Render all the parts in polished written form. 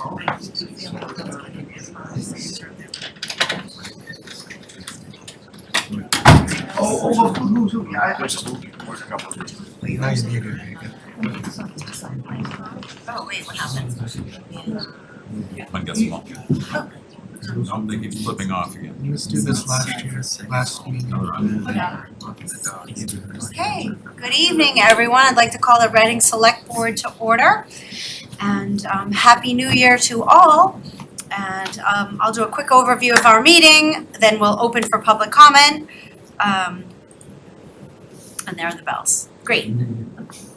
Oh, wait, what happened? One gets long. No, they keep flipping off again. Let's do this last meeting. Okay, good evening, everyone. I'd like to call the Reading Select Board to order. And Happy New Year to all. And I'll do a quick overview of our meeting, then we'll open for public comment. And there are the bells. Great.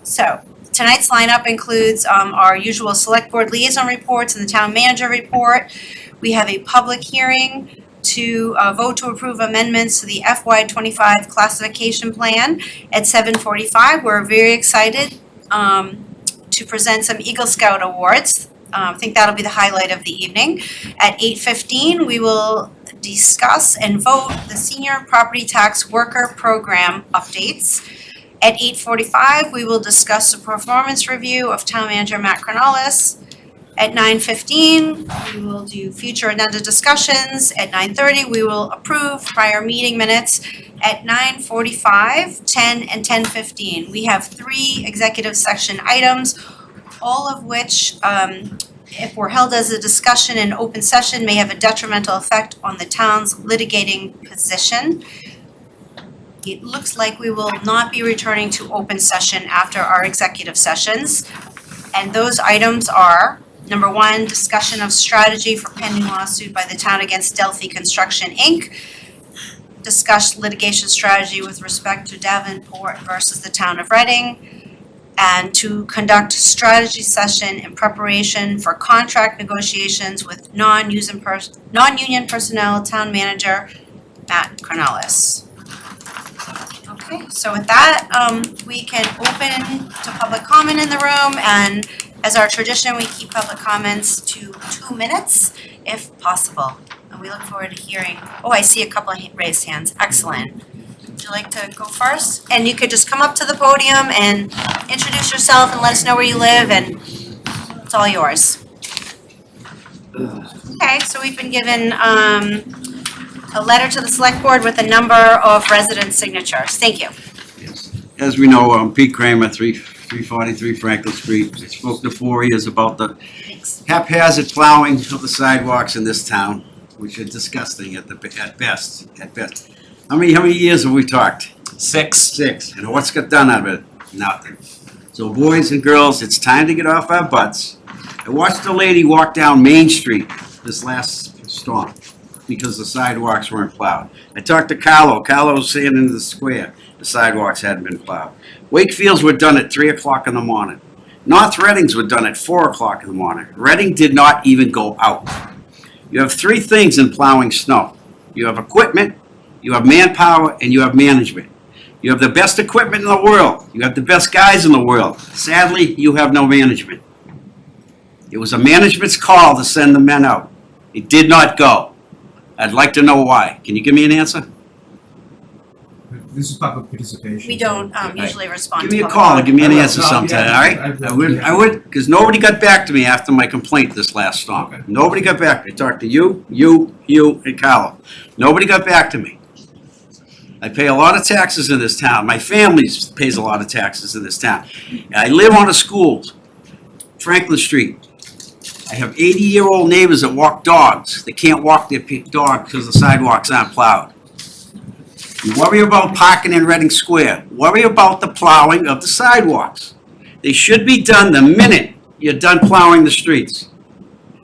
So tonight's lineup includes our usual Select Board liaison reports and the town manager report. We have a public hearing to vote to approve amendments to the FY25 classification plan at 7:45. We're very excited to present some Eagle Scout awards. I think that'll be the highlight of the evening. At 8:15, we will discuss and vote the senior property tax worker program updates. At 8:45, we will discuss the performance review of town manager Matt Cronalis. At 9:15, we will do future agenda discussions. At 9:30, we will approve prior meeting minutes. At 9:45, 10, and 10:15, we have 3 executive section items, all of which, if were held as a discussion in open session, may have a detrimental effect on the town's litigating position. It looks like we will not be returning to open session after our executive sessions. And those items are: number 1, discussion of strategy for pending lawsuit by the town against Delphi Construction, Inc. Discuss litigation strategy with respect to Davenport versus the town of Reading. And to conduct strategy session in preparation for contract negotiations with non-union personnel, town manager Matt Cronalis. Okay, so with that, we can open to public comment in the room, and as our tradition, we keep public comments to 2 minutes if possible. And we look forward to hearing, oh, I see a couple of raised hands. Excellent. Would you like to go first? And you could just come up to the podium and introduce yourself and let us know where you live, and it's all yours. Okay, so we've been given a letter to the select board with a number of resident signatures. Thank you. Yes. As we know, I'm Pete Kramer, 343 Franklin Street. I spoke to 4 years about the haphazard plowing of the sidewalks in this town, which is disgusting at best. How many years have we talked? 6. 6. And what's got done out of it? Nothing. So boys and girls, it's time to get off our butts. I watched a lady walk down Main Street this last storm because the sidewalks weren't plowed. I talked to Carlo. Carlo was saying in the square the sidewalks hadn't been plowed. Wakefield's were done at 3 o'clock in the morning. North Reading's were done at 4 o'clock in the morning. Reading did not even go out. You have 3 things in plowing snow. You have equipment, you have manpower, and you have management. You have the best equipment in the world. You have the best guys in the world. Sadly, you have no management. It was a management's call to send the men out. It did not go. I'd like to know why. Can you give me an answer? This is public participation. We don't usually respond to Give me a public call and give me an I will. answer No, sometime, yeah, all right? I would, because nobody got back to me after my complaint this last storm. Okay. Nobody got back. I talked to you, and Carlo. Nobody got back to me. I pay a lot of taxes in this town. My family pays a lot of taxes in this town. And I live on a school, Franklin Street. I have 80-year-old neighbors that walk dogs. They can't walk their dog because the sidewalks aren't plowed. You worry about parking in Reading Square. Worry about the plowing of the sidewalks. They should be done the minute you're done plowing the streets.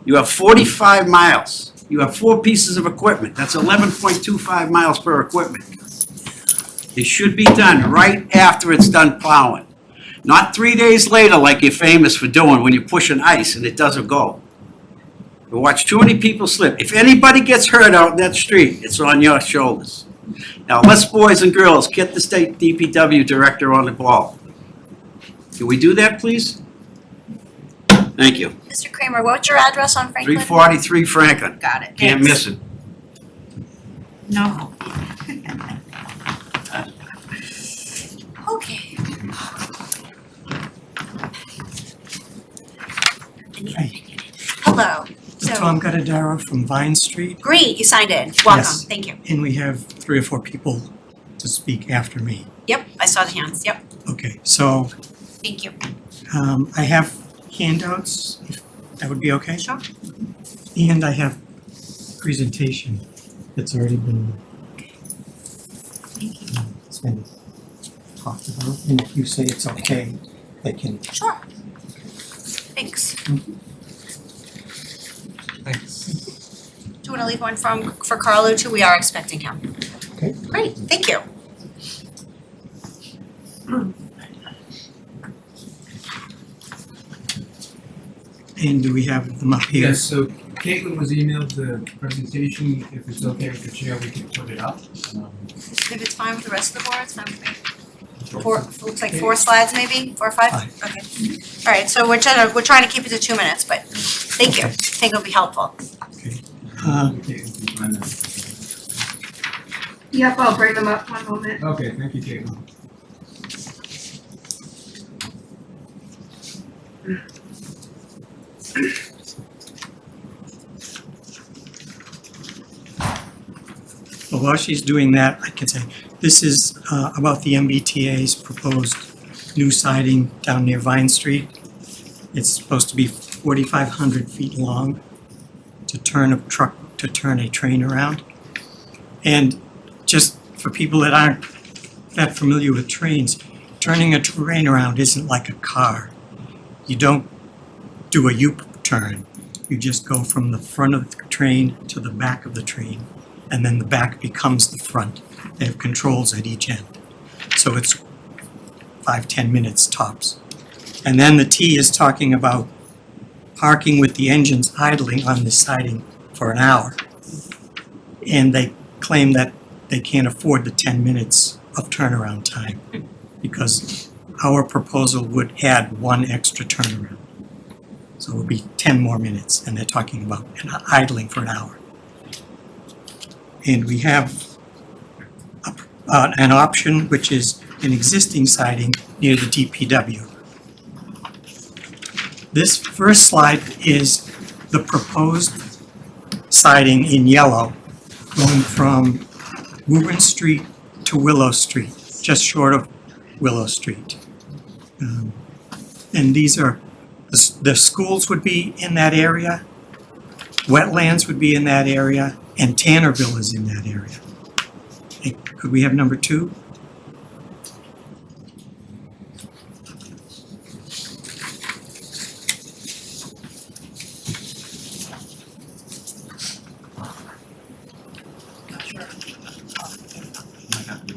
You have 45 miles. You have 4 pieces of equipment. That's 11.25 miles per equipment. It should be done right after it's done plowing. Not 3 days later like you're famous for doing when you're pushing ice and it doesn't go. We watch too many people slip. If anybody gets hurt out in that street, it's on your shoulders. Now, let's boys and girls get the state DPW director on the ball. Can we do that, please? Thank you. Mr. Kramer, what's your address on Franklin? 343 Franklin. Got it. Can't miss it. No. Okay. Hello. Hello. So, Tom Gattadaro from Vine Street, great, you signed in. Welcome, Yes. thank you. and we have 3 or 4 people to speak after me. Yep, I saw the hands, yep, Okay, so thank you. I have handouts, if that would be okay? Sure. And I have presentation that's already been it's been talked about, and if you say it's okay, they can. Sure. Thanks. Thanks. Do you want to leave one for Carlo too? We are expecting him. Okay. Great, thank you. And do we have them up here? Yes, so Caitlin was emailed the presentation. If it's okay with the chair, we can put it up. If it's fine with the rest of the board, it's fine with me. Looks like 4 slides maybe, 4 or 5? Fine. Okay. All right, so we're trying to keep it to 2 minutes, but thank you. I think it'll be helpful. Caitlin can find that. Yep, I'll bring them up one moment. Okay, thank you, Caitlin. Well, while she's doing that, I can say, this is about the MBTA's proposed new siding down near Vine Street. It's supposed to be 4,500 feet long to turn a train around. And just for people that aren't that familiar with trains, turning a train around isn't like a car. You don't do a U-turn. You just go from the front of the train to the back of the train, and then the back becomes the front. They have controls at each end. So it's 5-10 minutes tops. And then the T is talking about parking with the engines idling on the siding for an hour. And they claim that they can't afford the 10 minutes of turnaround time because our proposal would add 1 extra turnaround. So it would be 10 more minutes, and they're talking about idling for an hour. And we have an option, which is an existing siding near the DPW. This first slide is the proposed siding in yellow going from Woburn Street to Willow Street, just short of Willow Street. And these are, the schools would be in that area, wetlands would be in that area, and Tannerville is in that area. Hey, could we have number 2?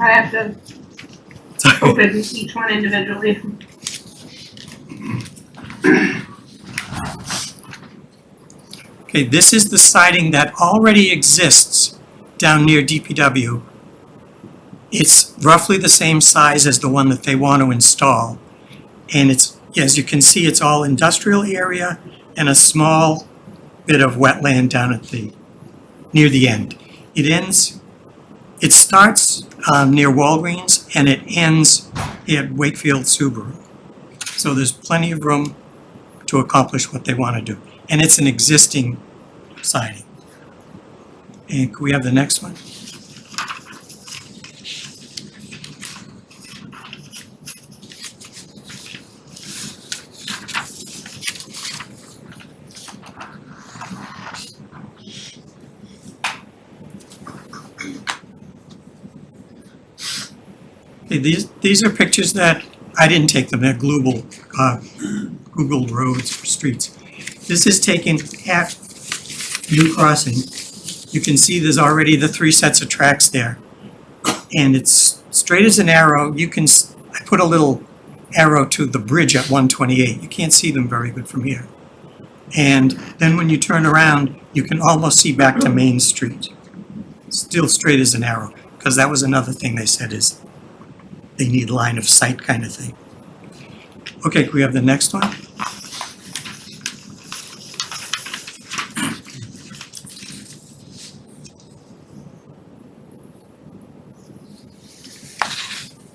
I have to Sorry. open each one individually. Okay, this is the siding that already exists down near DPW. It's roughly the same size as the one that they want to install. And it's, as you can see, it's all industrial area and a small bit of wetland down at near the end. It starts near Walgreens and it ends at Wakefield Subaru. So there's plenty of room to accomplish what they want to do. And it's an existing siding. And could we have the next one? Okay, these are pictures that I didn't take them. They're Google roads or streets. This is taken at New Crossing. You can see there's already the 3 sets of tracks there. And it's straight as an arrow. I put a little arrow to the bridge at 128. You can't see them very good from here. And then when you turn around, you can almost see back to Main Street. Still straight as an arrow, because that was another thing they said is they need line of sight kind of thing. Okay, can we have the next one?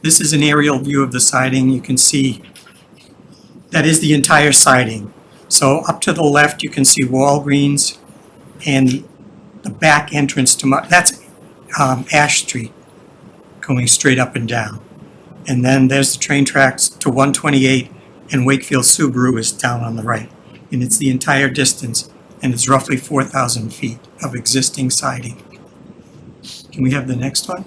This is an aerial view of the siding. You can see that is the entire siding. So up to the left, you can see Walgreens and the back entrance to, that's Ash Street going straight up and down. And then there's the train tracks to 128, and Wakefield Subaru is down on the right. And it's the entire distance, and it's roughly 4,000 feet of existing siding. Can we have the next one?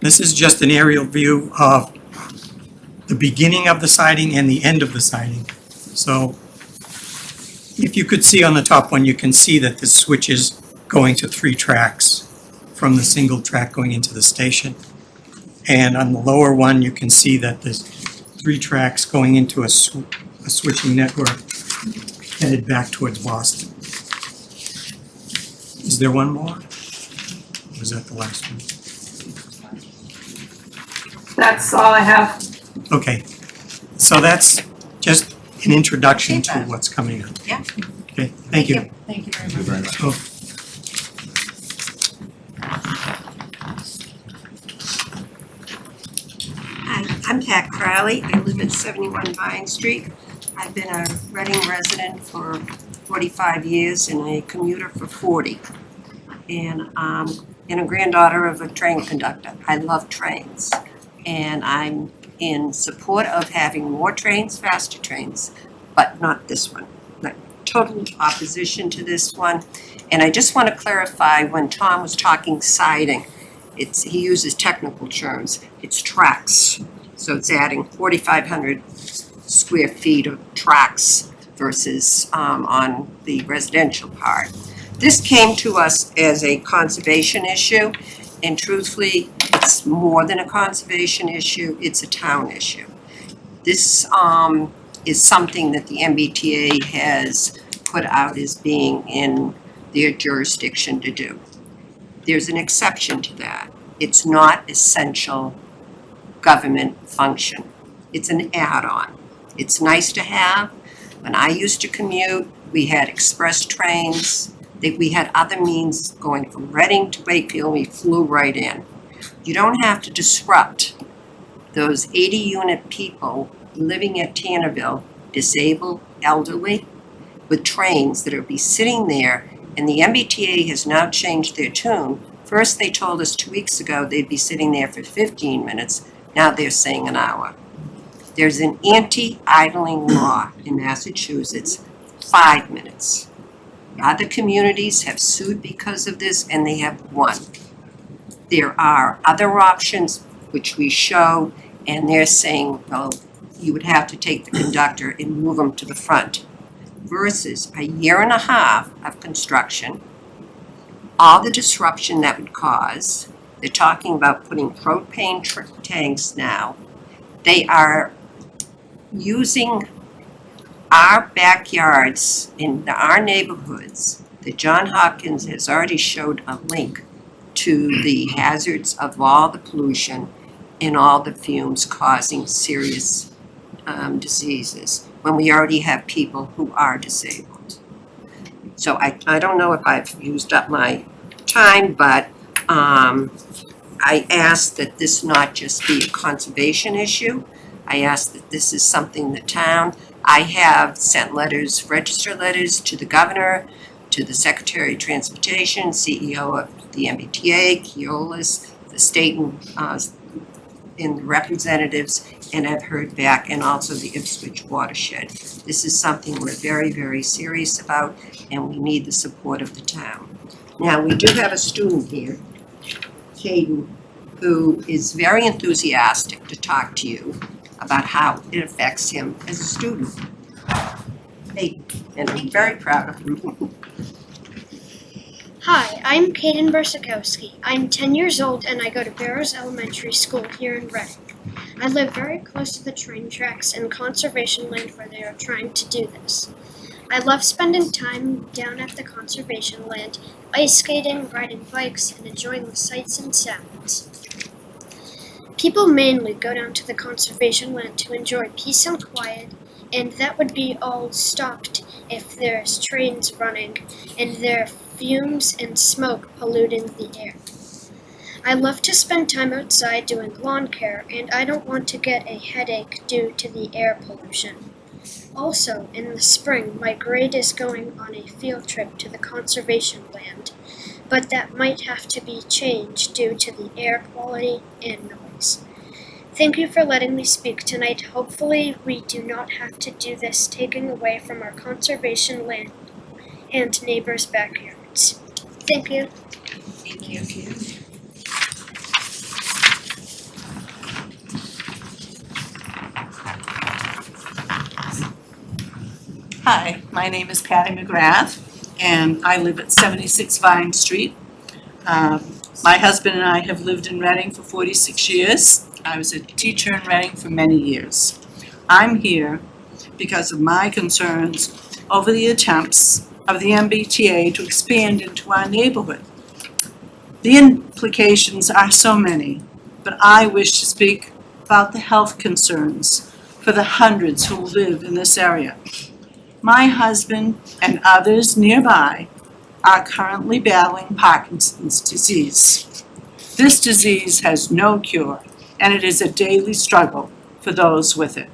This is just an aerial view of the beginning of the siding and the end of the siding. So if you could see on the top one, you can see that this switches going to 3 tracks from the single track going into the station. And on the lower one, you can see that there's 3 tracks going into a switching network headed back towards Boston. Is there one more? Or was that the last one? That's all I have. Okay, so that's just an introduction to what's coming up. Yeah. Okay, thank you. Thank you very Thank you very much. Oh, Hi, I'm Pat Crowley. I live at 71 Vine Street. I've been a Reading resident for 45 years and a commuter for 40. And a granddaughter of a train conductor. I love trains. And I'm in support of having more trains, faster trains, but not this one. Like total opposition to this one. And I just want to clarify, when Tom was talking siding, he uses technical terms. It's tracks. So it's adding 4,500 square feet of tracks versus on the residential part. This came to us as a conservation issue, and truthfully, it's more than a conservation issue, it's a town issue. This is something that the MBTA has put out as being in their jurisdiction to do. There's an exception to that. It's not essential government function. It's an add-on. It's nice to have. When I used to commute, we had express trains. We had other means going from Reading to Wakefield. We flew right in. You don't have to disrupt those 80-unit people living at Tannerville, disabled, elderly, with trains that will be sitting there. And the MBTA has now changed their tune. First, they told us 2 weeks ago they'd be sitting there for 15 minutes. Now they're saying an hour. There's an anti-idling law in Massachusetts, 5 minutes. Other communities have sued because of this, and they have won. There are other options which we showed, and they're saying, well, you would have to take the conductor and move them to the front. Versus a year and a half of construction, all the disruption that would cause. They're talking about putting propane tanks now. They are using our backyards in our neighborhoods. That John Hopkins has already showed a link to the hazards of all the pollution and all the fumes causing serious diseases when we already have people who are disabled. So I don't know if I've used up my time, but I ask that this not just be a conservation issue. I ask that this is something the town, I have sent letters, register letters to the governor, to the Secretary of Transportation, CEO of the MBTA, Keolis, the state and the representatives, and I've heard back, and also the Ipswich watershed. This is something we're very, very serious about, and we need the support of the town. Now, we do have a student here, Caden, who is very enthusiastic to talk to you about how it affects him as a student. Hey, and I'm very proud of him. Hi, I'm Caden Bursakowski. I'm 10 years old and I go to Barrows Elementary School here in Reading. I live very close to the train tracks and conservation land where they are trying to do this. I love spending time down at the conservation land, ice skating, riding bikes, and enjoying the sights and sounds. People mainly go down to the conservation land to enjoy peace and quiet and that would be all stopped if there's trains running and there are fumes and smoke polluting the air. I love to spend time outside doing lawn care, and I don't want to get a headache due to the air pollution. Also, in the spring, my grade is going on a field trip to the conservation land, but that might have to be changed due to the air quality and noise. Thank you for letting me speak tonight. Hopefully, we do not have to do this taking away from our conservation land and neighbors' backyards. Thank you. Thank you. Hi, my name is Patty McGrath, and I live at 76 Vine Street. My husband and I have lived in Reading for 46 years. I was a teacher in Reading for many years. I'm here because of my concerns over the attempts of the MBTA to expand into our neighborhood. The implications are so many, but I wish to speak about the health concerns for the hundreds who live in this area. My husband and others nearby are currently battling Parkinson's disease. This disease has no cure, and it is a daily struggle for those with it.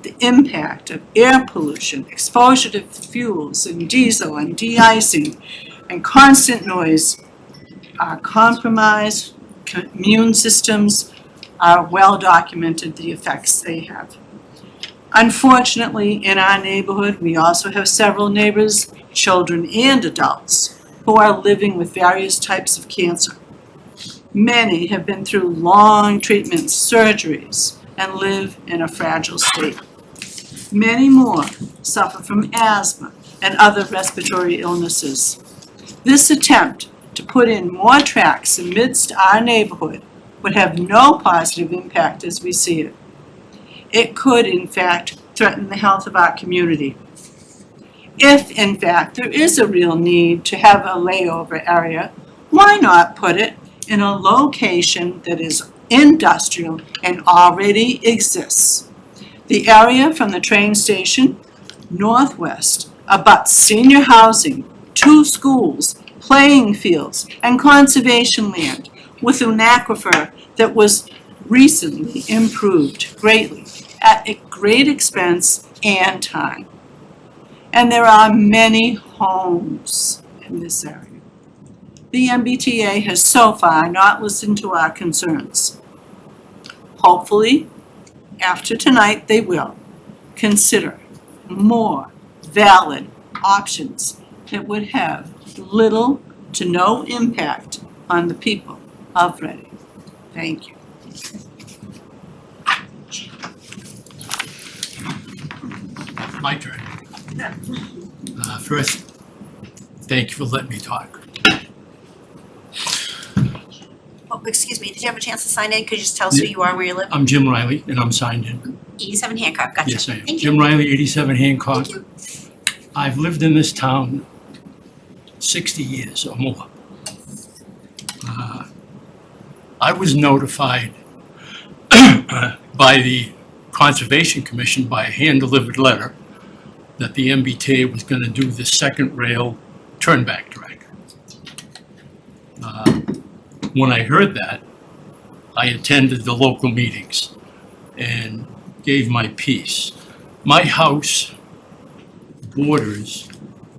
The impact of air pollution, exposure to fuels and diesel and de-icing, and constant noise are compromised immune systems are well documented, the effects they have. Unfortunately, in our neighborhood, we also have several neighbors, children and adults, who are living with various types of cancer. Many have been through long treatments, surgeries, and live in a fragile state. Many more suffer from asthma and other respiratory illnesses. This attempt to put in more tracks amidst our neighborhood would have no positive impact as we see it. It could, in fact, threaten the health of our community. If, in fact, there is a real need to have a layover area, why not put it in a location that is industrial and already exists? The area from the train station northwest abuts senior housing, 2 schools, playing fields, and conservation land with an aquifer that was recently improved greatly at a great expense and time. And there are many homes in this area. The MBTA has so far not listened to our concerns. Hopefully, after tonight, they will consider more valid options that would have little to no impact on the people of Reading. Thank you. My turn. First, thank you for letting me talk. Oh, excuse me, did you have a chance to sign in? Could you just tell us who you are, where you live? I'm Jim Riley, and I'm signed in. 87 Hancock, gotcha. Yes, I am. Thank you. Jim Riley, 87 Hancock. Thank you. I've lived in this town 60 years or more. I was notified by the Conservation Commission by a hand-delivered letter that the MBTA was going to do the second rail turnback track. When I heard that, I attended the local meetings and gave my piece. My house borders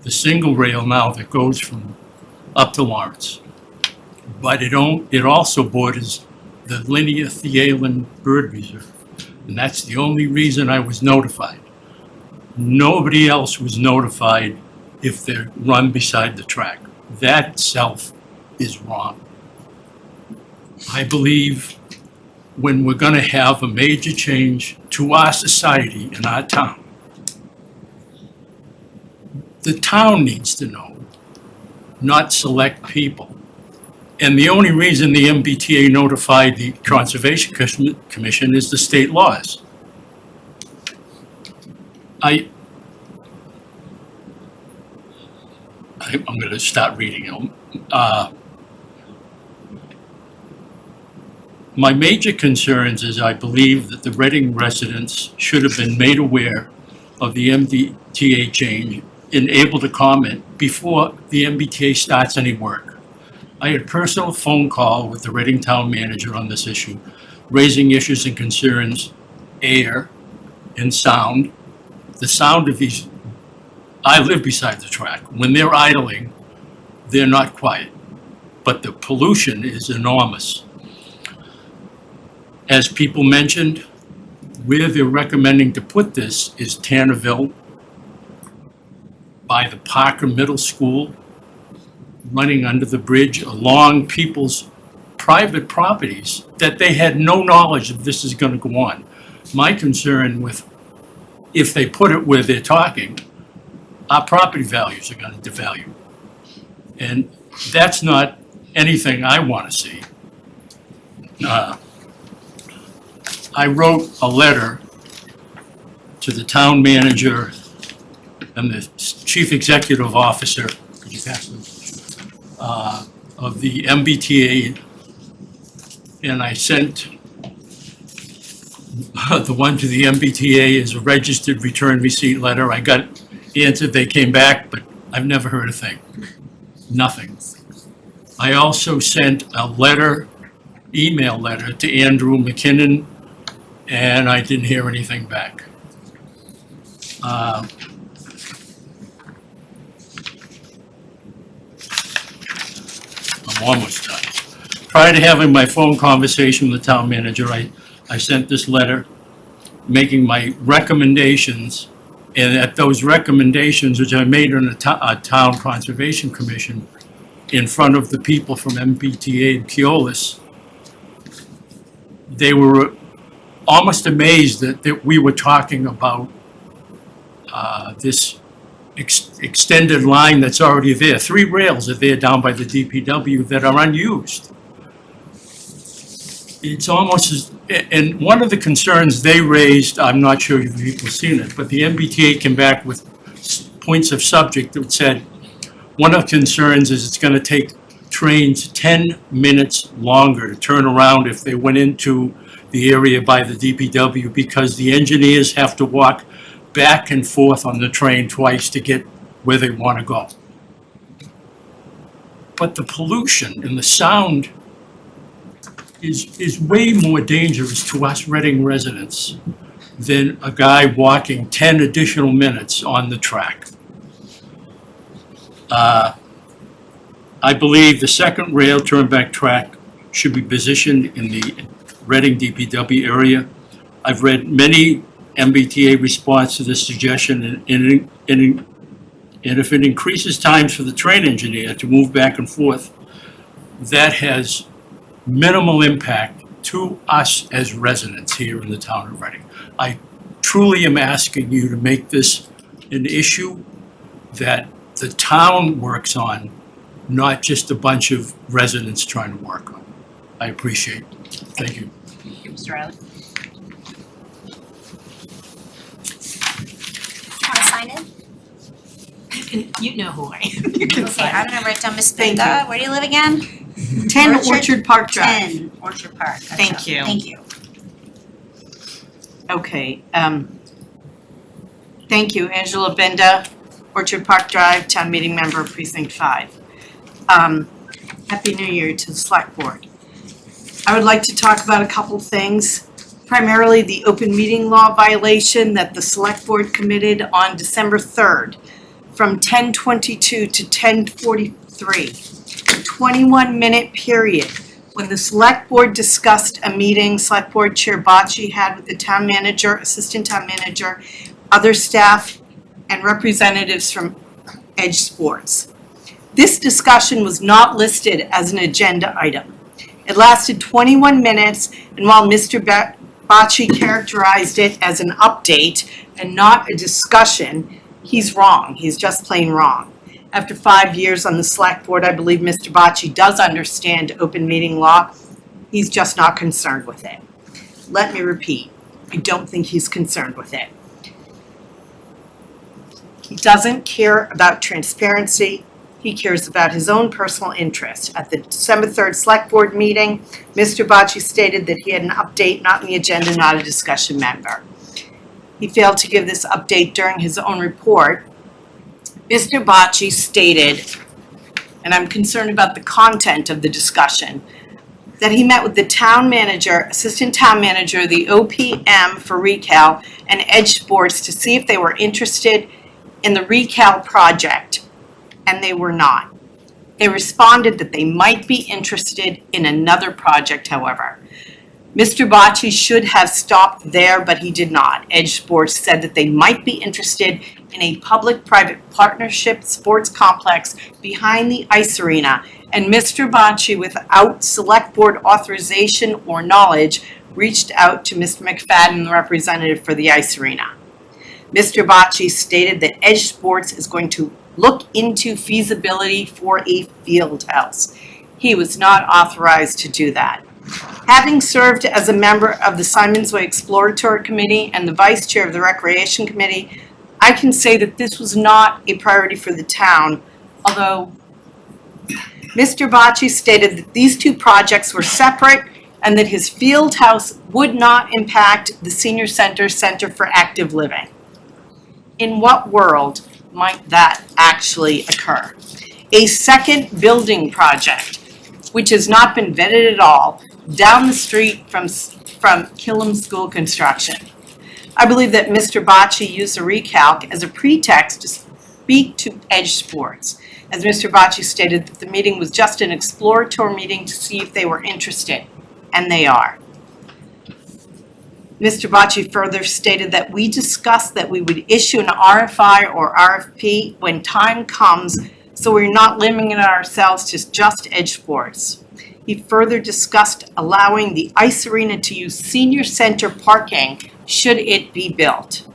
the single rail now that goes from up to Lawrence, but it also borders the linear Thielen Bird Reserve, and that's the only reason I was notified. Nobody else was notified if they're run beside the track. That itself is wrong. I believe when we're going to have a major change to our society and our town, the town needs to know, not select people. And the only reason the MBTA notified the Conservation Commission is the state laws. I'm going to start reading them. My major concerns is I believe that the Reading residents should have been made aware of the MBTA change and able to comment before the MBTA starts any work. I had a personal phone call with the Reading Town Manager on this issue, raising issues and concerns, air and sound. The sound of these, I live beside the track. When they're idling, they're not quiet, but the pollution is enormous. As people mentioned, where they're recommending to put this is Tannerville by the Parker Middle School, running under the bridge along people's private properties that they had no knowledge of this is going to go on. My concern with, if they put it where they're talking, our property values are going to devalue. And that's not anything I want to see. I wrote a letter to the town manager and the chief executive officer, could you pass them? Of the MBTA, and I sent the one to the MBTA as a registered return receipt letter. I got answered, they came back, but I've never heard a thing, nothing. I also sent a letter, email letter to Andrew McKinnon, and I didn't hear anything back. I'm almost done. Prior to having my phone conversation with the town manager, I sent this letter making my recommendations, and at those recommendations, which I made on a town conservation commission in front of the people from MBTA and Keolis, they were almost amazed that we were talking about this extended line that's already there. 3 rails are there down by the DPW that are unused. It's almost as, and one of the concerns they raised, I'm not sure if people have seen it, but the MBTA came back with points of subject that said, one of the concerns is it's going to take trains 10 minutes longer to turn around if they went into the area by the DPW, because the engineers have to walk back and forth on the train twice to get where they want to go. But the pollution and the sound is way more dangerous to us Reading residents than a guy walking 10 additional minutes on the track. I believe the second rail turnback track should be positioned in the Reading DPW area. I've read many MBTA response to this suggestion, and if it increases times for the train engineer to move back and forth, that has minimal impact to us as residents here in the town of Reading. I truly am asking you to make this an issue that the town works on, not just a bunch of residents trying to work on. I appreciate it. Thank you. Thank you, Mr. Riley. Want to sign in? You know who I am. You can Okay, sign. I'm gonna write down Miss Thank Binda. Where do you live again? 10 Orchard Park Drive. 10 Orchard Park. Gotcha. Thank you. Thank you. Okay, thank you, Angela Benda, Orchard Park Drive, Town Meeting Member, Precinct 5. Happy New Year to the Select Board. I would like to talk about a couple things, primarily the open meeting law violation that the Select Board committed on December 3rd from 10:22 to 10:43, a 21-minute period when the Select Board discussed a meeting Select Board Chair Bocci had with the Town Manager, Assistant Town Manager, other staff, and representatives from Edge Sports. This discussion was not listed as an agenda item. It lasted 21 minutes, and while Mr. Bocci characterized it as an update and not a discussion, he's wrong. He's just plain wrong. After 5 years on the Select Board, I believe Mr. Bocci does understand open meeting law. He's just not concerned with it. Let me repeat, I don't think he's concerned with it. He doesn't care about transparency. He cares about his own personal interest. At the December 3rd Select Board meeting, Mr. Bocci stated that he had an update, not in the agenda, not a discussion member. he failed to give this update during his own report. Mr. Bocci stated, and I'm concerned about the content of the discussion, that he met with the town manager, assistant town manager, the OPM for Recal, and Edge Sports to see if they were interested in the Recal project, and they were not. They responded that they might be interested in another project, however. Mr. Bocci should have stopped there, but he did not. Edge Sports said that they might be interested in a public-private partnership sports complex behind the ice arena, and Mr. Bocci, without select board authorization or knowledge, reached out to Mr. McFadden, the representative for the ice arena. Mr. Bocci stated that Edge Sports is going to look into feasibility for a field house. He was not authorized to do that. Having served as a member of the Simons Way Exploratory Committee and the vice chair of the Recreation Committee, I can say that this was not a priority for the town, although Mr. Bocci stated that these two projects were separate and that his field house would not impact the senior center for active living. In what world might that actually occur? A second building project, which has not been vetted at all, down the street from Killam School construction. I believe that Mr. Bocci used a recalc as a pretext to speak to Edge Sports. As Mr. Bocci stated, that the meeting was just an exploratory meeting to see if they were interested, and they are. Mr. Bocci further stated that we discussed that we would issue an RFI or RFP when time comes, so we're not limiting ourselves to just Edge Sports. He further discussed allowing the ice arena to use senior center parking should it be built.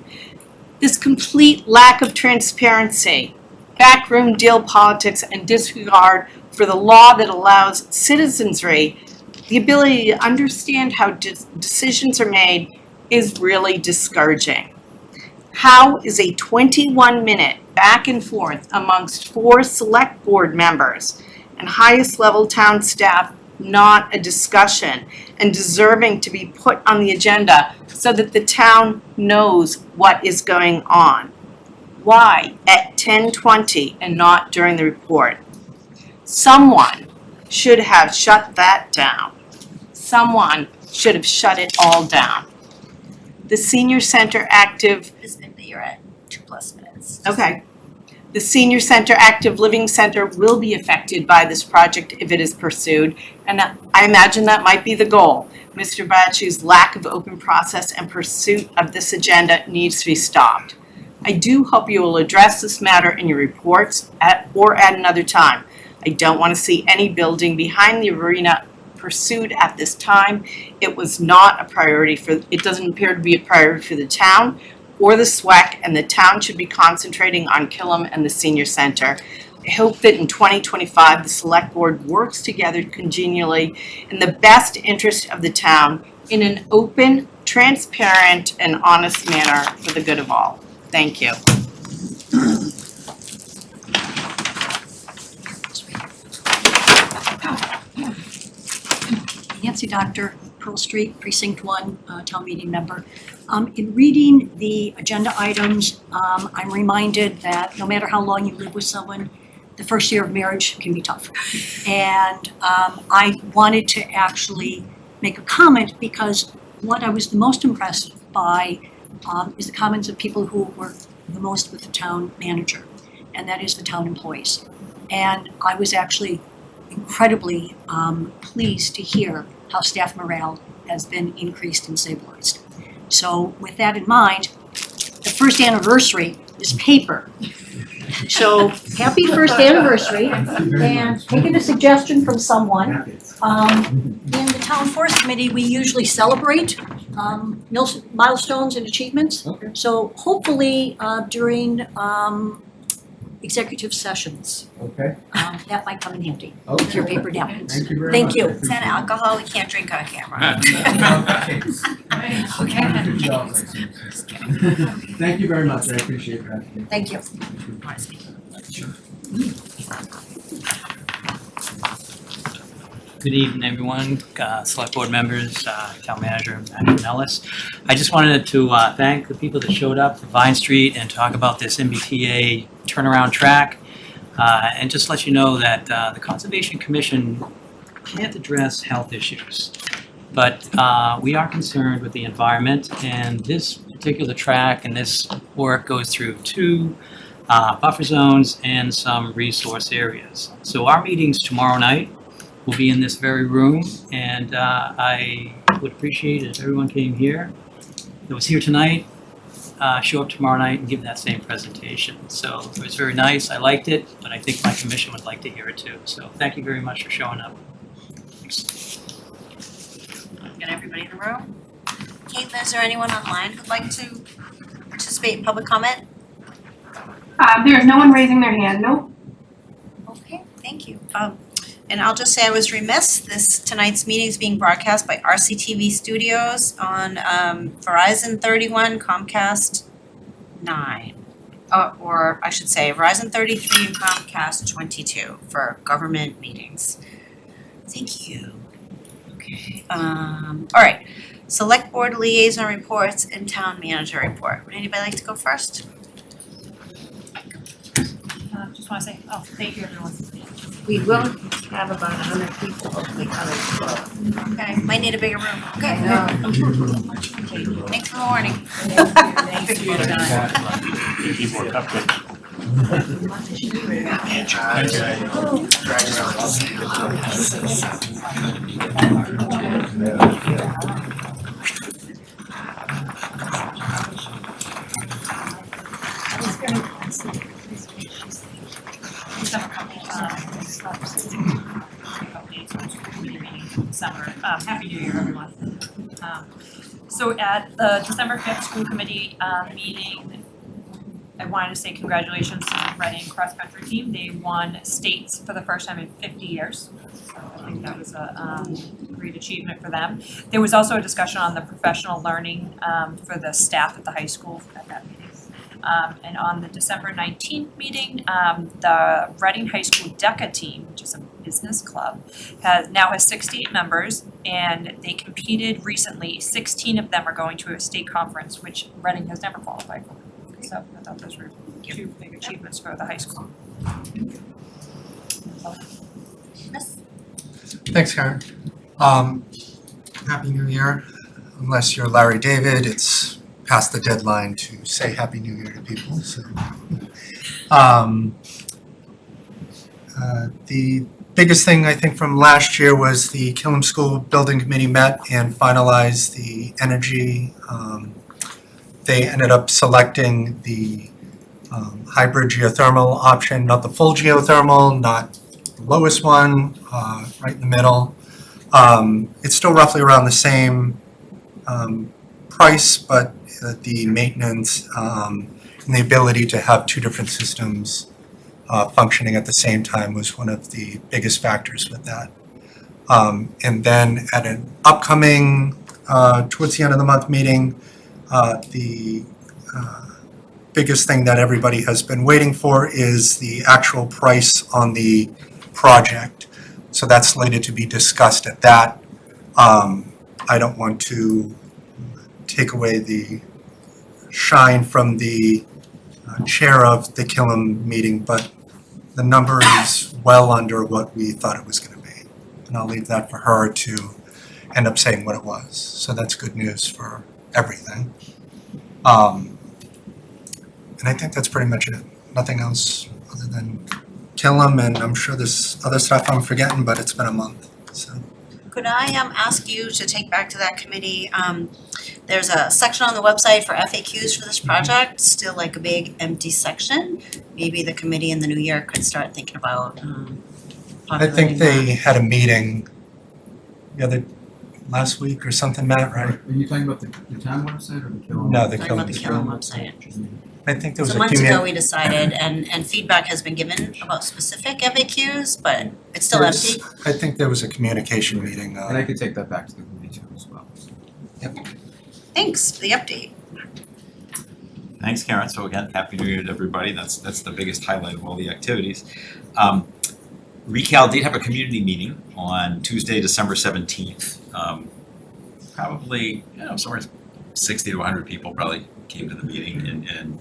This complete lack of transparency, backroom deal politics, and disregard for the law that allows citizenry the ability to understand how decisions are made is really discouraging. How is a 21-minute back and forth amongst 4 select board members and highest level town staff not a discussion and deserving to be put on the agenda so that the town knows what is going on? Why at 10:20 and not during the report? Someone should have shut that down. Someone should have shut it all down. The senior center active. You're at 2+ minutes. Okay. The Senior Center Active Living Center will be affected by this project if it is pursued, and I imagine that might be the goal. Mr. Bocci's lack of open process and pursuit of this agenda needs to be stopped. I do hope you will address this matter in your reports or at another time. I don't want to see any building behind the arena pursued at this time. It was not a priority it doesn't appear to be a priority for the town or the SWEC, and the town should be concentrating on Killam and the senior center. I hope that in 2025, the select board works together congenially in the best interest of the town in an open, transparent, and honest manner for the good of all. Thank you. Nancy Dr. Pearl Street, Precinct 1, town meeting member. In reading the agenda items, I'm reminded that no matter how long you live with someone, the first year of marriage can be tough. And I wanted to actually make a comment because what I was the most impressed by is the comments of people who work the most with the town manager, and that is the town employees. And I was actually incredibly pleased to hear how staff morale has been increased and stabilized. So with that in mind, the first anniversary is paper. So happy first anniversary, and taking a suggestion from someone, in the town forest committee, we usually celebrate milestones and achievements. Okay. So hopefully during executive sessions, Okay. that might come in handy Okay. with your paper napkins. Thank you very Thank much. you. I It's an appreciate it. alcohol, we can't drink on camera. Thank you very much, I appreciate that. Thank you. Good evening, everyone, select board members, town manager, Patrick Ellis. I just wanted to thank the people that showed up for Vine Street and talk about this MBTA turnaround track. And just let you know that the Conservation Commission can't address health issues. But we are concerned with the environment, and this particular track and this work goes through 2 buffer zones and some resource areas. So our meetings tomorrow night will be in this very room, and I would appreciate it if everyone came here that was here tonight, show up tomorrow night and give that same presentation. So it was very nice, I liked it, but I think my commission would like to hear it too. So thank you very much for showing up. Got everybody in the room? Caitlin, is there anyone online who'd like to participate in public comment? There is no one raising their hand, no? Okay, thank you. And I'll just say I was remiss, tonight's meeting is being broadcast by RCTV Studios on Verizon 31, Comcast 9. Or I should say Verizon 33 and Comcast 22 for government meetings. Thank you. Okay, all right. Select board liaison reports and town manager report. Would anybody like to go first? Just want to say, thank you, everyone. We will have about 100 people hopefully coming. Okay, might need a bigger room. Okay. Thanks for the warning. Thanks for your time. Summer. Happy New Year, everyone. So at the December 5th school committee meeting, I wanted to say congratulations to the Reading cross country team. They won states for the first time in 50 years. So I think that was a great achievement for them. There was also a discussion on the professional learning for the staff at the high school at that meeting. And on the December 19th meeting, the Reading High School DECA team, which is a business club, now has 68 members, and they competed recently. 16 of them are going to a state conference, which Reading has never qualified for. So I thought those were 2 big achievements for the high school. Thanks, Karen. Happy New Year. Unless you're Larry David, it's past the deadline to say Happy New Year to people. So, the biggest thing I think from last year was the Killam School Building Committee met and finalized the energy. They ended up selecting the hybrid geothermal option, not the full geothermal, not the lowest one, right in the middle. It's still roughly around the same price, but the maintenance and the ability to have 2 different systems functioning at the same time was one of the biggest factors with that. And then at an upcoming, towards the end of the month meeting, the biggest thing that everybody has been waiting for is the actual price on the project. So that's slated to be discussed at that. I don't want to take away the shine from the chair of the Killam meeting, but the number is well under what we thought it was going to be. And I'll leave that for her to end up saying what it was. So that's good news for everything. And I think that's pretty much it. Nothing else other than Killam, and I'm sure there's other stuff I'm forgetting, but it's been a month, so. Could I ask you to take back to that committee, there's a section on the website for FAQs for this project, still like a big empty section. Maybe the committee in the new year could start thinking about I think they had a meeting last week or something, Matt, right? Are you talking about the town website or the Killam? No, the Talking about the Killam. Killam website. I think there was So a months ago, we decided, and feedback has been given about specific FAQs, but it's still empty. I think there was a communication meeting. And I could take that back to the committee too as well. Yep. Thanks for the update. Thanks, Karen. So again, Happy New Year to everybody. That's the biggest highlight of all the activities. Recal did have a community meeting on Tuesday, December 17th. Probably, somewhere 60 to 100 people probably came to the meeting, and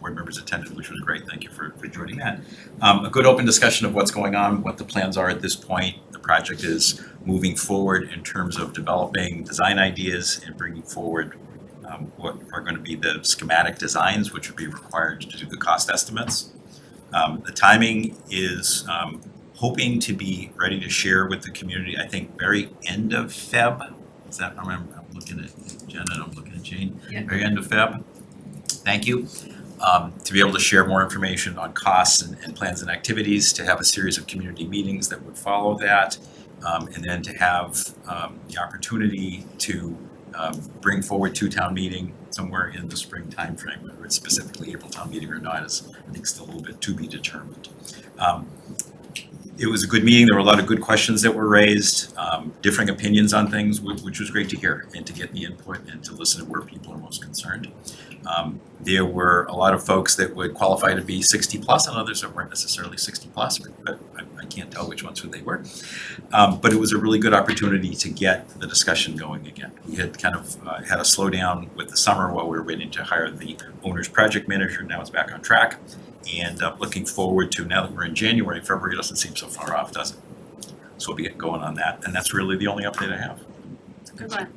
board members attended, which was great. Thank you for joining that. A good open discussion of what's going on, what the plans are at this point. The project is moving forward in terms of developing design ideas and bringing forward what are going to be the schematic designs, which would be required to do the cost estimates. The timing is hoping to be ready to share with the community, I think, very end of Feb. Is that, I'm looking at Jen and I'm looking at Jane. Yeah. Very end of Feb. Thank you. To be able to share more information on costs and plans and activities, to have a series of community meetings that would follow that, and then to have the opportunity to bring forward to town meeting somewhere in the spring timeframe. Whether it's specifically April town meeting or not is, I think, still a little bit to be determined. It was a good meeting. There were a lot of good questions that were raised, differing opinions on things, which was great to hear, and to get the input and to listen to where people are most concerned. There were a lot of folks that would qualify to be 60 plus, and others that weren't necessarily 60 plus, but I can't tell which ones they were. But it was a really good opportunity to get the discussion going again. We had kind of had a slowdown with the summer while we were waiting to hire the owner's project manager. Now it's back on track, and looking forward to, now that we're in January, February doesn't seem so far off, does it? So we'll be getting going on that, and that's really the only update I have. Good one.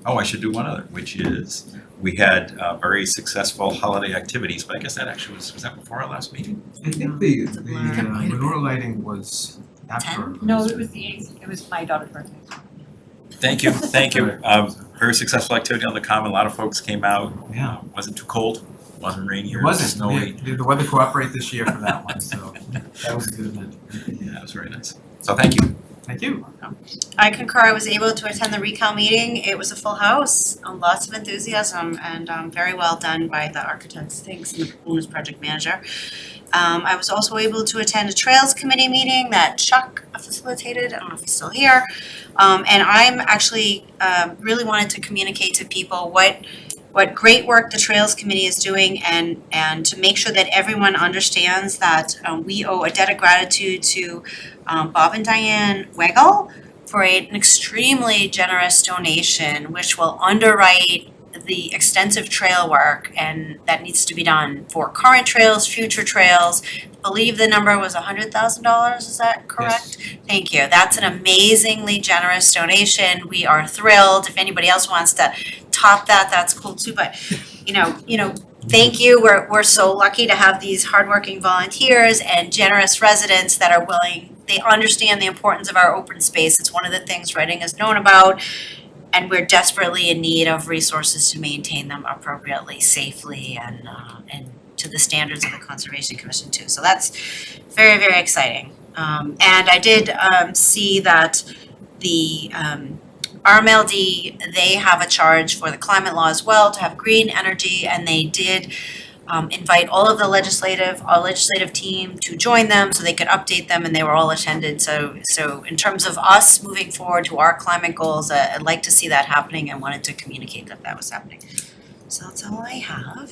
Oh, I should do one other, which is, we had very successful holiday activities, but I guess that actually was that before our last meeting? I think the menorah lighting was after. No, it was the 8th, it was my daughter's birthday. Thank you, thank you. Very successful activity on the common. A lot of folks came out. Yeah. Wasn't too cold, wasn't rainy It or wasn't, snowy. did the weather cooperate this year for that one, so that was a good event. Yeah, it was very nice. So thank you. Thank you. I concur. I was able to attend the Recal meeting. It was a full house, lots of enthusiasm, and very well done by the architects. Thanks, and the owner's project manager. I was also able to attend a Trails Committee meeting that Chuck facilitated. I don't know if he's still here. And I'm actually really wanted to communicate to people what great work the Trails Committee is doing, and to make sure that everyone understands that we owe a debt of gratitude to Bob and Diane Weigel for an extremely generous donation, which will underwrite the extensive trail work and that needs to be done for current trails, future trails. I believe the number was $100,000, is that correct? Yes. Thank you. That's an amazingly generous donation. We are thrilled. If anybody else wants to top that, that's cool too, but you know, thank you. We're so lucky to have these hardworking volunteers and generous residents that are willing. They understand the importance of our open space. It's one of the things Reading is known about, and we're desperately in need of resources to maintain them appropriately, safely, and to the standards of the Conservation Commission too. So that's very, very exciting. And I did see that the RMLD, they have a charge for the climate law as well to have green energy, and they did invite all of the legislative team to join them so they could update them, and they were all attended. So in terms of us moving forward to our climate goals, I'd like to see that happening and wanted to communicate that was happening. So that's all I have.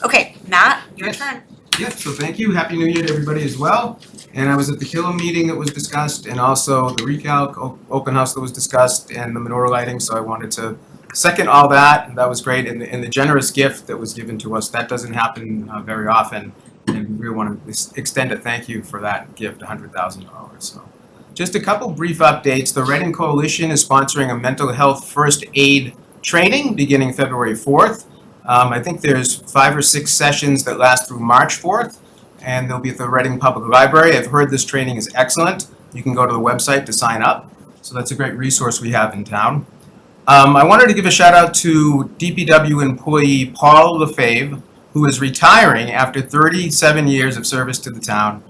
Okay, Matt, your turn. Yeah, so thank you. Happy New Year to everybody as well. And I was at the Killam meeting that was discussed, and also the Recalc open house that was discussed, and the menorah lighting, so I wanted to second all that, and that was great, and the generous gift that was given to us, that doesn't happen very often, and we really want to extend a thank you for that gift, $100,000. So, just a couple brief updates. The Reading Coalition is sponsoring a mental health first aid training beginning February 4th. I think there's 5 or 6 sessions that last through March 4th, and they'll be at the Reading Public Library. I've heard this training is excellent. You can go to the website to sign up, so that's a great resource we have in town. I wanted to give a shout out to DPW employee Paul Lefebvre, who is retiring after 37 years of service to the town.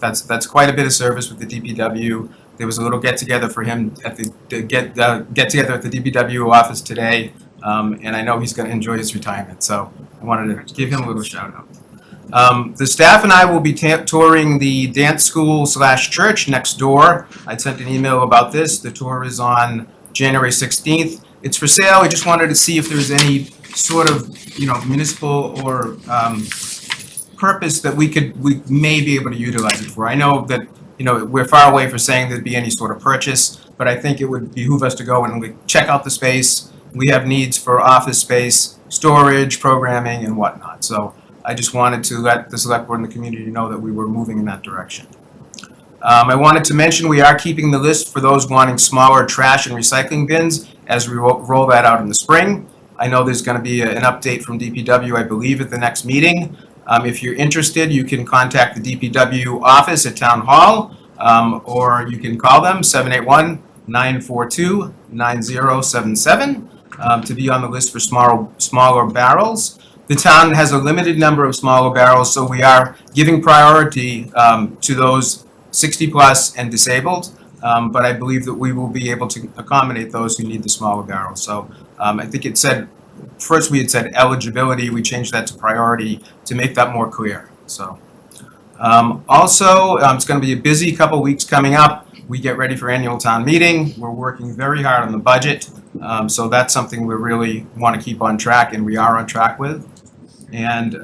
That's quite a bit of service with the DPW. There was a little get together for him at the get together at the DPW office today, and I know he's going to enjoy his retirement. So I wanted to give him a little shout out. The staff and I will be touring the dance school / church next door. I sent an email about this. The tour is on January 16th. It's for sale. I just wanted to see if there's any sort of, municipal or purpose that we may be able to utilize it for. I know that, we're far away from saying there'd be any sort of purchase, but I think it would behoove us to go and check out the space. We have needs for office space, storage, programming, and whatnot. So I just wanted to let the select board and the community know that we were moving in that direction. I wanted to mention we are keeping the list for those wanting smaller trash and recycling bins as we roll that out in the spring. I know there's going to be an update from DPW, I believe, at the next meeting. If you're interested, you can contact the DPW office at Town Hall, or you can call them 781-942-9077 to be on the list for smaller barrels. The town has a limited number of smaller barrels, so we are giving priority to those 60 plus and disabled, but I believe that we will be able to accommodate those who need the smaller barrels. So I think it said, first we had said eligibility, we changed that to priority to make that more clear. So also, it's going to be a busy couple weeks coming up. We get ready for annual town meeting. We're working very hard on the budget, so that's something we really want to keep on track, and we are on track with. And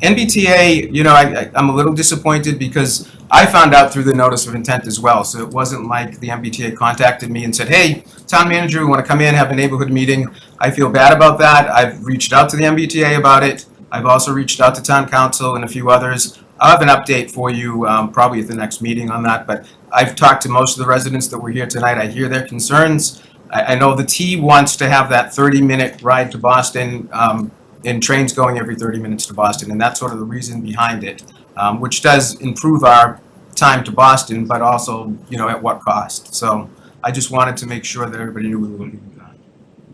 NBTA, I'm a little disappointed because I found out through the notice of intent as well. So it wasn't like the MBTA contacted me and said, hey, town manager, we want to come in, have a neighborhood meeting. I feel bad about that. I've reached out to the MBTA about it. I've also reached out to town council and a few others. I'll have an update for you probably at the next meeting on that. But I've talked to most of the residents that were here tonight. I hear their concerns. I know the T wants to have that 30-minute ride to Boston, and trains going every 30 minutes to Boston, and that's sort of the reason behind it, which does improve our time to Boston, but also, at what cost. So I just wanted to make sure that everybody knew we were looking at that.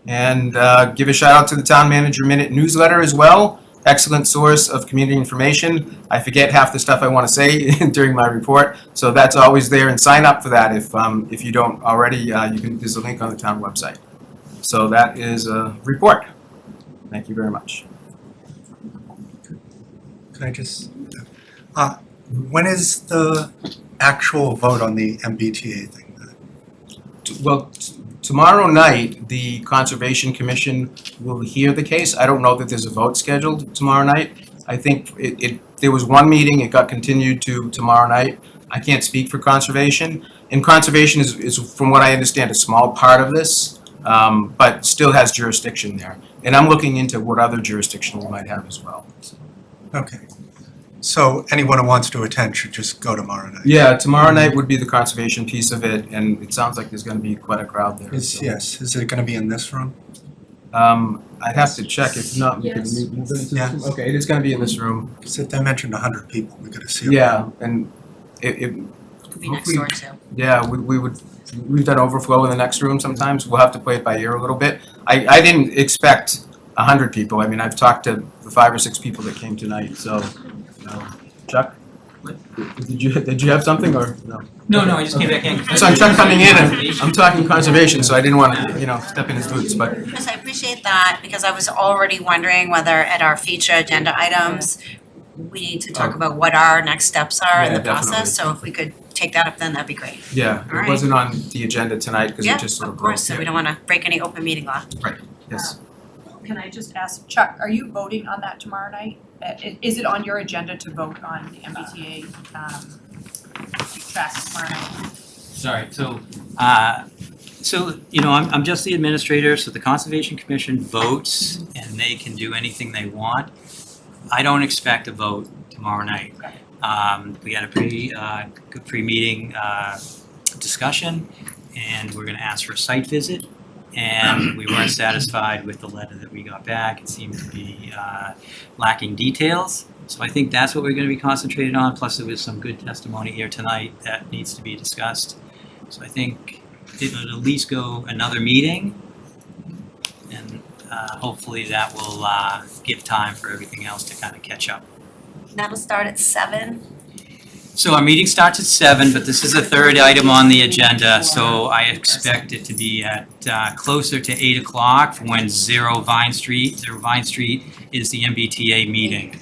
And give a shout out to the Town Manager Minute newsletter as well. Excellent source of community information. I forget half the stuff I want to say during my report, so that's always there, and sign up for that if you don't already. There's a link on the town website. So that is a report. Thank you very much. Can I just, when is the actual vote on the MBTA thing? Well, tomorrow night, the Conservation Commission will hear the case. I don't know that there's a vote scheduled tomorrow night. I think there was one meeting, it got continued to tomorrow night. I can't speak for Conservation. And Conservation is, from what I understand, a small part of this, but still has jurisdiction there. And I'm looking into what other jurisdiction we might have as well. Okay. So anyone who wants to attend should just go tomorrow night? Yeah, tomorrow night would be the conservation piece of it, and it sounds like there's going to be quite a crowd there. Yes, is it going to be in this room? I'd have to check. If not, we can Yes. move it into Yeah. this room. Okay, it is going to be in this room. Because they mentioned 100 people, we got to see. Yeah, and it Could be next door too. yeah, we've done overflow in the next room sometimes. We'll have to play it by ear a little bit. I didn't expect 100 people. I mean, I've talked to the 5 or 6 people that came tonight, so, Chuck? Did you have something, or no? No, I just came back in. So I'm Chuck coming in, and I'm talking conservation, so I didn't want to, step in his boots, but. Chris, I appreciate that, because I was already wondering whether at our future agenda items, we need to talk about what our next steps are in Yeah, the process, so if we could take that up then, that'd be great. Yeah, All right. it wasn't on the agenda tonight, because Yeah, it just sort of of broke. course, so we don't wanna break any open meeting law. Yes. Can I just ask, Chuck, are you voting on that tomorrow night? Is it on your agenda to vote on the MBTA track tomorrow night? Sorry, I'm just the administrator, so the Conservation Commission votes and they can do anything they want. I don't expect a vote tomorrow night. We had a good pre-meeting discussion, and we're gonna ask for a site visit. And we weren't satisfied with the letter that we got back. It seemed to be lacking details. So I think that's what we're gonna be concentrated on, plus there was some good testimony here tonight that needs to be discussed. So I think it'll at least go another meeting, and hopefully that will give time for everything else to kind of catch up. That'll start at 7. So our meeting starts at 7, but this is the third item on the agenda, so I expect it to be at closer to 8 o'clock for when 0 Vine Street is the MBTA meeting.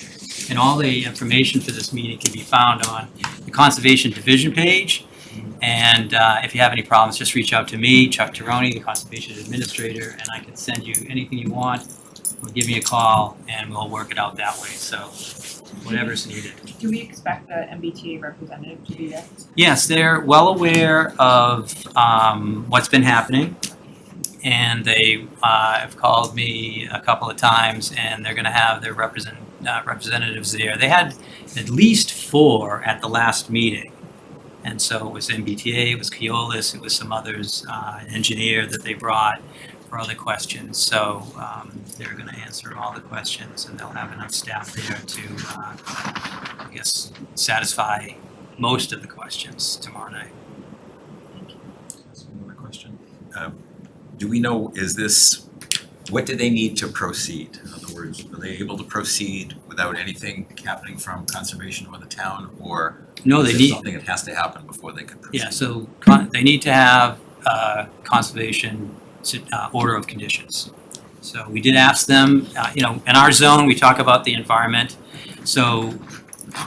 And all the information for this meeting can be found on the Conservation Division page. And if you have any problems, just reach out to me, Chuck Tironi, the Conservation Administrator, and I can send you anything you want, or give me a call, and we'll work it out that way. So whatever's needed. Do we expect the MBTA representative to be there? Yes, they're well aware of what's been happening, and they have called me a couple of times, and they're going to have their representatives there. They had at least 4 at the last meeting, and so it was MBTA, it was Keolis, it was some others, engineer that they brought for other questions. So they're going to answer all the questions, and they'll have enough staff there to, I guess, satisfy most of the questions tomorrow night. Another question. Do we know, what do they need to proceed? In other words, are they able to proceed without anything happening from conservation or the town, or No, they is it need, something that has to happen before they can proceed? yeah, so they need to have conservation order of conditions. So we did ask them, in our zone, we talk about the environment. So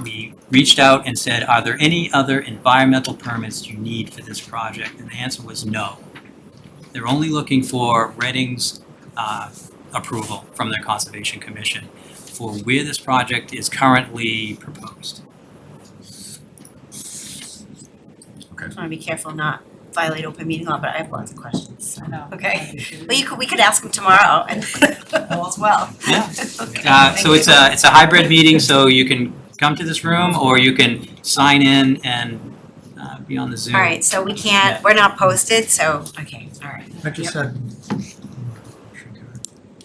we reached out and said, are there any other environmental permits you need for this project? And the answer was no. They're only looking for Reading's approval from their Conservation Commission for where this project is currently proposed. I just wanna be careful not violate open meeting law, but I have lots of questions, so, I know. okay. Well, we could ask them tomorrow and all as well. Yeah. Okay, So it's a hybrid meeting, so you can come to this room or you can sign in and be on the Zoom. All right, so we're not posted, so, okay, all right. I just had,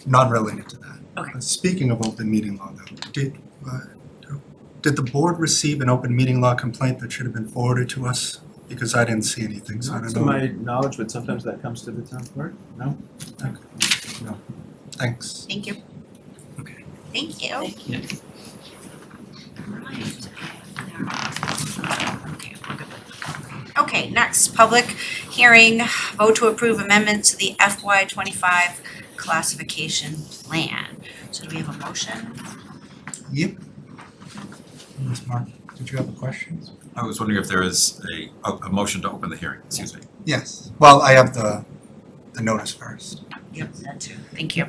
non-related to that. Okay. Speaking of open meeting law though, did the board receive an open meeting law complaint that should have been forwarded to us? Because I didn't see anything, so I Not don't to know. my knowledge, but sometimes that comes to the town clerk, no? No. Thanks. Thank you. Okay. Thank you. Yeah. Right. Okay, we're good. Okay, next, public hearing, vote to approve amendments to the FY25 classification plan. So do we have a motion? Yep. Ms. Mark, did you have a question? I was wondering if there is a motion to open the hearing, excuse me. Yes. Well, I have the notice first. Yep, that too. Thank you.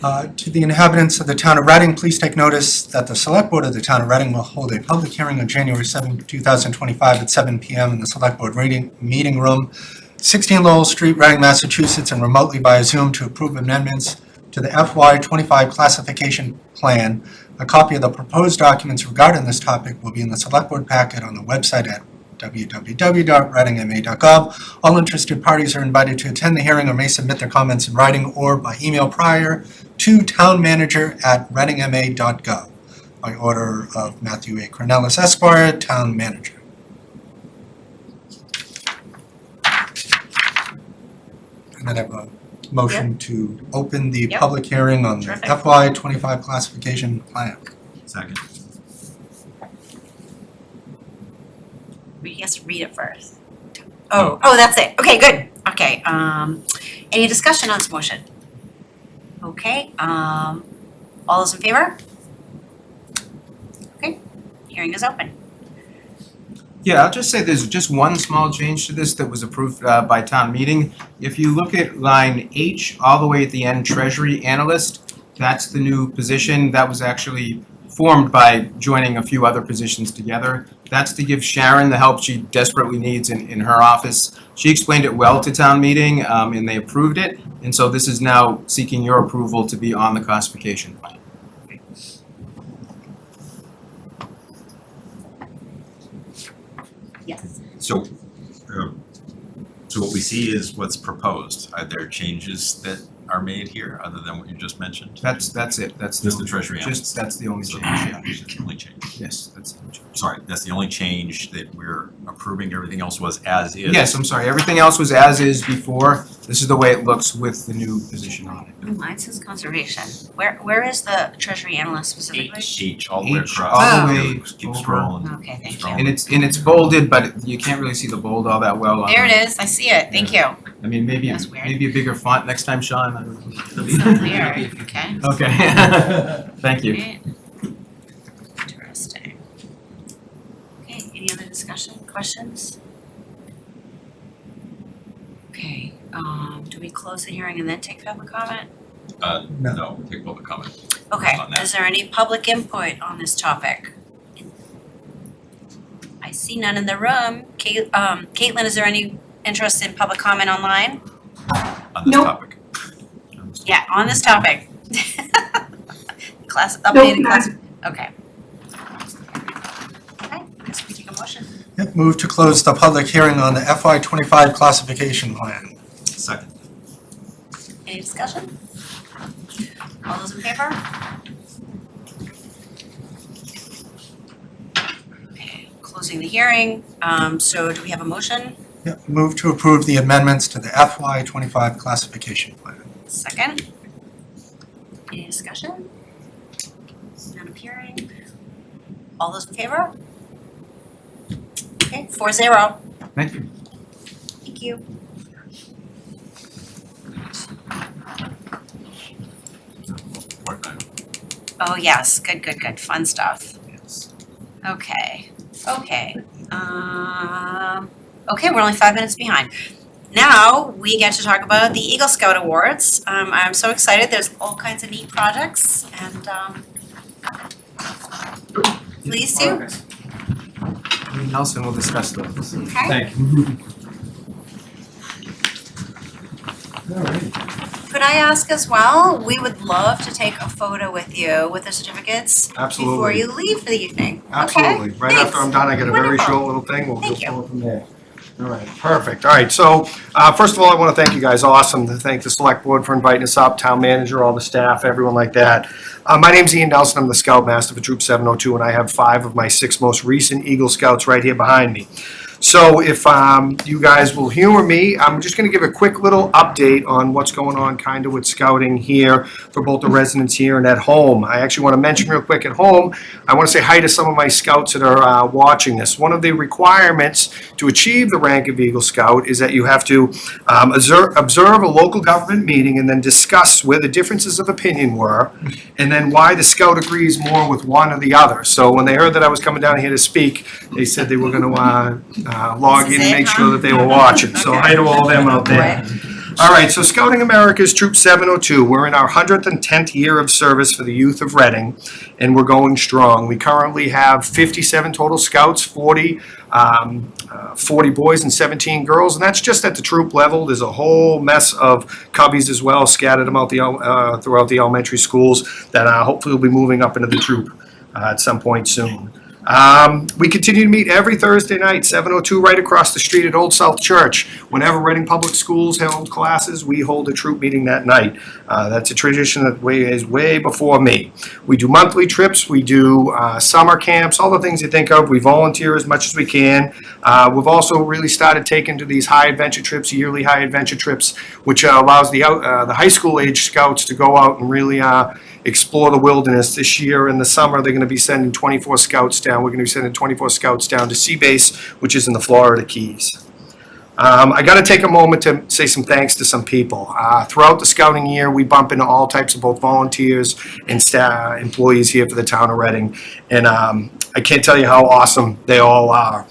To the inhabitants of the town of Reading, please take notice that the Select Board of the town of Reading will hold a public hearing on January 7, 2025 at 7 p.m. in the Select Board meeting room, 16 Lowell Street, Reading, Massachusetts, and remotely via Zoom to approve amendments to the FY25 classification plan. A copy of the proposed documents regarding this topic will be in the Select Board packet on the website at www.readingma.gov. All interested parties are invited to attend the hearing or may submit their comments in writing or by email prior to townmanager@readingma.gov by order of Matthew A. Cornelis Esquire, Town Manager. And then I have a motion to open the Yep. public hearing on the Terrific. FY25 classification plan. Second. We just read it first. Oh, that's it. Okay, good. Okay, any discussion on this motion? Okay, all those in favor? Okay, hearing is open. Yeah, I'll just say there's just one small change to this that was approved by town meeting. If you look at line H, all the way at the end, Treasury Analyst, that's the new position. That was actually formed by joining a few other positions together. That's to give Sharon the help she desperately needs in her office. She explained it well to town meeting, and they approved it. And so this is now seeking your approval to be on the classification plan. Yes. So what we see is what's proposed. Are there changes that are made here other than what you just mentioned? That's it. That's Just the treasury Just, that's the only So change, yeah. that's the only change. Yes, that's the only change. Sorry, that's the only change that we're approving. Everything else was as is. Yes, I'm sorry. Everything else was as is before. This is the way it looks with the new position on it. Oh, mine says conservation. Where is the treasury analyst specifically? H all the way H across. all the way Keep over. scrolling. Okay, thank you. And it's bolded, but you can't really see the bold all that well. There it is. I see it. Thank you. I mean, maybe That's weird. maybe a bigger font next time, Sean. I don't know. So weird. Okay. Okay. Thank you. Right. Interesting. Okay, any other discussion, questions? Okay, do we close the hearing and then take public comment? No, take public comment. Okay, On that. is there any public input on this topic? I see none in the room. Caitlin, is there any interest in public comment online? On this Nope. topic. Yeah, on this topic. Class, Nope, updated none. class, okay. Okay, I guess we take a motion. Yep, move to close the public hearing on the FY25 classification plan. Second. Any discussion? All those in favor? Okay, closing the hearing. So do we have a motion? Yep, move to approve the amendments to the FY25 classification plan. Second? Any discussion? None appearing. All those in favor? Okay, 4-0. Thank you. Thank you. Oh, yes, good, fun stuff. Yes. Okay. Okay, we're only 5 minutes behind. Now, we get to talk about the Eagle Scout Awards. I'm so excited, there's all kinds of neat projects, and, please do. Nelson will discuss those. Okay. Thank you. All right. Could I ask as well, we would love to take a photo with you with the certificates before Absolutely. you leave for the evening. Absolutely. Okay? Right after I'm done, I get a very Wonderful. short little thing. We'll Thank go from there. All right, perfect. All right, so first of all, I want to thank you guys. Awesome to thank the select board for inviting us up, town manager, all the staff, everyone like that. My name's Ian Nelson. I'm the Scout Master for Troop 702, and I have 5 of my 6 most recent Eagle Scouts right here behind me. So if you guys will humor me, I'm just going to give a quick little update on what's going on kind of with scouting here for both the residents here and at home. I actually want to mention real quick at home, I want to say hi to some of my scouts that are watching this. One of the requirements to achieve the rank of Eagle Scout is that you have to observe a local government meeting and then discuss where the differences of opinion were and then why the scout agrees more with one or the other. So when they heard that I was coming down here to speak, they said they were going to log in and make sure that they were watching. So hi to all of them out there. All right, so Scouting America's Troop 702, we're in our 110th year of service for the youth of Reading, and we're going strong. We currently have 57 total scouts, 40 boys and 17 girls, and that's just at the troop level. There's a whole mess of cubbies as well, scattered throughout the elementary schools that hopefully will be moving up into the troop at some point soon. We continue to meet every Thursday night, 7:02, right across the street at Old South Church. Whenever Reading Public Schools held classes, we hold a troop meeting that night. That's a tradition that is way before me. We do monthly trips, we do summer camps, all the things you think of. We volunteer as much as we can. We've also really started taking to these high adventure trips, yearly high adventure trips, which allows the high school age scouts to go out and really explore the wilderness. This year in the summer, they're going to be sending 24 scouts down. We're going to be sending 24 scouts down to Sea Base, which is in the Florida Keys. I got to take a moment to say some thanks to some people. Throughout the scouting year, we bump into all types of both volunteers and staff employees here for the town of Reading, and I can't tell you how awesome they all are.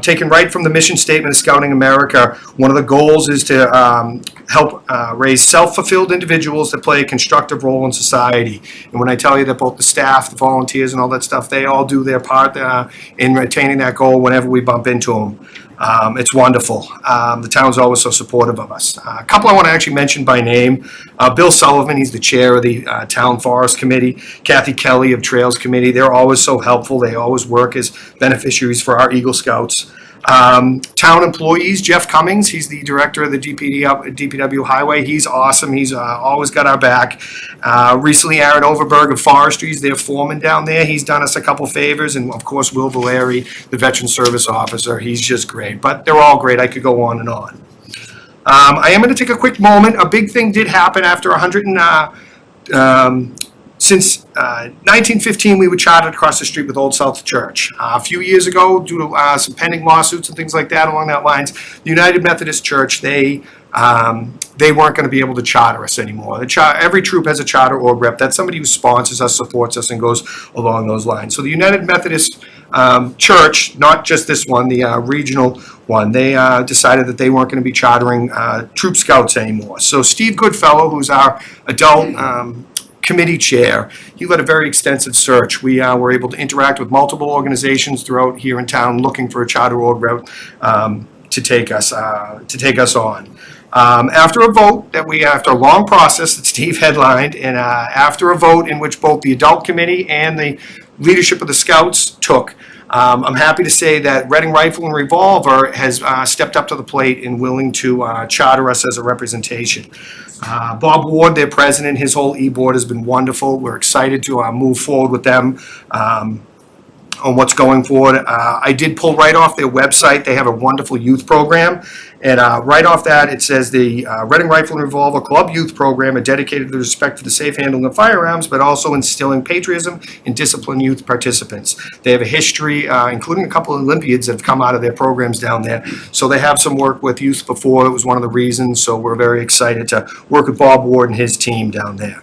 Taken right from the mission statement of Scouting America, one of the goals is to help raise self-fulfilled individuals that play a constructive role in society. And when I tell you that both the staff, the volunteers, and all that stuff, they all do their part in attaining that goal whenever we bump into them. It's wonderful. The town's always so supportive of us. A couple I want to actually mention by name. Bill Sullivan, he's the chair of the Town Forest Committee. Kathy Kelly of Trails Committee. They're always so helpful. They always work as beneficiaries for our Eagle Scouts. Town employees, Jeff Cummings, he's the director of the DPW Highway. He's awesome. He's always got our back. Recently, Aaron Overberg of Forestry, their foreman down there. He's done us a couple favors. And of course, Will Valeri, the Veteran Service Officer. He's just great. But they're all great. I could go on and on. I am going to take a quick moment. A big thing did happen after since 1915, we were chartered across the street with Old South Church. A few years ago, due to some pending lawsuits and things like that along that lines, the United Methodist Church, they weren't going to be able to charter us anymore. Every troop has a charter org rep. That's somebody who sponsors us, supports us, and goes along those lines. So the United Methodist Church, not just this one, the regional one, they decided that they weren't going to be chartering Troop Scouts anymore. So Steve Goodfellow, who's our adult committee chair. He led a very extensive search. We were able to interact with multiple organizations throughout here in town looking for a charter org route to take us on. After a vote after a long process that Steve headlined, and after a vote in which both the adult committee and the leadership of the Scouts took, I'm happy to say that Reading Rifle and Revolver has stepped up to the plate and willing to charter us as a representation. Bob Ward, their president, his whole e-board has been wonderful. We're excited to move forward with them on what's going forward. I did pull right off their website. They have a wonderful youth program. And right off that, it says the Reading Rifle and Revolver Club Youth Program are dedicated to the respect for the safe handling of firearms, but also instilling patriotism and discipline youth participants. They have a history, including a couple of Olympiads that have come out of their programs down there. So they have some work with youth before. It was one of the reasons. So we're very excited to work with Bob Ward and his team down there.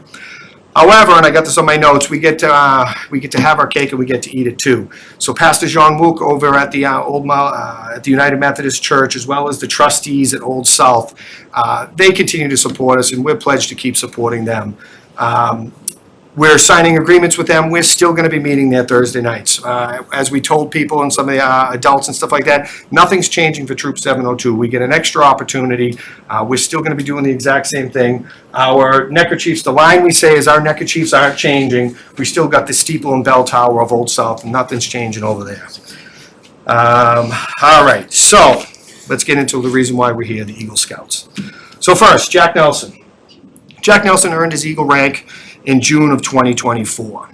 However, and I got this on my notes, we get to have our cake and we get to eat it too. So Pastor Jean Wook over at the at the United Methodist Church, as well as the trustees at Old South, they continue to support us, and we're pledged to keep supporting them. We're signing agreements with them. We're still going to be meeting there Thursday nights. As we told people and some of the adults and stuff like that, nothing's changing for Troop 702. We get an extra opportunity. We're still going to be doing the exact same thing. Our neckerchiefs, the line we say is our neckerchiefs aren't changing. We still got the steeple and bell tower of Old South, and nothing's changing over there. All right, so let's get into the reason why we're here, the Eagle Scouts. So first, Jack Nelson. Jack Nelson earned his Eagle rank in June of 2024.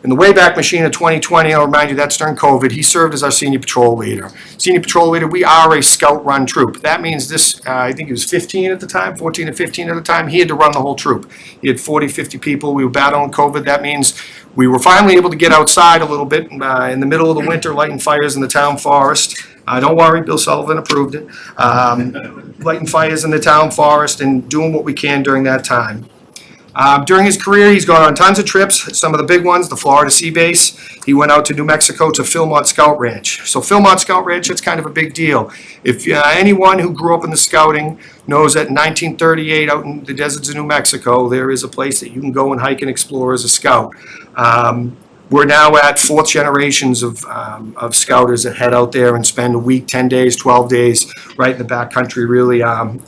In the Wayback Machine of 2020, I'll remind you that's during COVID, he served as our senior patrol leader. Senior patrol leader, we are a scout-run troop. That means this, I think he was 15 at the time, 14 or 15 at the time, he had to run the whole troop. He had 40, 50 people. We were battling COVID. That means we were finally able to get outside a little bit in the middle of the winter, lighting fires in the town forest. Don't worry, Bill Sullivan approved it. Lighting fires in the town forest and doing what we can during that time. During his career, he's gone on tons of trips, some of the big ones, the Florida Sea Base. He went out to New Mexico to Philmont Scout Ranch. So Philmont Scout Ranch, it's kind of a big deal. If anyone who grew up in the scouting knows that in 1938 out in the deserts of New Mexico, there is a place that you can go and hike and explore as a scout. We're now at fourth generations of scouters that head out there and spend a week, 10 days, 12 days right in the backcountry, really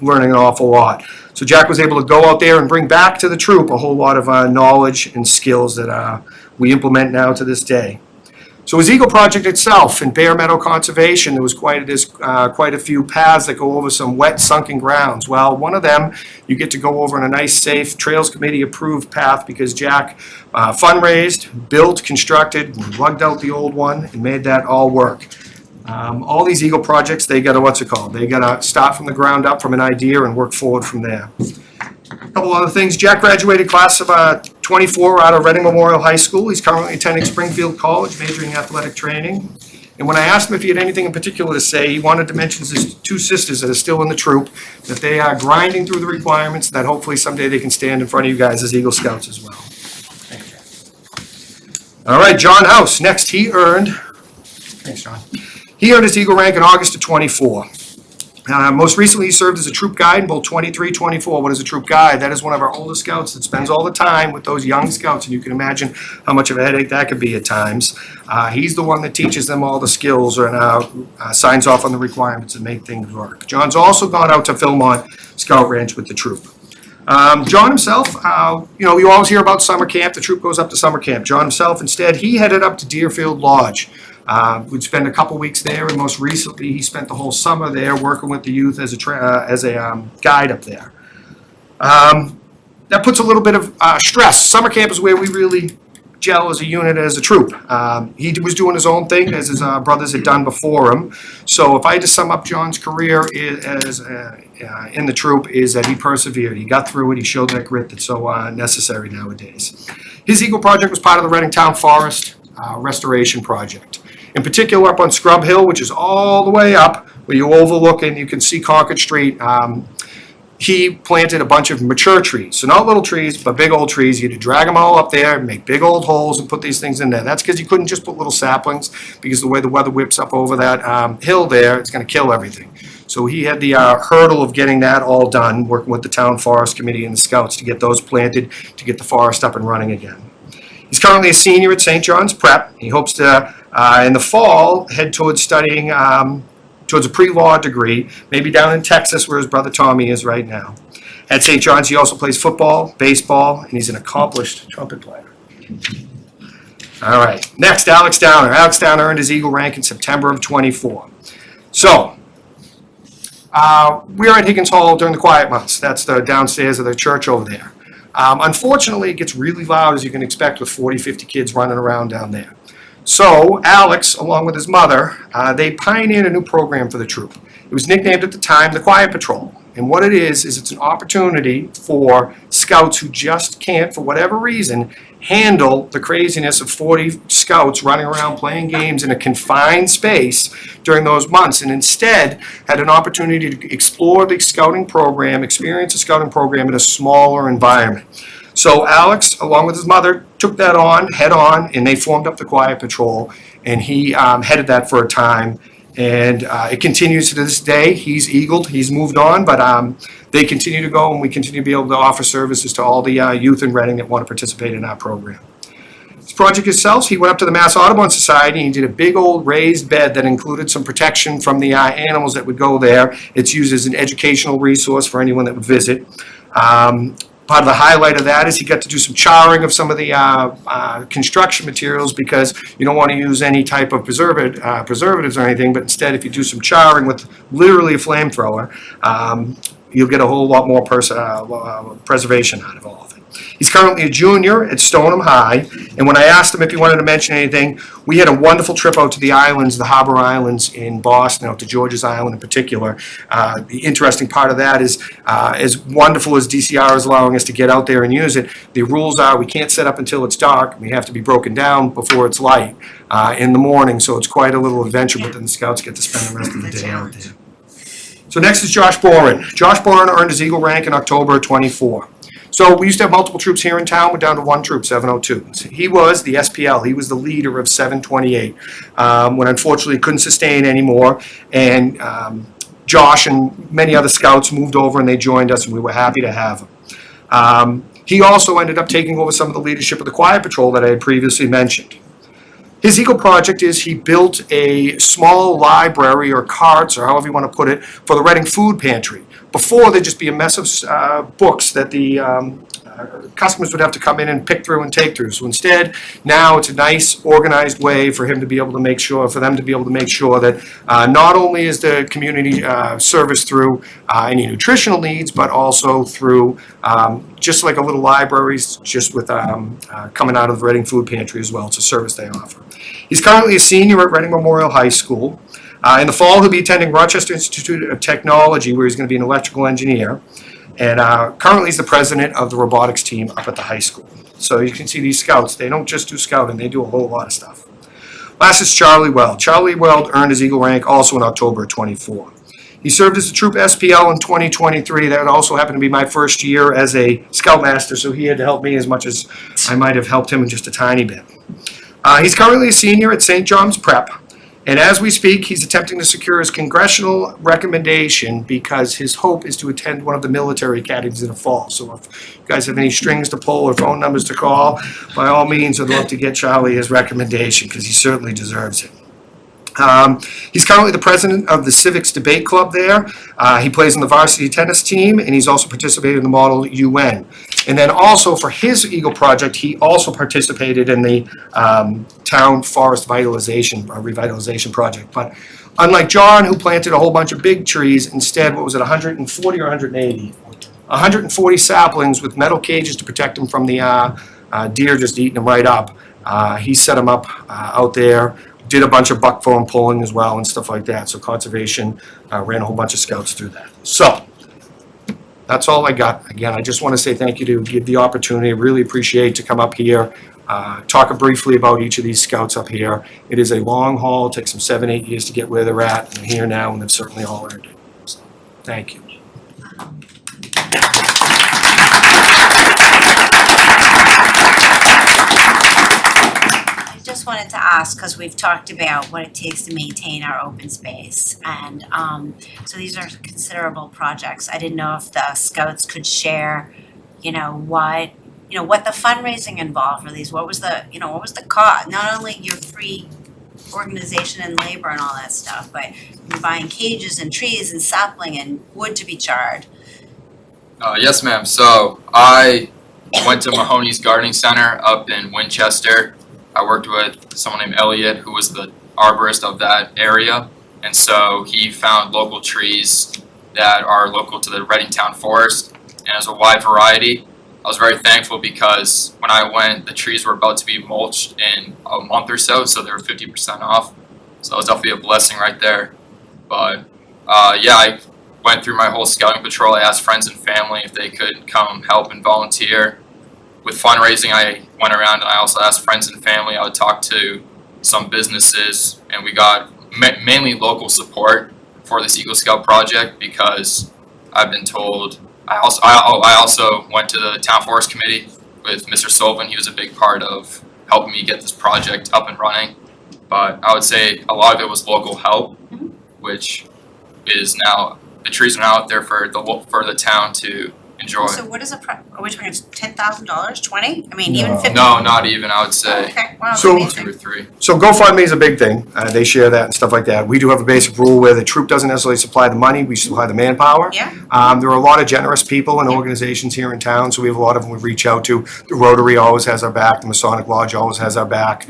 learning an awful lot. So Jack was able to go out there and bring back to the troop a whole lot of knowledge and skills that we implement now to this day. So his Eagle Project itself in Bear Meadow Conservation, there was quite a few paths that go over some wet sunken grounds. Well, one of them you get to go over on a nice, safe Trails Committee approved path because Jack fundraised, built, constructed, lugged out the old one and made that all work. All these Eagle projects, they got to, they got to start from the ground up from an idea and work forward from there. A couple other things. Jack graduated class of 24 out of Reading Memorial High School. He's currently attending Springfield College, majoring in athletic training. And when I asked him if he had anything in particular to say, he wanted to mention his two sisters that are still in the troop, that they are grinding through the requirements, that hopefully someday they can stand in front of you guys as Eagle Scouts as well. Thank you. All right, John House. Next, thanks, John. He earned his Eagle rank in August of 24. Most recently, he served as a troop guide in both 23, 24. What is a troop guide? That is one of our older scouts that spends all the time with those young scouts, and you can imagine how much of a headache that could be at times. He's the one that teaches them all the skills and signs off on the requirements and make things work. John's also gone out to Philmont Scout Ranch with the troop. John himself, you always hear about summer camp. The troop goes up to summer camp. John himself, instead, he headed up to Deerfield Lodge. We'd spend a couple weeks there, and most recently, he spent the whole summer there working with the youth as a guide up there. That puts a little bit of stress. Summer camp is where we really gel as a unit, as a troop. He was doing his own thing, as his brothers had done before him. So if I had to sum up John's career in the troop, is that he persevered. He got through it. He showed that grit that's so necessary nowadays. His Eagle Project was part of the Reading Town Forest Restoration Project. In particular, up on Scrub Hill, which is all the way up, where you overlook and you can see Concord Street. he planted a bunch of mature trees. So not little trees, but big old trees. You had to drag them all up there, make big old holes and put these things in there. That's because you couldn't just put little saplings, because the way the weather whips up over that hill there, it's going to kill everything. So he had the hurdle of getting that all done, working with the town forest committee and the scouts to get those planted, to get the forest up and running again. He's currently a senior at St. John's Prep. He hopes to, in the fall, head towards studying towards a pre-law degree, maybe down in Texas where his brother Tommy is right now. At St. John's, he also plays football, baseball, and he's an accomplished trumpet player. All right, next, Alex Downer. Alex Downer earned his Eagle rank in September of '24. So, we are at Higgins Hall during the quiet months. That's the downstairs of the church over there. Unfortunately, it gets really loud, as you can expect, with 40, 50 kids running around down there. So Alex, along with his mother, they pioneered a new program for the troop. It was nicknamed at the time the Quiet Patrol. And what it is it's an opportunity for scouts who just can't, for whatever reason, handle the craziness of 40 scouts running around playing games in a confined space during those months, and instead had an opportunity to explore the scouting program, experience the scouting program in a smaller environment. So Alex, along with his mother, took that on, head on, and they formed up the Quiet Patrol, and he headed that for a time. And it continues to this day. He's eagled, he's moved on, but they continue to go, and we continue to be able to offer services to all the youth in Reading that want to participate in our program. This project itself, he went up to the Mass Audubon Society and he did a big old raised bed that included some protection from the animals that would go there. It's used as an educational resource for anyone that would visit. Part of the highlight of that is he got to do some charring of some of the construction materials, because you don't want to use any type of preservatives or anything, but instead if you do some charring with literally a flamethrower, you'll get a whole lot more preservation out of all of it. He's currently a junior at Stoneham High, and when I asked him if he wanted to mention anything, we had a wonderful trip out to the islands, the Harbor Islands in Boston, out to George's Island in particular. The interesting part of that is, as wonderful as DCR is allowing us to get out there and use it, the rules are we can't set up until it's dark. We have to be broken down before it's light in the morning, so it's quite a little adventure, but then the scouts get to spend the rest of the day out there. So next is Josh Boren. Josh Boren earned his Eagle rank in October of '24. So we used to have multiple troops here in town. We're down to one troop, 702. He was the SPL. He was the leader of 728 when unfortunately couldn't sustain anymore. And Josh and many other scouts moved over and they joined us, and we were happy to have him. He also ended up taking over some of the leadership of the Quiet Patrol that I had previously mentioned. His Eagle project is he built a small library or carts, or however you want to put it, for the Reading Food Pantry. Before, there'd just be a mess of books that the customers would have to come in and pick through and take through. So instead, now it's a nice, organized way for him to be able to make sure, for them to be able to make sure that not only is the community serviced through any nutritional needs, but also through just like a little libraries, just with coming out of the Reading Food Pantry as well. It's a service they offer. He's currently a senior at Reading Memorial High School. In the fall, he'll be attending Rochester Institute of Technology, where he's going to be an electrical engineer. And currently, he's the president of the robotics team up at the high school. So you can see these scouts, they don't just do scouting, they do a whole lot of stuff. Last is Charlie Weld. Charlie Weld earned his Eagle rank also in October of '24. He served as a troop SPL in 2023. That also happened to be my first year as a scoutmaster, so he had to help me as much as I might have helped him in just a tiny bit. He's currently a senior at St. John's Prep. And as we speak, he's attempting to secure his congressional recommendation because his hope is to attend one of the military academies in the fall. So if you guys have any strings to pull or phone numbers to call, by all means, I'd love to get Charlie his recommendation because he certainly deserves it. He's currently the president of the Civics Debate Club there. He plays on the varsity tennis team, and he's also participated in the Model UN. And then also for his Eagle project, he also participated in the town forest revitalization project. But unlike John, who planted a whole bunch of big trees, instead, what was it, 140 or 180? 140 saplings with metal cages to protect them from the deer just eating them right up. He set them up out there. Did a bunch of buckthorn pulling as well and stuff like that. So conservation ran a whole bunch of scouts through that. So that's all I got. Again, I just want to say thank you to give the opportunity. I really appreciate to come up here, talk briefly about each of these scouts up here. It is a long haul. It takes them 7-8 years to get where they're at. And they're here now, and they've certainly all earned it. So thank you. just wanted to ask, because we've talked about what it takes to maintain our open space. And so these are considerable projects. I didn't know if the scouts could share, what the fundraising involved for these. What was the cost? Not only your free organization and labor and all that stuff, but you're buying cages and trees and sapling and wood to be charred. Yes, ma'am. So I went to Mahoney's Gardening Center up in Winchester. I worked with someone named Elliot, who was the arborist of that area. And so he found local trees that are local to the Reading Town Forest. And it was a wide variety. I was very thankful because when I went, the trees were about to be mulched in a month or so they were 50% off. So that was definitely a blessing right there. But I went through my whole scouting patrol. I asked friends and family if they could come help and volunteer. With fundraising, I went around and I also asked friends and family. I would talk to some businesses, and we got mainly local support for this Eagle Scout project because I've been told. I also went to the Town Forest Committee with Mr. Sullivan. He was a big part of helping me get this project up and running. But I would say a lot of it was local help, which is now the trees are now out there for the town to enjoy. So what is are we talking $10,000, $20,000? I mean, even $50,000? No, not even. I would say Okay, wow, So- amazing. 2 or 3. So GoFundMe is a big thing. They share that and stuff like that. We do have a basic rule where the troop doesn't necessarily supply the money, we supply the manpower. Yeah. There are a lot of generous people and organizations here in town, so we have a lot of them we reach out to. The Rotary always has our back, the Masonic Lodge always has our back.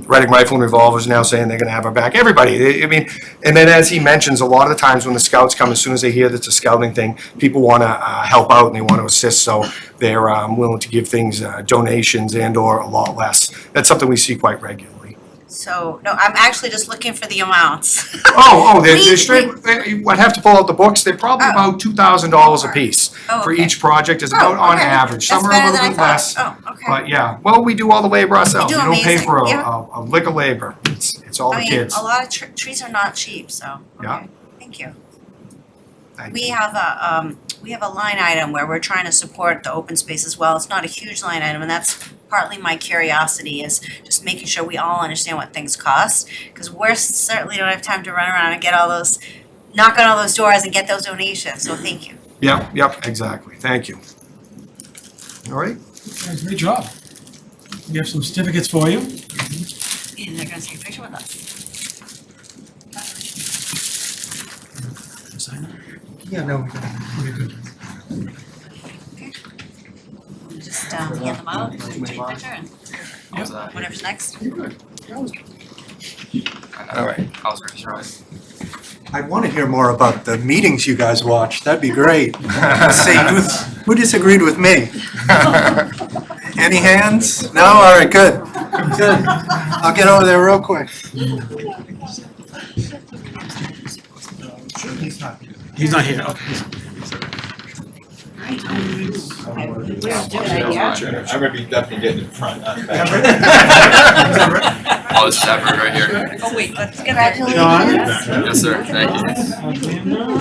Reading Rifle and Revolvers now saying they're gonna have our back, everybody. I mean, and then as he mentions, a lot of the times when the scouts come, as soon as they hear that it's a scouting thing, people wanna help out and they want to assist, so they're willing to give things, donations and or a lot less. That's something we see quite regularly. So, no, I'm actually just looking for the amounts. They're straight, I'd have to pull out the books, they're probably about $2,000 a piece for each project, is about on average. Some are a little bit less, Oh, okay. but yeah, well, we do all the labor ourselves, You we do don't pay amazing, for yeah. a lick of labor, it's all I the mean, kids. a lot of trees are not cheap, so, Yeah. okay, thank you. Thank We have a line item where we're trying to support the open space as well. It's not a huge line item, and that's partly my curiosity is just making sure we all understand what things cost. Because we're certainly don't have time to run around and knock on all those doors and get those donations, so thank you. Yep, exactly, thank you. All right, Great job. We have some certificates for you. And they're gonna take a picture with us. Sign up. Yeah, no, we're good. Just hand them out, take a picture, and whatever's next. All right. I was pretty sure. I want to hear more about the meetings you guys watch. That'd be great. Say, who disagreed with me? Any hands? No? All right, good. Good. I'll get over there real quick. He's not here, okay. I'm gonna be definitely getting in front. Oh, this is Everett right here. Oh, wait, let's congratulations. Yes, sir. Thank you.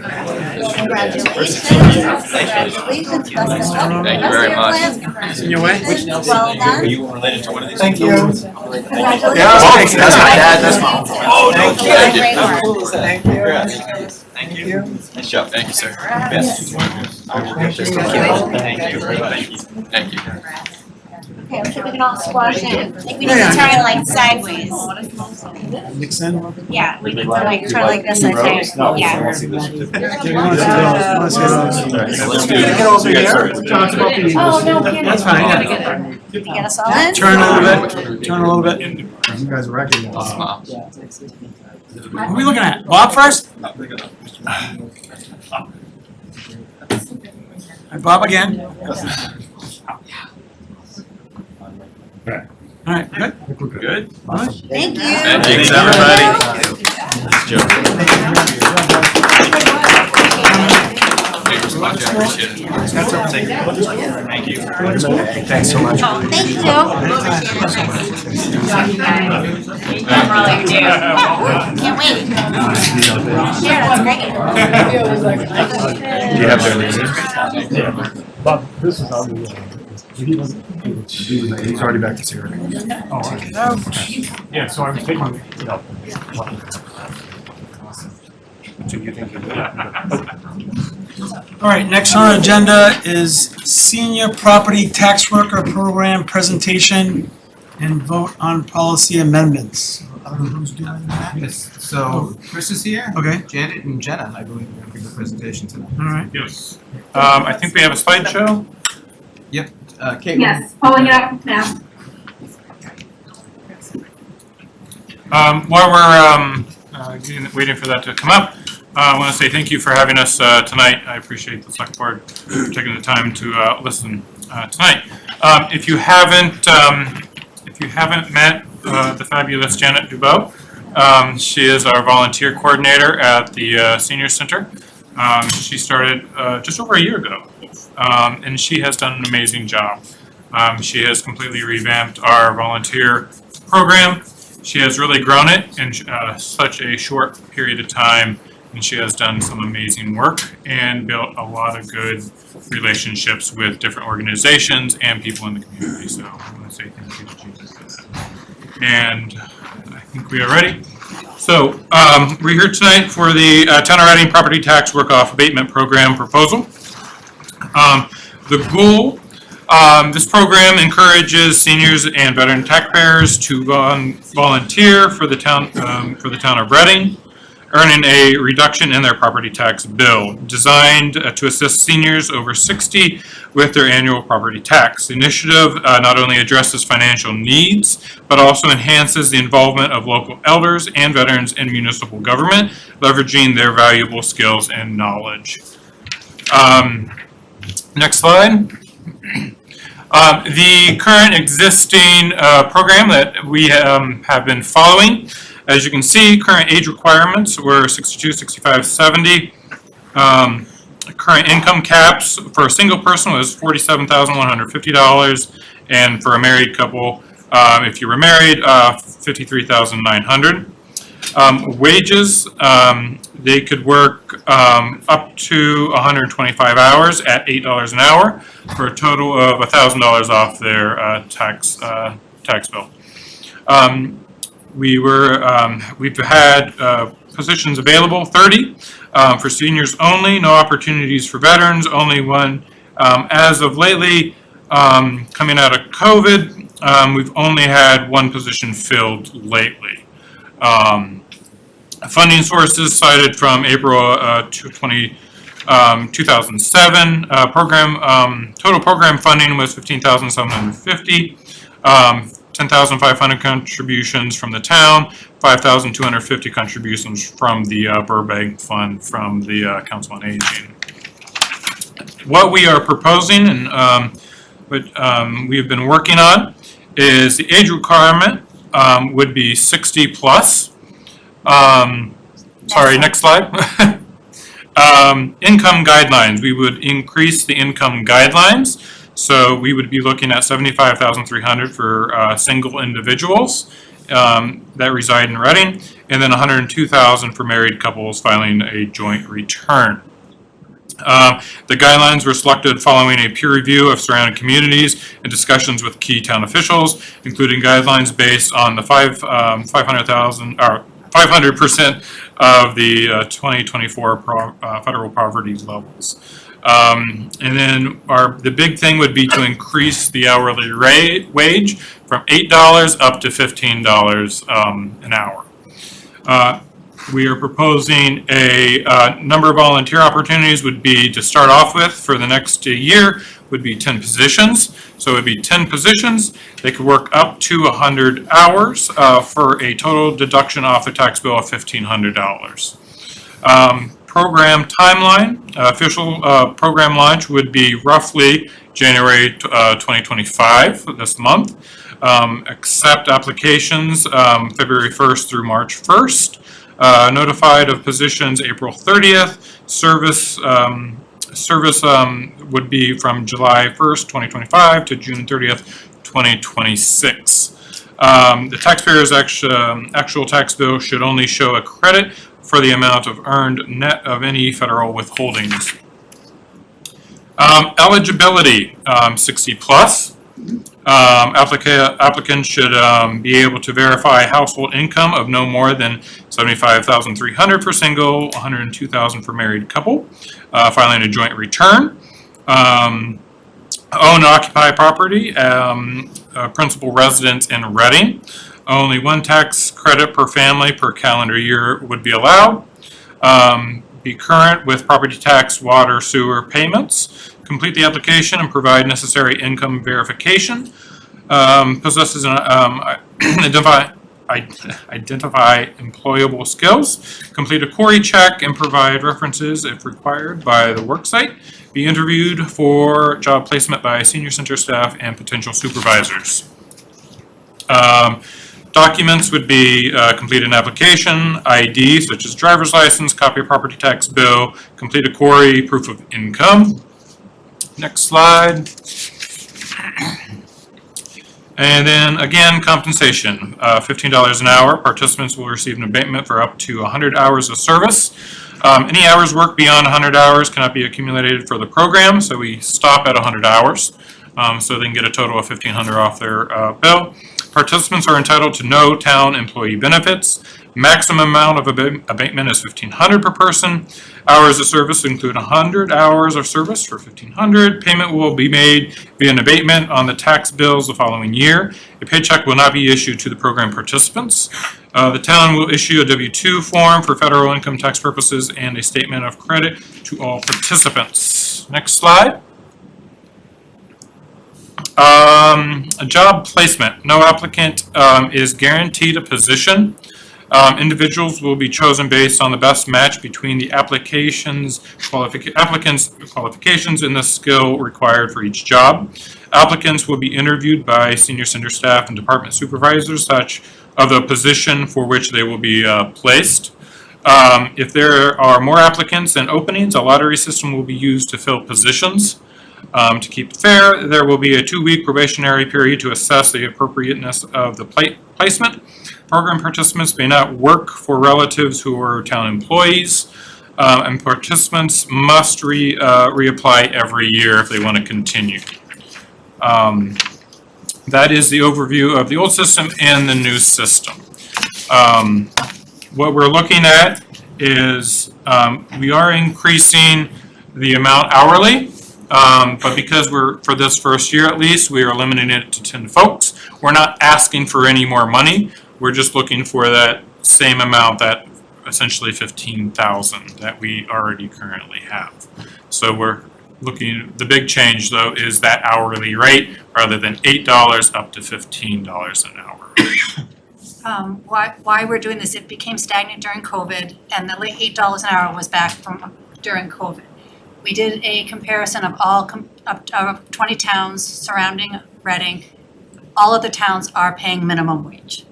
Congratulations. Congratulations. Best of luck. Thank you very much. In your way? Well done. Are you related to one of these? Thank you. Congratulations. that's my dad, that's my. Oh, no Great kidding. work. Thank you. Thank you. Nice job. Thank you, sir. Yes. Thank you very much. Thank you. Okay, let's see if we can all squash in. I think we need to turn like sideways. Mix in a little bit. Yeah, we need to like turn like this, I think. Yeah. You wanna see those? You wanna see those? Get over here. Oh, no, That's fine, yeah. Did you get us all in? Turn a little bit, turn a little bit. You guys recognize. What are we looking at? Bob first? All right, Bob again. All right, good. Good. All right. Thank you. Thanks, everybody. Thank you so much. I appreciate it. Thank you. Thanks so much. Thank you. Can't wait. Yeah, that's great. Do you have their names? Bob, this is how we He's already back to zero. Yeah, so I was taking, you know. So you think you're good? All right, next on our agenda is Senior Property Tax Worker Program presentation and vote on policy amendments. I don't know who's doing that. Yes, so Chris is here. Okay. Janet and Jenna, I believe, are going to give the presentation tonight. All right. Yes. I think we have a slideshow. Caitlin. Yes, pulling it up now. While we're waiting for that to come up, I want to say thank you for having us tonight. I appreciate the select board taking the time to listen tonight. If you haven't met the fabulous Janet Dubow, she is our volunteer coordinator at the Senior Center. She started just over a year ago, and she has done an amazing job. She has completely revamped our volunteer program. She has really grown it in such a short period of time, and she has done some amazing work and built a lot of good relationships with different organizations and people in the community. So I want to say thank you to Jesus for that. And I think we are ready. So we're here tonight for the Town of Reading Property Tax Work-Off Abatement Program proposal. The goal, this program encourages seniors and veteran taxpayers to volunteer for the town of Reading, earning a reduction in their property tax bill, designed to assist seniors over 60 with their annual property tax. The initiative not only addresses financial needs, but also enhances the involvement of local elders and veterans in municipal government, leveraging their valuable skills and knowledge. Next slide. The current existing program that we have been following, as you can see, current age requirements were 62, 65, 70. Current income caps for a single person was $47,150, and for a married couple, if you were married, $53,900. Wages, they could work up to 125 hours at $8 an hour for a total of $1,000 off their tax bill. We've had positions available, 30 for seniors only, no opportunities for veterans, only one. As of lately, coming out of COVID, we've only had one position filled lately. Funding sources cited from April 2007. Total program funding was $15,750. 10,500 contributions from the town, 5,250 contributions from the Burbank Fund from the Council on Aging. What we are proposing and what we have been working on is the age requirement would be 60 plus. Sorry, next slide. Income guidelines. We would increase the income guidelines. So we would be looking at $75,300 for single individuals that reside in Reading, and then $102,000 for married couples filing a joint return. The guidelines were selected following a peer review of surrounding communities and discussions with key town officials, including guidelines based on the 500% of the 2024 federal poverty levels. And then the big thing would be to increase the hourly wage from $8 up to $15 an hour. We are proposing a number of volunteer opportunities would be to start off with for the next year would be 10 positions. So it would be 10 positions. They could work up to 100 hours for a total deduction off the tax bill of $1,500. Program timeline, official program launch would be roughly January 2025, this month. Accept applications February 1st through March 1st. Notified of positions April 30th. Service would be from July 1st, 2025 to June 30th, 2026. The taxpayer's actual tax bill should only show a credit for the amount of earned net of any federal withholdings. Eligibility, 60 plus. Applicants should be able to verify household income of no more than 75,300 for single, 102,000 for married couple. Filing a joint return. Own and occupy property, principal residence in Reading. Only one tax credit per family per calendar year would be allowed. Be current with property tax, water, sewer payments. Complete the application and provide necessary income verification. Possesses an identify employable skills. Complete a query check and provide references if required by the worksite. Be interviewed for job placement by senior center staff and potential supervisors. Documents would be complete an application, ID such as driver's license, copy of property tax bill, complete a query, proof of income. Next slide. And then again, compensation, $15 an hour. Participants will receive an abatement for up to 100 hours of service. Any hours worked beyond 100 hours cannot be accumulated for the program, so we stop at 100 hours. So they can get a total of $1,500 off their bill. Participants are entitled to no town employee benefits. Maximum amount of abatement is $1,500 per person. Hours of service include 100 hours of service for $1,500. Payment will be made via an abatement on the tax bills the following year. A paycheck will not be issued to the program participants. The town will issue a W-2 form for federal income tax purposes and a statement of credit to all participants. Next slide. A job placement. No applicant is guaranteed a position. Individuals will be chosen based on the best match between the applicant's qualifications and the skill required for each job. Applicants will be interviewed by senior center staff and department supervisors such of the position for which they will be placed. If there are more applicants than openings, a lottery system will be used to fill positions. To keep it fair, there will be a 2-week probationary period to assess the appropriateness of the placement. Program participants may not work for relatives who are town employees, and participants must reapply every year if they want to continue. That is the overview of the old system and the new system. What we're looking at is we are increasing the amount hourly. But because for this first year at least, we are limiting it to 10 folks. We're not asking for any more money. We're just looking for that same amount, that essentially 15,000 that we already currently have. So we're looking, the big change though is that hourly rate, rather than $8 up to $15 an hour. Why we're doing this, it became stagnant during COVID, and the $8 an hour was back from during COVID. We did a comparison of of 20 towns surrounding Reading. All of the towns are paying minimum wage.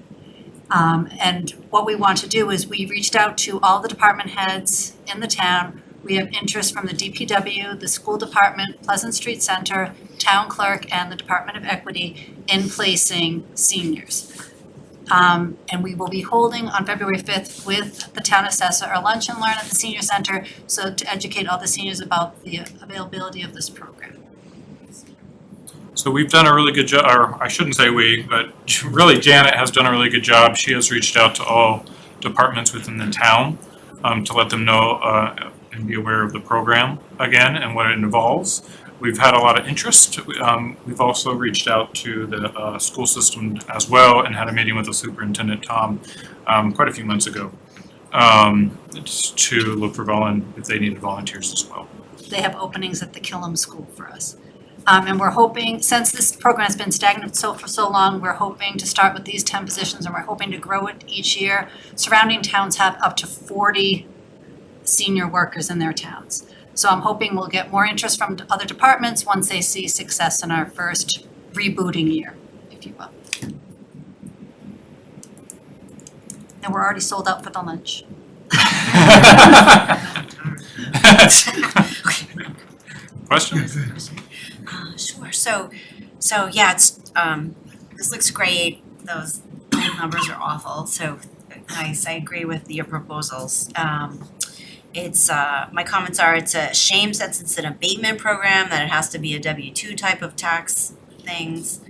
And what we want to do is we reached out to all the department heads in the town. We have interest from the DPW, the school department, Pleasant Street Center, town clerk, and the Department of Equity in placing seniors. And we will be holding on February 5th with the town assessor a lunch and learn at the senior center, so to educate all the seniors about the availability of this program. So we've done a really good job, or I shouldn't say we, but really Janet has done a really good job. She has reached out to all departments within the town to let them know and be aware of the program again and what it involves. We've had a lot of interest. We've also reached out to the school system as well and had a meeting with the superintendent, Tom, quite a few months ago, just to look for if they needed volunteers as well. They have openings at the Killam School for us. And we're hoping, since this program has been stagnant for so long, we're hoping to start with these 10 positions, and we're hoping to grow it each year. Surrounding towns have up to 40 senior workers in their towns. So I'm hoping we'll get more interest from other departments once they see success in our first rebooting year, if you will. And we're already sold out for the lunch. Questions? Sure. So yeah, it's this looks great. Those numbers are awful. So nice. I agree with your proposals. it's, my comments are, it's a shame since it's an abatement program that it has to be a W-2 type of tax things.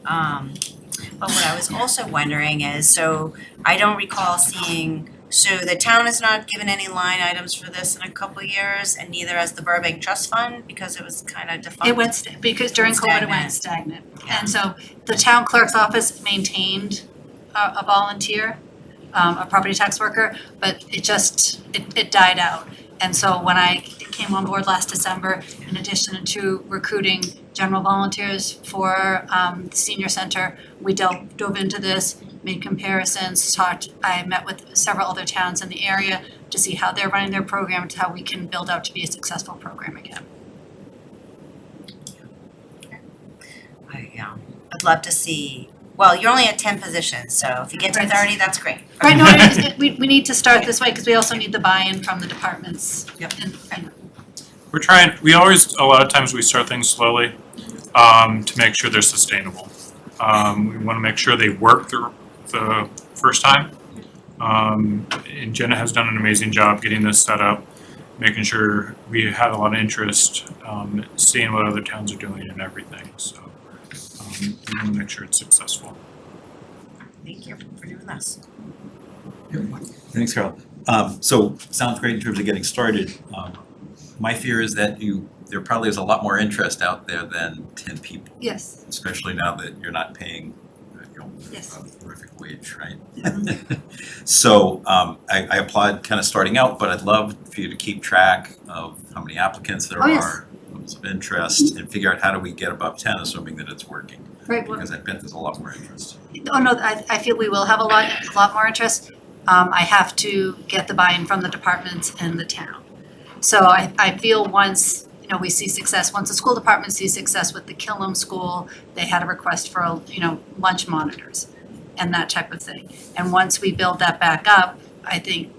But what I was also wondering is, so I don't recall seeing, so the town has not given any line items for this in a couple years, and neither has the Burbank Trust Fund, because it was kind of defunct. It went, because during COVID, it went stagnant. And so the town clerk's office maintained a volunteer, a property tax worker, but it just, it died out. And so when I came on board last December, in addition to recruiting general volunteers for the senior center, we dove into this, made comparisons, I met with several other towns in the area to see how they're running their program, to how we can build out to be a successful program again. I'd love to see, well, you're only at 10 positions, so if you get to 30, that's great. Right, no, we need to start this way because we also need the buy-in from the departments. Yep. We're trying, a lot of times we start things slowly to make sure they're sustainable. We want to make sure they work the first time. And Jenna has done an amazing job getting this set up, making sure we have a lot of interest, seeing what other towns are doing and everything. So we want to make sure it's successful. Thank you for doing this. Thanks, Carol. So sounds great in terms of getting started. My fear is that there probably is a lot more interest out there than 10 people. Yes. Especially now that you're not paying, Yes. a horrific wage, right? So I applaud kind of starting out, but I'd love for you to keep track of how many applicants there are, levels of interest, and figure out how do we get above 10, assuming that it's working. Right. Because I bet there's a lot more interest. Oh, no, I feel we will have a lot more interest. I have to get the buy-in from the departments and the town. So I feel once, we see success, once the school department sees success with the Killam School, they had a request for, lunch monitors and that type of thing. And once we build that back up, I think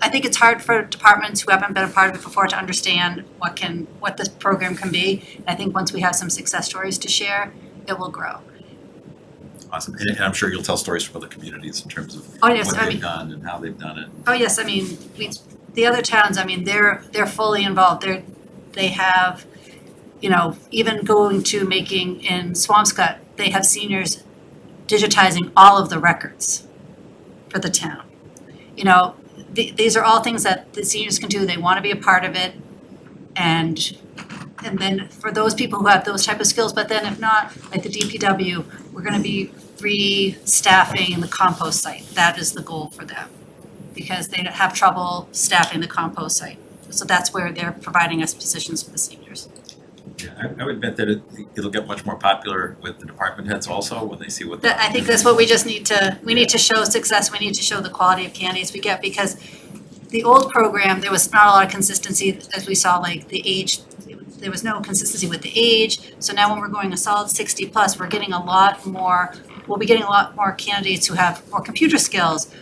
it's hard for departments who haven't been a part of it before to understand what this program can be. And I think once we have some success stories to share, it will grow. Awesome. And I'm sure you'll tell stories from other communities in terms of Oh, yes, what they've done and how they've done it. Oh, yes, the other towns, they're fully involved. They have, even going to making in Swampscott, they have seniors digitizing all of the records for the town. These are all things that the seniors can do. They want to be a part of it. And then for those people who have those type of skills, but then if not, like the DPW, we're going to be re-staffing the compost site. That is the goal for them, because they have trouble staffing the compost site. So that's where they're providing us positions for the seniors. Yeah, I would bet that it'll get much more popular with the department heads also when they see what. I think that's what we just need to show success. We need to show the quality of candidates we get, because the old program, there was not a lot of consistency, as we saw, like the age, there was no consistency with the age. So now when we're going a solid 60 plus, we'll be getting a lot more candidates who have more computer skills,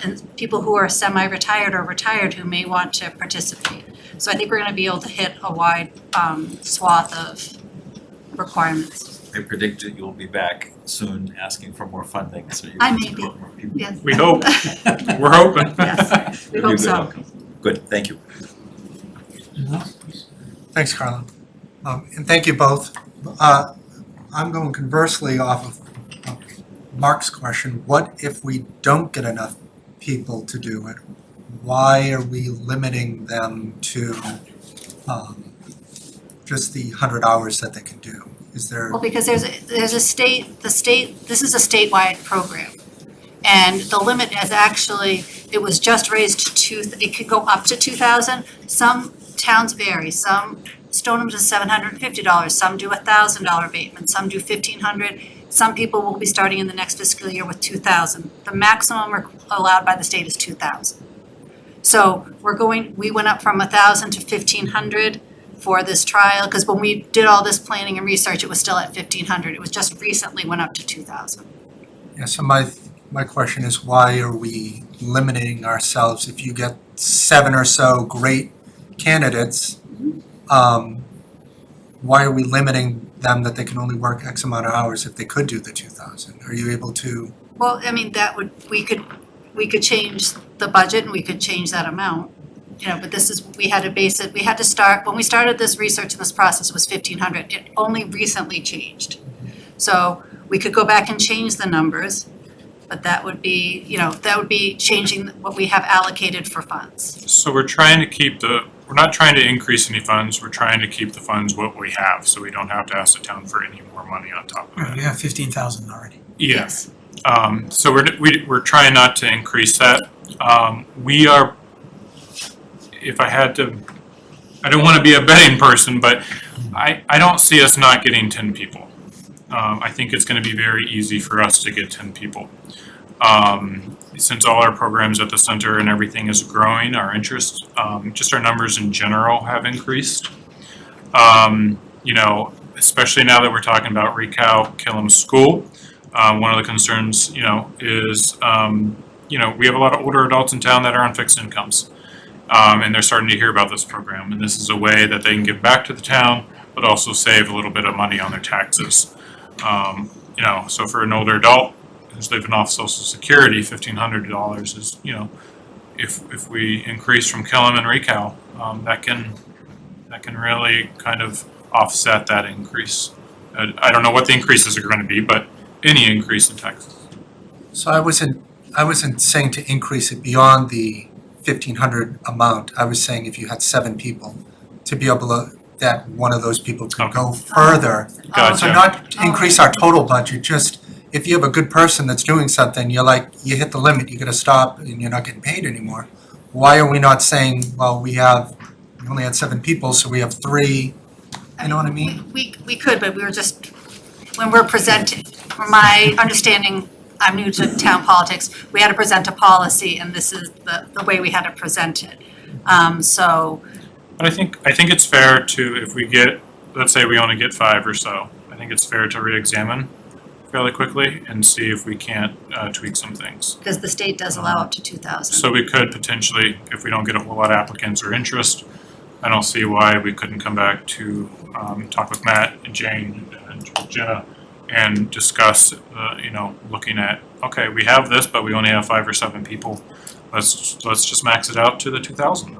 and people who are semi-retired or retired who may want to participate. So I think we're going to be able to hit a wide swath of requirements. I predict that you'll be back soon asking for more funding, so you I can may be. support more people. Yes. We hope. We're hoping. Yes, we It'll be a hope good so. outcome. Good, thank you. Thanks, Carla. And thank you both. I'm going conversely off of Mark's question. What if we don't get enough people to do it? Why are we limiting them to just the 100 hours that they can do? Is there? Well, because there's a state, this is a statewide program. And the limit is actually, it was just raised to, it could go up to 2,000. Some towns vary. Some, Stoneham does $750, some do $1,000 abatement, some do $1,500. Some people will be starting in the next fiscal year with 2,000. The maximum allowed by the state is 2,000. So we went up from 1,000 to 1,500 for this trial, because when we did all this planning and research, it was still at 1,500. It was just recently went up to 2,000. Yeah, so my question is, why are we limiting ourselves? If you get 7 or so great candidates, why are we limiting them that they can only work X amount of hours if they could do the 2,000? Are you able to? Well, we could change the budget and we could change that amount. but this is, we had to base it, we had to start, when we started this research and this process, it was 1,500. It only recently changed. So we could go back and change the numbers, but that would be, that would be changing what we have allocated for funds. So we're trying to keep we're not trying to increase any funds, we're trying to keep the funds what we have, so we don't have to ask the town for any more money on top of Right, that. we have 15,000 already. Yes. So we're trying not to increase that. We are, if I had to, I don't want to be a betting person, but I don't see us not getting 10 people. I think it's going to be very easy for us to get 10 people. Since all our programs at the center and everything is growing, our interest, just our numbers in general have increased. Especially now that we're talking about Recal Killam School, one of the concerns, is, we have a lot of older adults in town that are on fixed incomes. And they're starting to hear about this program, and this is a way that they can give back to the town, but also save a little bit of money on their taxes. So for an older adult who's living off Social Security, $1,500 is, if we increase from Killam and Recal, that can really kind of offset that increase. I don't know what the increases are going to be, but any increase in taxes. So I wasn't saying to increase it beyond the 1,500 amount. I was saying if you had 7 people, to be able to, that one of those people could go further. Gotcha. So not to increase our total budget, just if you have a good person that's doing something, you hit the limit, you gotta stop and you're not getting paid anymore. Why are we not saying, well, we only had 7 people, so we have 3, you know what I mean? We could, but we were just, when we're presenting, from my understanding, I'm new to town politics, we had to present a policy, and this is the way we had to present it. But I think it's fair to, if we get, let's say we only get 5 or so, I think it's fair to re-examine fairly quickly and see if we can't tweak some things. Because the state does allow up to 2,000. So we could potentially, if we don't get a whole lot of applicants or interest, I don't see why we couldn't come back to talk with Matt and Jane and Jenna and discuss, looking at, okay, we have this, but we only have 5 or 7 people. Let's just max it out to the 2,000.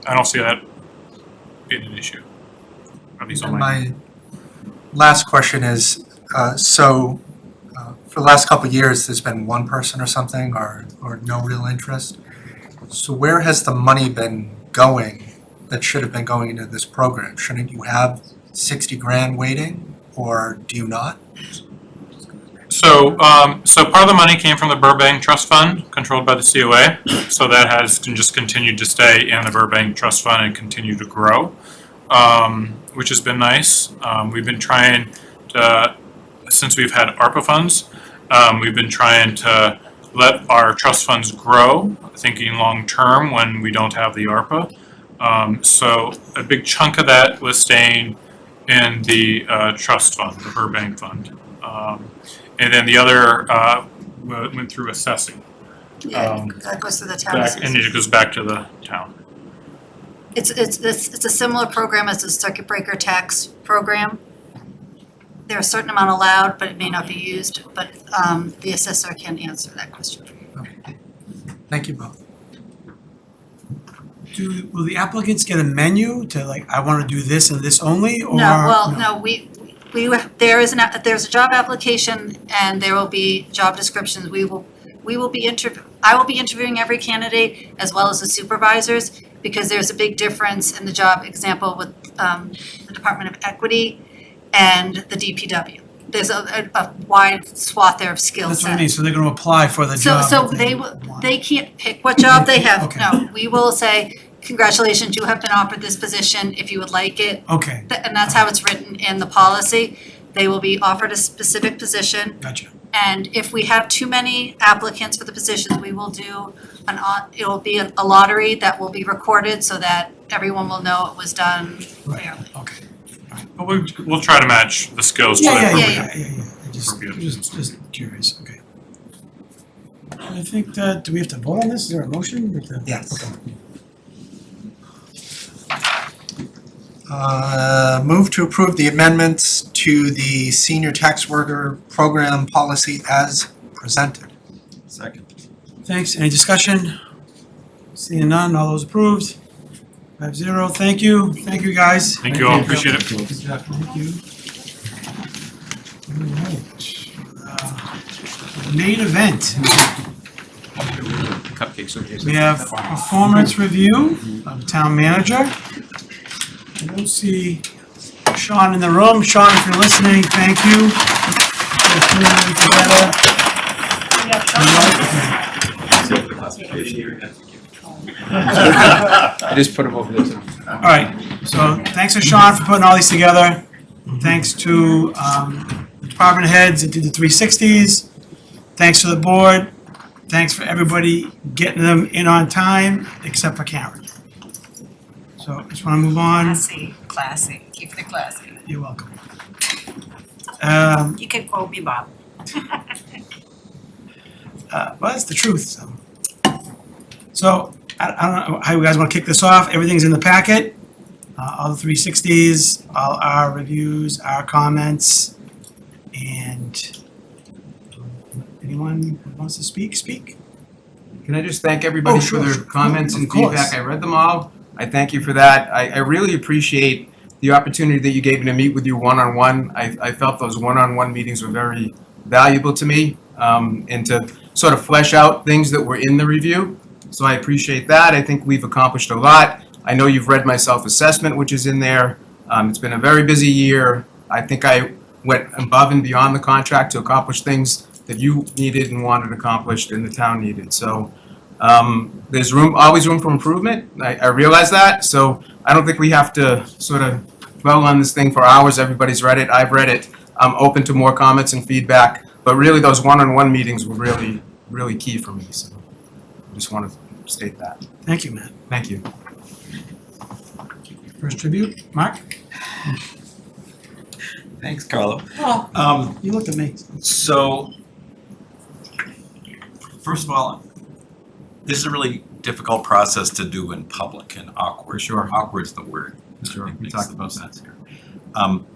I don't see that being an issue, at least on My last question is, for the last couple of years, there's been 1 person or something, or no real interest. So where has the money been going that should have been going into this program? Shouldn't you have 60 grand waiting, or do you not? So part of the money came from the Burbank Trust Fund, controlled by the COA. So that has just continued to stay in the Burbank Trust Fund and continue to grow, which has been nice. We've been trying to, since we've had ARPA funds, we've been trying to let our trust funds grow, thinking long-term when we don't have the ARPA. So a big chunk of that was staying in the trust fund, the Burbank Fund. And then the other went through assessing. Yeah, that goes to the town. And it goes back to the town. It's a similar program as the circuit breaker tax program. There's a certain amount allowed, but it may not be used, but the assessor can answer that question. Okay. Thank you both. Will the applicants get a menu to I want to do this and this only, or? No, there's a job application and there will be job descriptions. I will be interviewing every candidate as well as the supervisors, because there's a big difference in the job example with the Department of Equity and the DPW. There's a wide swath there of skill That's set. what I mean, so they're going to apply for the job. So they can't pick what job they have. Okay. No, we will say, congratulations, you have been offered this position if you would like it. Okay, And that's how it's written in the policy. They will be offered a specific position. gotcha. And if we have too many applicants for the positions, we will do it'll be a lottery that will be recorded so that everyone will know it was done fairly. Okay. But we'll try to match the skills to the Yeah. appropriate. Just curious, okay. I think that, do we have to vote on this? Is there a motion? Yes. Okay. Move to approve the amendments to the senior tax worker program policy as presented. Second. Thanks. Any discussion? Seeing none, all those approved? 5-0, thank you, guys. Thank you all, appreciate it. Good job, thank you. All right. Main event. Cupcakes over here. We have performance review of town manager. I don't see Sean in the room. Sean, if you're listening, thank you. for putting it together. I just put them over there. All right, so thanks to Sean for putting all these together. Thanks to department heads that did the 360s. Thanks to the board. Thanks for everybody getting them in on time, except for Karen. So I just want to move on. Classy, keep it classy. You're welcome. You can quote me, Bob. Well, that's the truth, so. So, I don't know how you guys want to kick this off. Everything's in the packet. All the 360s, all our reviews, our comments, and anyone who wants to speak. Can I just thank everybody Oh, for sure, their sure. comments Of and course. feedback? I read them all. I thank you for that. I really appreciate the opportunity that you gave me to meet with you one-on-one. I felt those one-on-one meetings were very valuable to me, and to sort of flesh out things that were in the review. So I appreciate that. I think we've accomplished a lot. I know you've read my self-assessment, which is in there. It's been a very busy year. I think I went above and beyond the contract to accomplish things that you needed and wanted accomplished and the town needed. So there's always room for improvement. I realize that. So I don't think we have to sort of dwell on this thing for hours. Everybody's read it. I've read it. I'm open to more comments and feedback. But really, those one-on-one meetings were really, really key for me. So I just want to state that. Thank you, Matt. Thank you. First tribute, Mark? Thanks, Carlo. You looked at me. So, first of all, this is a really difficult process to do in public and awkward. For sure. Awkward's the word. Sure, we talked about that. Here.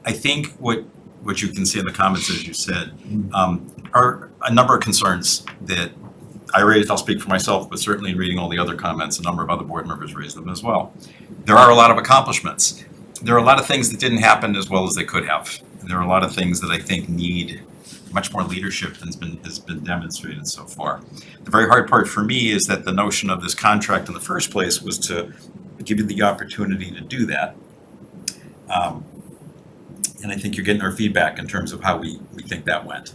I think what you can see in the comments, as you said, are a number of concerns that I raised. I'll speak for myself, but certainly in reading all the other comments, a number of other board members raised them as well. There are a lot of accomplishments. There are a lot of things that didn't happen as well as they could have. And there are a lot of things that I think need much more leadership than has been demonstrated so far. The very hard part for me is that the notion of this contract in the first place was to give you the opportunity to do that. And I think you're getting our feedback in terms of how we think that went.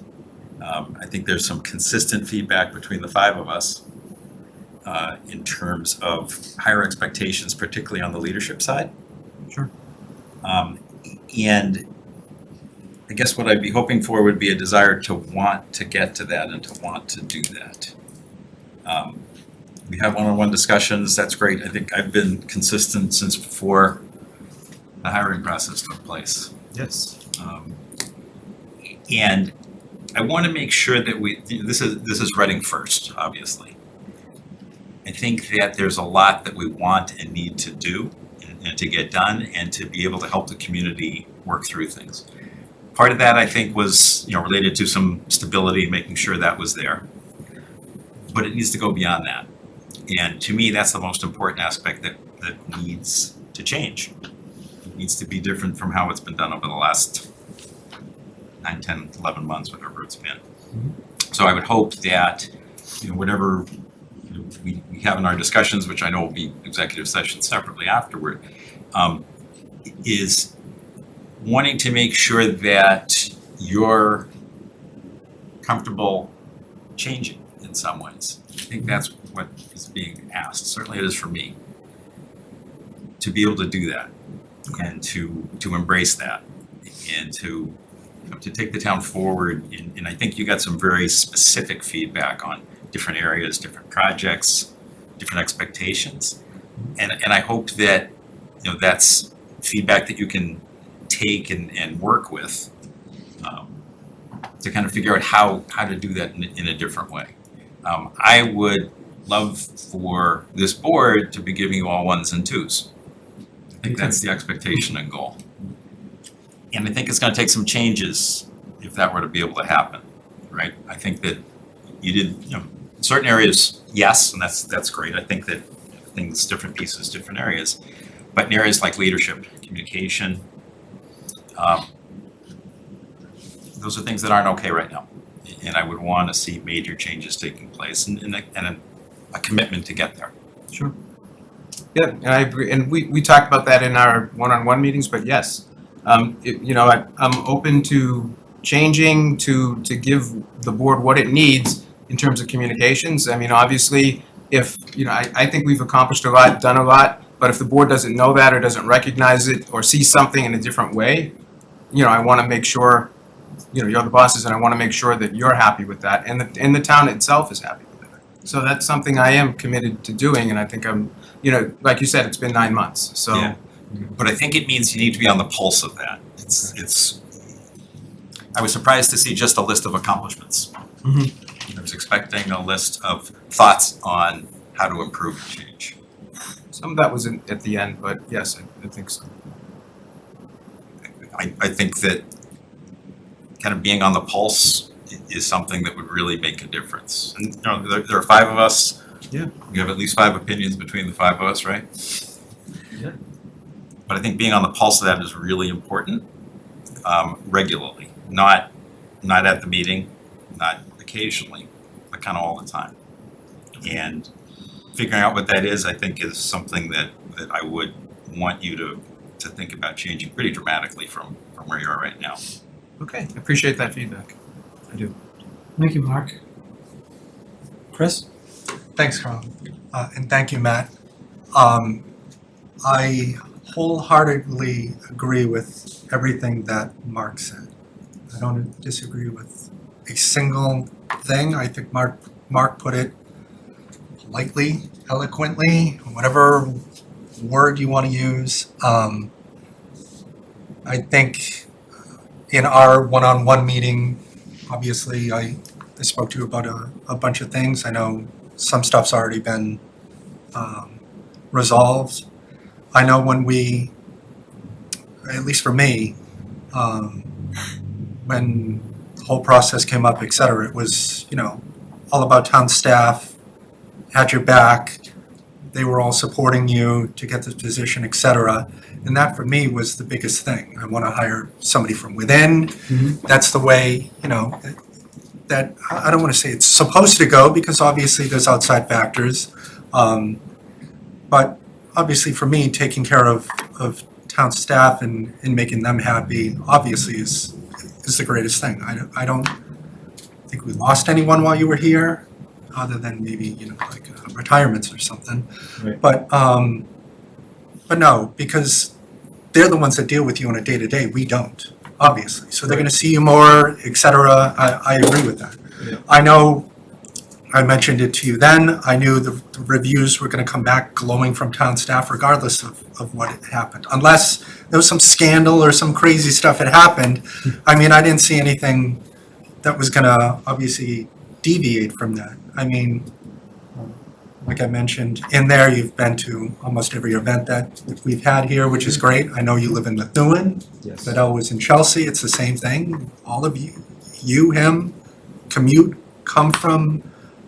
I think there's some consistent feedback between the five of us in terms of higher expectations, particularly on the leadership side. Sure. And I guess what I'd be hoping for would be a desire to want to get to that and to want to do that. We have one-on-one discussions, that's great. I think I've been consistent since before the hiring process took place. Yes. And I want to make sure that this is Reading first, obviously. I think that there's a lot that we want and need to do and to get done and to be able to help the community work through things. Part of that, I think, was related to some stability, making sure that was there. But it needs to go beyond that. And to me, that's the most important aspect that needs to change. It needs to be different from how it's been done over the last 9, 10, 11 months, whatever it's been. So I would hope that whatever we have in our discussions, which I know will be executive session separately afterward, is wanting to make sure that you're comfortable changing in some ways. I think that's what is being asked. Certainly it is for me. To be able to do that and to embrace that and to take the town forward. And I think you got some very specific feedback on different areas, different projects, different expectations. And I hope that that's feedback that you can take and work with to kind of figure out how to do that in a different way. I would love for this board to be giving you all 1s and 2s. I think that's the expectation and goal. And I think it's going to take some changes if that were to be able to happen, right? I think that you did, in certain areas, yes, and that's great. I think that things, different pieces, different areas. But in areas like leadership, communication, those are things that aren't okay right now. And I would want to see major changes taking place and a commitment to get there. Sure. Yeah, and I agree, and we talked about that in our one-on-one meetings, but yes, I'm open to changing to give the board what it needs in terms of communications. I mean, obviously, if, I think we've accomplished a lot, done a lot, but if the board doesn't know that or doesn't recognize it or see something in a different way, I want to make sure, you're the bosses, and I want to make sure that you're happy with that, and the town itself is happy with it. So that's something I am committed to doing, and I think I'm, like you said, it's been 9 months, so. Yeah. But I think it means you need to be on the pulse of that. I was surprised to see just a list of accomplishments. I was expecting a list of thoughts on how to improve and change. Some of that was at the end, but yes, I think so. I think that kind of being on the pulse is something that would really make a difference. And there are 5 of us. Yeah. We have at least 5 opinions between the 5 of us, right? Yeah. But I think being on the pulse of that is really important, regularly, not at the meeting, not occasionally, but kind of all the time. And figuring out what that is, I think, is something that I would want you to think about changing pretty dramatically from where you are right now. Okay, I appreciate that feedback. I do. Thank you, Mark. Chris? Thanks, Carl. And thank you, Matt. I wholeheartedly agree with everything that Mark said. I don't disagree with a single thing. I think Mark put it politely, eloquently, whatever word you want to use. I think in our one-on-one meeting, obviously I spoke to you about a bunch of things. I know some stuff's already been resolved. I know when we, at least for me, when the whole process came up, et cetera, it was, all about town staff, had your back. They were all supporting you to get this position, et cetera. And that for me was the biggest thing. I want to hire somebody from within. That's the way, that I don't want to say it's supposed to go, because obviously there's outside factors. But obviously for me, taking care of town staff and making them happy obviously is the greatest thing. I don't think we lost anyone while you were here, other than maybe, like retirements or something. Right. But no, because they're the ones that deal with you on a day-to-day, we don't, obviously. So they're gonna see you more, et cetera. I agree with that. Yeah. I know, I mentioned it to you then, I knew the reviews were gonna come back glowing from town staff regardless of what had happened. Unless there was some scandal or some crazy stuff had happened. I mean, I didn't see anything that was gonna obviously deviate from that. I mean, like I mentioned, in there, you've been to almost every event that we've had here, which is great. I know you live in Methuen. Yes. Bedell was in Chelsea. It's the same thing. All of you, him, commute, come from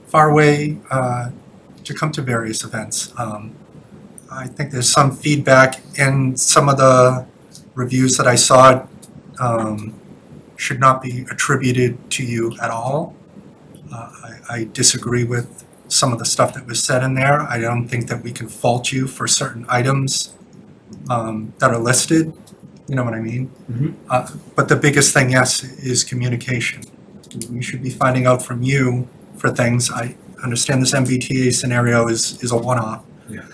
far away to come to various events. I think there's some feedback in some of the reviews that I saw should not be attributed to you at all. I disagree with some of the stuff that was said in there. I don't think that we can fault you for certain items that are listed. You know what I mean? But the biggest thing, yes, is communication. We should be finding out from you for things. I understand this MBTA scenario is a one-off. Yeah.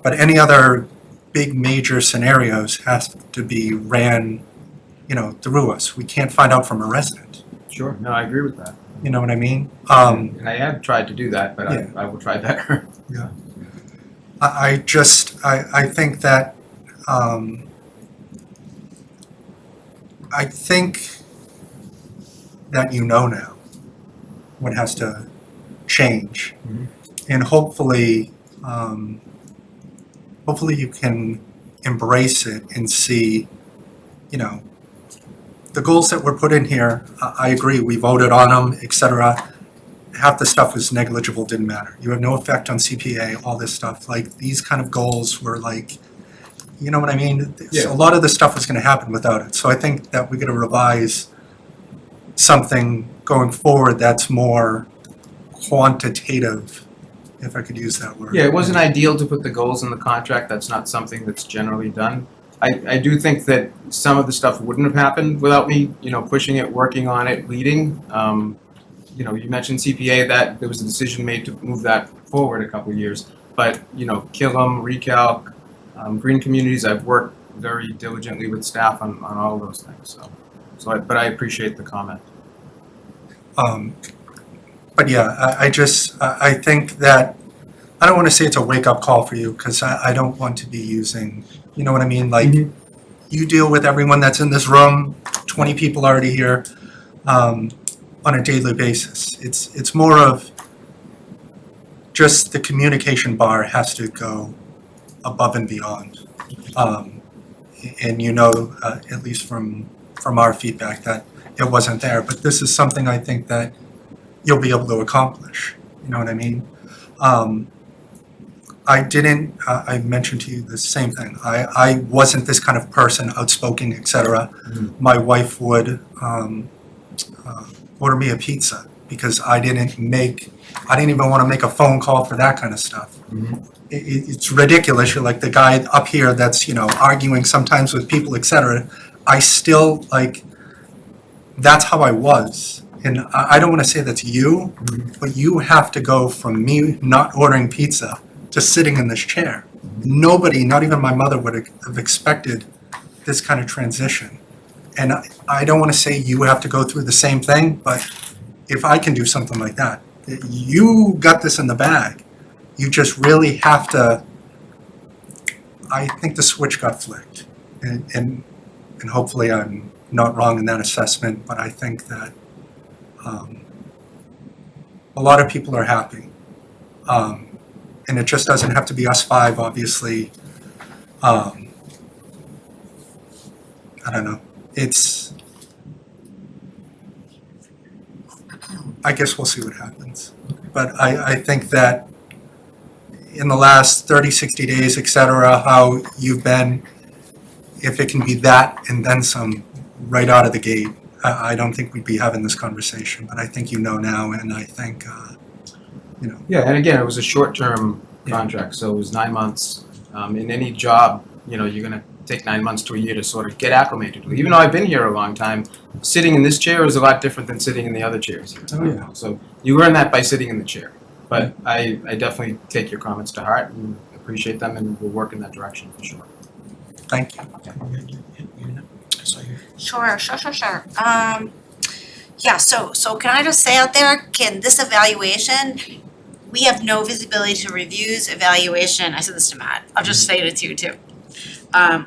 But any other big major scenarios has to be ran, through us. We can't find out from a resident. Sure, no, I agree with that. You know what I mean? And I have tried to do that, but Yeah. I will try better. Yeah. I think that, I think that now what has to change. And hopefully you can embrace it and see, the goals that were put in here. I agree, we voted on them, et cetera. half the stuff was negligible, didn't matter. You have no effect on CPA, all this stuff. Like, these kind of goals were like, you know what I mean? Yeah. A lot of this stuff was gonna happen without it. So I think that we gotta revise something going forward that's more quantitative, if I could use that word. Yeah, it wasn't ideal to put the goals in the contract. That's not something that's generally done. I do think that some of the stuff wouldn't have happened without me, pushing it, working on it, leading. You mentioned CPA, that there was a decision made to move that forward a couple of years. But, Killam, Recalc, Green Communities, I've worked very diligently with staff on all of those things. But I appreciate the comment. But yeah, I think that, I don't want to say it's a wake-up call for you, because I don't want to be using, you know what I mean? Like, you deal with everyone that's in this room, 20 people already here, on a daily basis. It's more of just the communication bar has to go above and beyond. And at least from our feedback, that it wasn't there. But this is something I think that you'll be able to accomplish. You know what I mean? I mentioned to you the same thing. I wasn't this kind of person, outspoken, etc. My wife would order me a pizza because I didn't even want to make a phone call for that kind of stuff. It's ridiculous. You're like the guy up here that's, arguing sometimes with people, etc. I still, that's how I was. And I don't want to say that's you, but you have to go from me not ordering pizza to sitting in this chair. Nobody, not even my mother, would have expected this kind of transition. And I don't want to say you have to go through the same thing, but if I can do something like that, you got this in the bag. You just really have to, I think the switch got flicked. And hopefully I'm not wrong in that assessment, but I think that a lot of people are happy. And it just doesn't have to be us five, obviously. I don't know. I guess we'll see what happens. But I think that in the last 30, 60 days, et cetera, how you've been, if it can be that and then some right out of the gate, I don't think we'd be having this conversation. But I think now, and I think, Yeah, and again, it was a short-term contract, so it was 9 months. In any job, you're going to take 9 months to a year to sort of get acclimated. Even though I've been here a long time, sitting in this chair is a lot different than sitting in the other chairs. So you learn that by sitting in the chair. But I definitely take your comments to heart and appreciate them, and we'll work in that direction for sure. Thank you. Sure. So can I just say out there, this evaluation, we have no visibility to reviews, evaluation, I said this to Matt, I'll just say it to you too.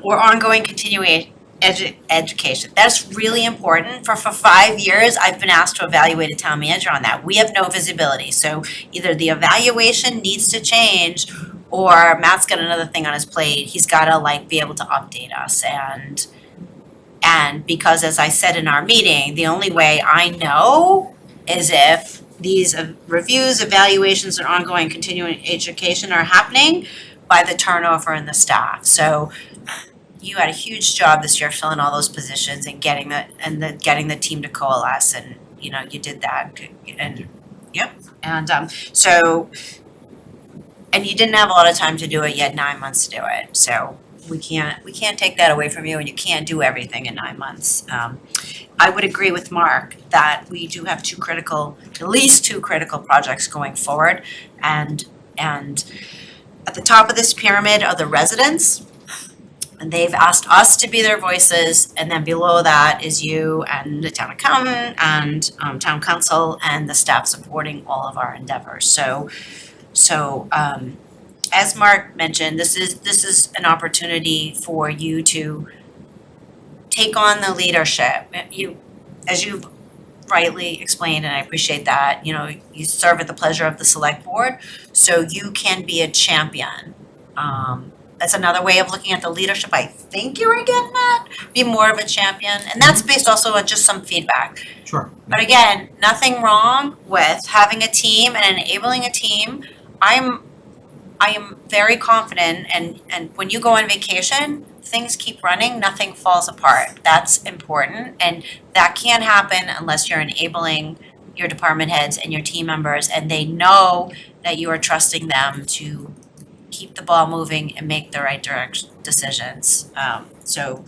Or ongoing continuing education. That's really important. For 5 years, I've been asked to evaluate a town manager on that. We have no visibility. So either the evaluation needs to change, or Matt's got another thing on his plate. He's gotta be able to update us, and because, as I said in our meeting, the only way I know is if these reviews, evaluations, and ongoing continuing education are happening by the turnover in the staff. So you had a huge job this year filling all those positions and getting the team to coalesce, and you did that. And yep. And and you didn't have a lot of time to do it. You had 9 months to do it. So we can't take that away from you, and you can't do everything in 9 months. I would agree with Mark that we do have at least two critical projects going forward, and at the top of this pyramid are the residents, and they've asked us to be their voices, and then below that is you and the town accountant and town council and the staff supporting all of our endeavors. So as Mark mentioned, this is an opportunity for you to take on the leadership. As you've rightly explained, and I appreciate that, you serve at the pleasure of the select board, so you can be a champion that's another way of looking at the leadership I think you were getting at, be more of a champion, and that's based also on just some feedback. Sure. But again, nothing wrong with having a team and enabling a team. I am very confident, and when you go on vacation, things keep running, nothing falls apart. That's important, and that can't happen unless you're enabling your department heads and your team members, and they know that you are trusting them to keep the ball moving and make the right decisions. So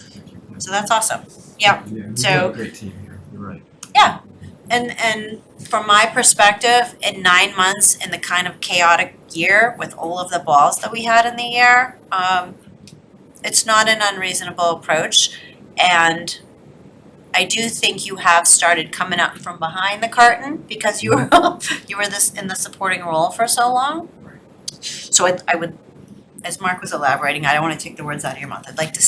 that's awesome. Yeah. We've So- got a great team here, you're right. Yeah, and from my perspective, in 9 months in the kind of chaotic year with all of the balls that we had in the year, it's not an unreasonable approach. And I do think you have started coming up from behind the curtain because you were this in the supporting role for so long. So I would, as Mark was elaborating, I don't want to take the words out of your mouth. I'd like to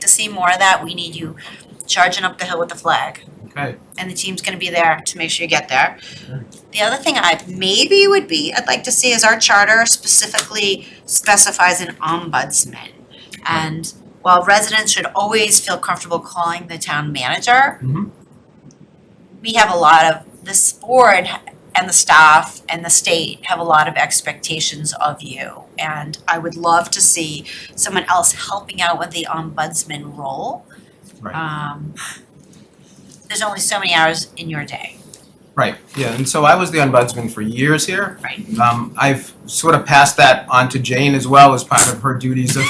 see more of that. We need you charging up the hill with the flag. Okay. And the team's gonna be there to make sure you get there. The other thing I'd like to see is our charter specifically specifies an ombudsman. And while residents should always feel comfortable calling the town manager, we have a lot of, this board and the staff and the state have a lot of expectations of you. And I would love to see someone else helping out with the ombudsman role. Right. There's only so many hours in your day. Right, yeah, and so I was the ombudsman for years here. Right. I've sort of passed that on to Jane as well as part of her duties of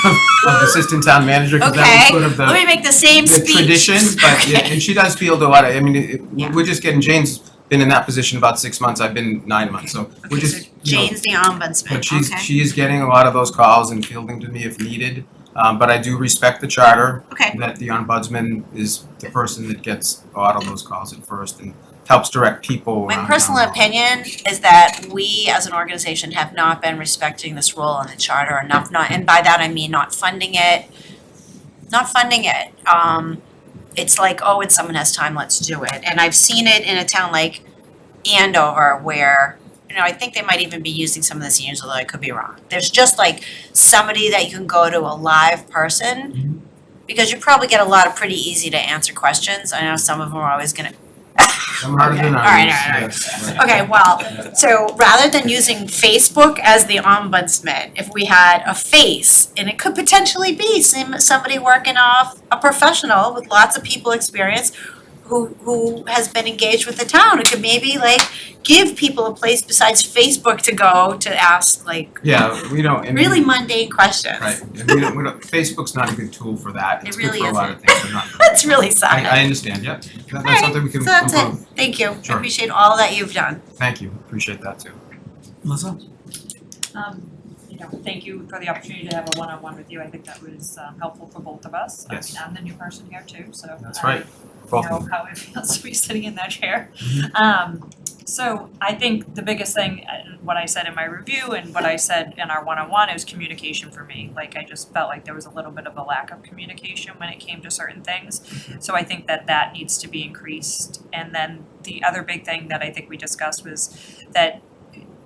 assistant town manager, because that was Okay, sort of let me make the same the speech. tradition, but yeah, Okay. and she does field a lot of, I mean, Yeah. we're just getting, Jane's been in that position about 6 months, I've been 9 months, so we're Okay, so just, you know, Jane's the ombudsman, but she okay. is getting a lot of those calls and fielding to me if needed. But I do respect the charter. Okay. That the ombudsman is the person that gets a lot of those calls at first and helps direct people My around personal town. opinion is that we as an organization have not been respecting this role in the charter enough, and by that I mean not funding it. It's like, oh, when someone has time, let's do it. And I've seen it in a town like Andover where, you know, I think they might even be using some of the seniors, although I could be wrong. There's just like somebody that you can go to, a live person, because you probably get a lot of pretty easy to answer questions. I know some of them are always gonna. Some harder than others. All right. Yes, right. Okay, well, so rather than using Facebook as the ombudsman, if we had a face, and it could potentially be somebody working off a professional with lots of people experience who has been engaged with the town, it could maybe like give people a place besides Facebook to go to ask like Yeah, we don't. and really we- mundane questions. Right, and we don't, Facebook's not a good tool for that. It's It really good for a lot of isn't. things, but not for That's really sad. I understand, yep. That's Alright, something we can so that's it. improve. Thank you. I Sure. appreciate all that you've done. Thank you, appreciate that too. Melissa? You know, thank you for the opportunity to have a one-on-one with you. I think that was helpful for both of us. Yes. I mean, I'm the new person here too, so. That's right. Both know of you. how it feels to be sitting in that chair. Mm-hmm. So I think the biggest thing, what I said in my review and what I said in our one-on-one is communication for me. Like, I just felt like there was a little bit of a lack of communication when it came to certain things. So I think that needs to be increased. And then the other big thing that I think we discussed was that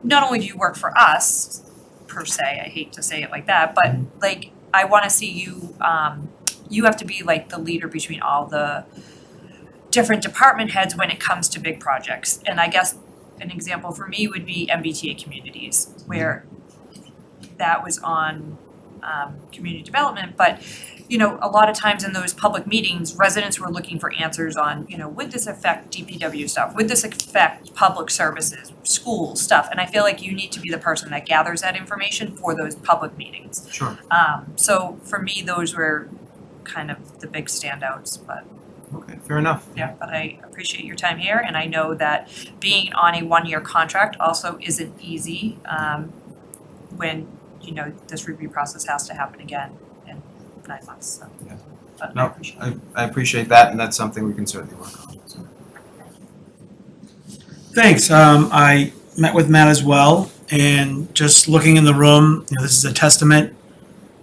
not only do you work for us, per se, I hate to say it like that, but like, I wanna see you, you have to be like the leader between all the different department heads when it comes to big projects. And I guess an example for me would be MBTA communities, where that was on community development, but you know, a lot of times in those public meetings, residents were looking for answers on, you know, would this affect DPW stuff? Would this affect public services, school stuff? And I feel like you need to be the person that gathers that information for those public meetings. Sure. So for me, those were kind of the big standouts, but Okay, fair enough. yeah, but I appreciate your time here, and I know that being on a one-year contract also isn't easy, when, you know, this review process has to happen again in 9 months, so. Yeah. But I No, appreciate it. I appreciate that, and that's something we can certainly work on, so. Thanks. I met with Matt as well, and just looking in the room, you know, this is a testament.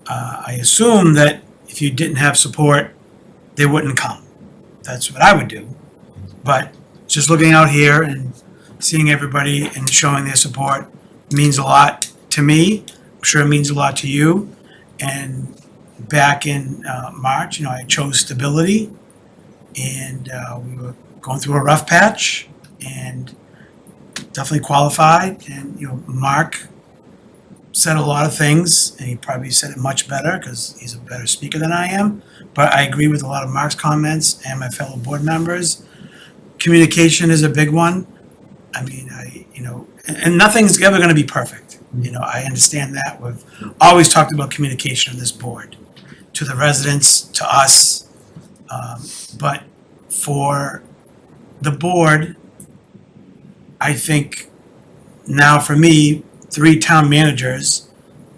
I assume that if you didn't have support, they wouldn't come. That's what I would do. But just looking out here and seeing everybody and showing their support means a lot to me. I'm sure it means a lot to you. And back in March, I chose stability, and we were going through a rough patch, and definitely qualified. And Mark said a lot of things, and he probably said it much better because he's a better speaker than I am. But I agree with a lot of Mark's comments and my fellow board members. Communication is a big one. I mean, and nothing's ever going to be perfect. I understand that. We've always talked about communication on this board, to the residents, to us. But for the board, I think now for me, 3 town managers,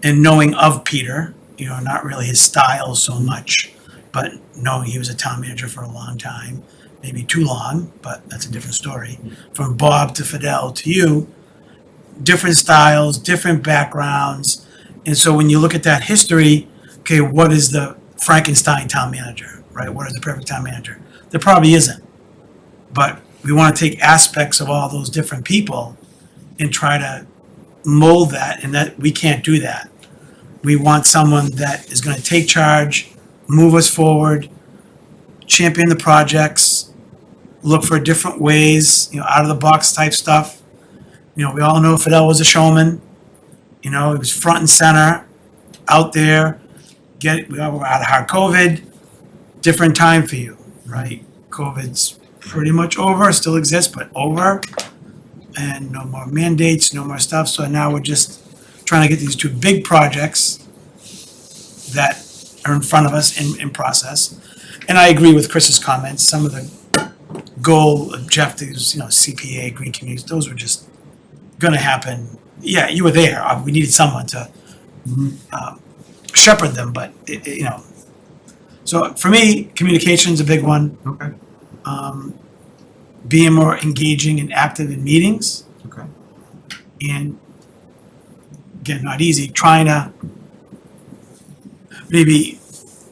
and knowing of Peter, not really his style so much, but knowing he was a town manager for a long time, maybe too long, but that's a different story. From Bob to Fidel to you, different styles, different backgrounds. And so when you look at that history, okay, what is the Frankenstein town manager, right? What is the perfect town manager? There probably isn't. But we want to take aspects of all those different people and try to mold that, and that we can't do that. We want someone that is going to take charge, move us forward, champion the projects, look for different ways, out of the box type stuff. We all know Fidel was a showman. He was front and center, out there. We all were out of hard COVID. Different time for you, right? COVID's pretty much over, still exists, but over. And no more mandates, no more stuff. So now we're just trying to get these 2 big projects that are in front of us in process. And I agree with Chris's comments. Some of the goal objectives, CPA, green communities, those were just going to happen. Yeah, you were there. We needed someone to shepherd them, but So for me, communication's a big one. Okay. Being more engaging and active in meetings. Okay. And again, not easy, trying to maybe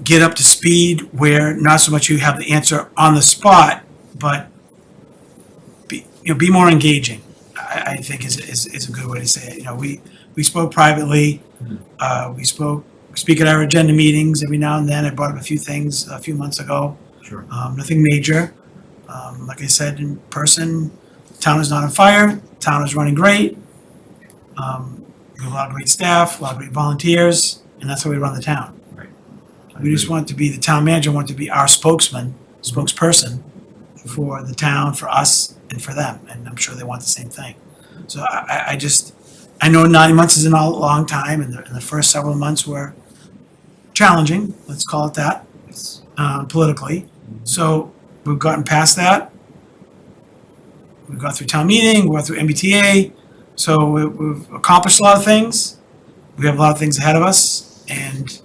get up to speed where not so much you have the answer on the spot, but be more engaging, I think is a good way to say it. We spoke privately, we speak at our agenda meetings every now and then. I brought up a few things a few months ago. Sure. Nothing major. Like I said, in person, town is not on fire, town is running great. We have a lot of great staff, a lot of great volunteers, and that's how we run the town. Right. We just want to be, the town manager want to be our spokesperson for the town, for us, and for them, and I'm sure they want the same thing. So I know 9 months isn't a long time, and the first several months were challenging, let's call it that, politically. So we've gotten past that. We've gone through town meeting, we've gone through MBTA, so we've accomplished a lot of things. We have a lot of things ahead of us, and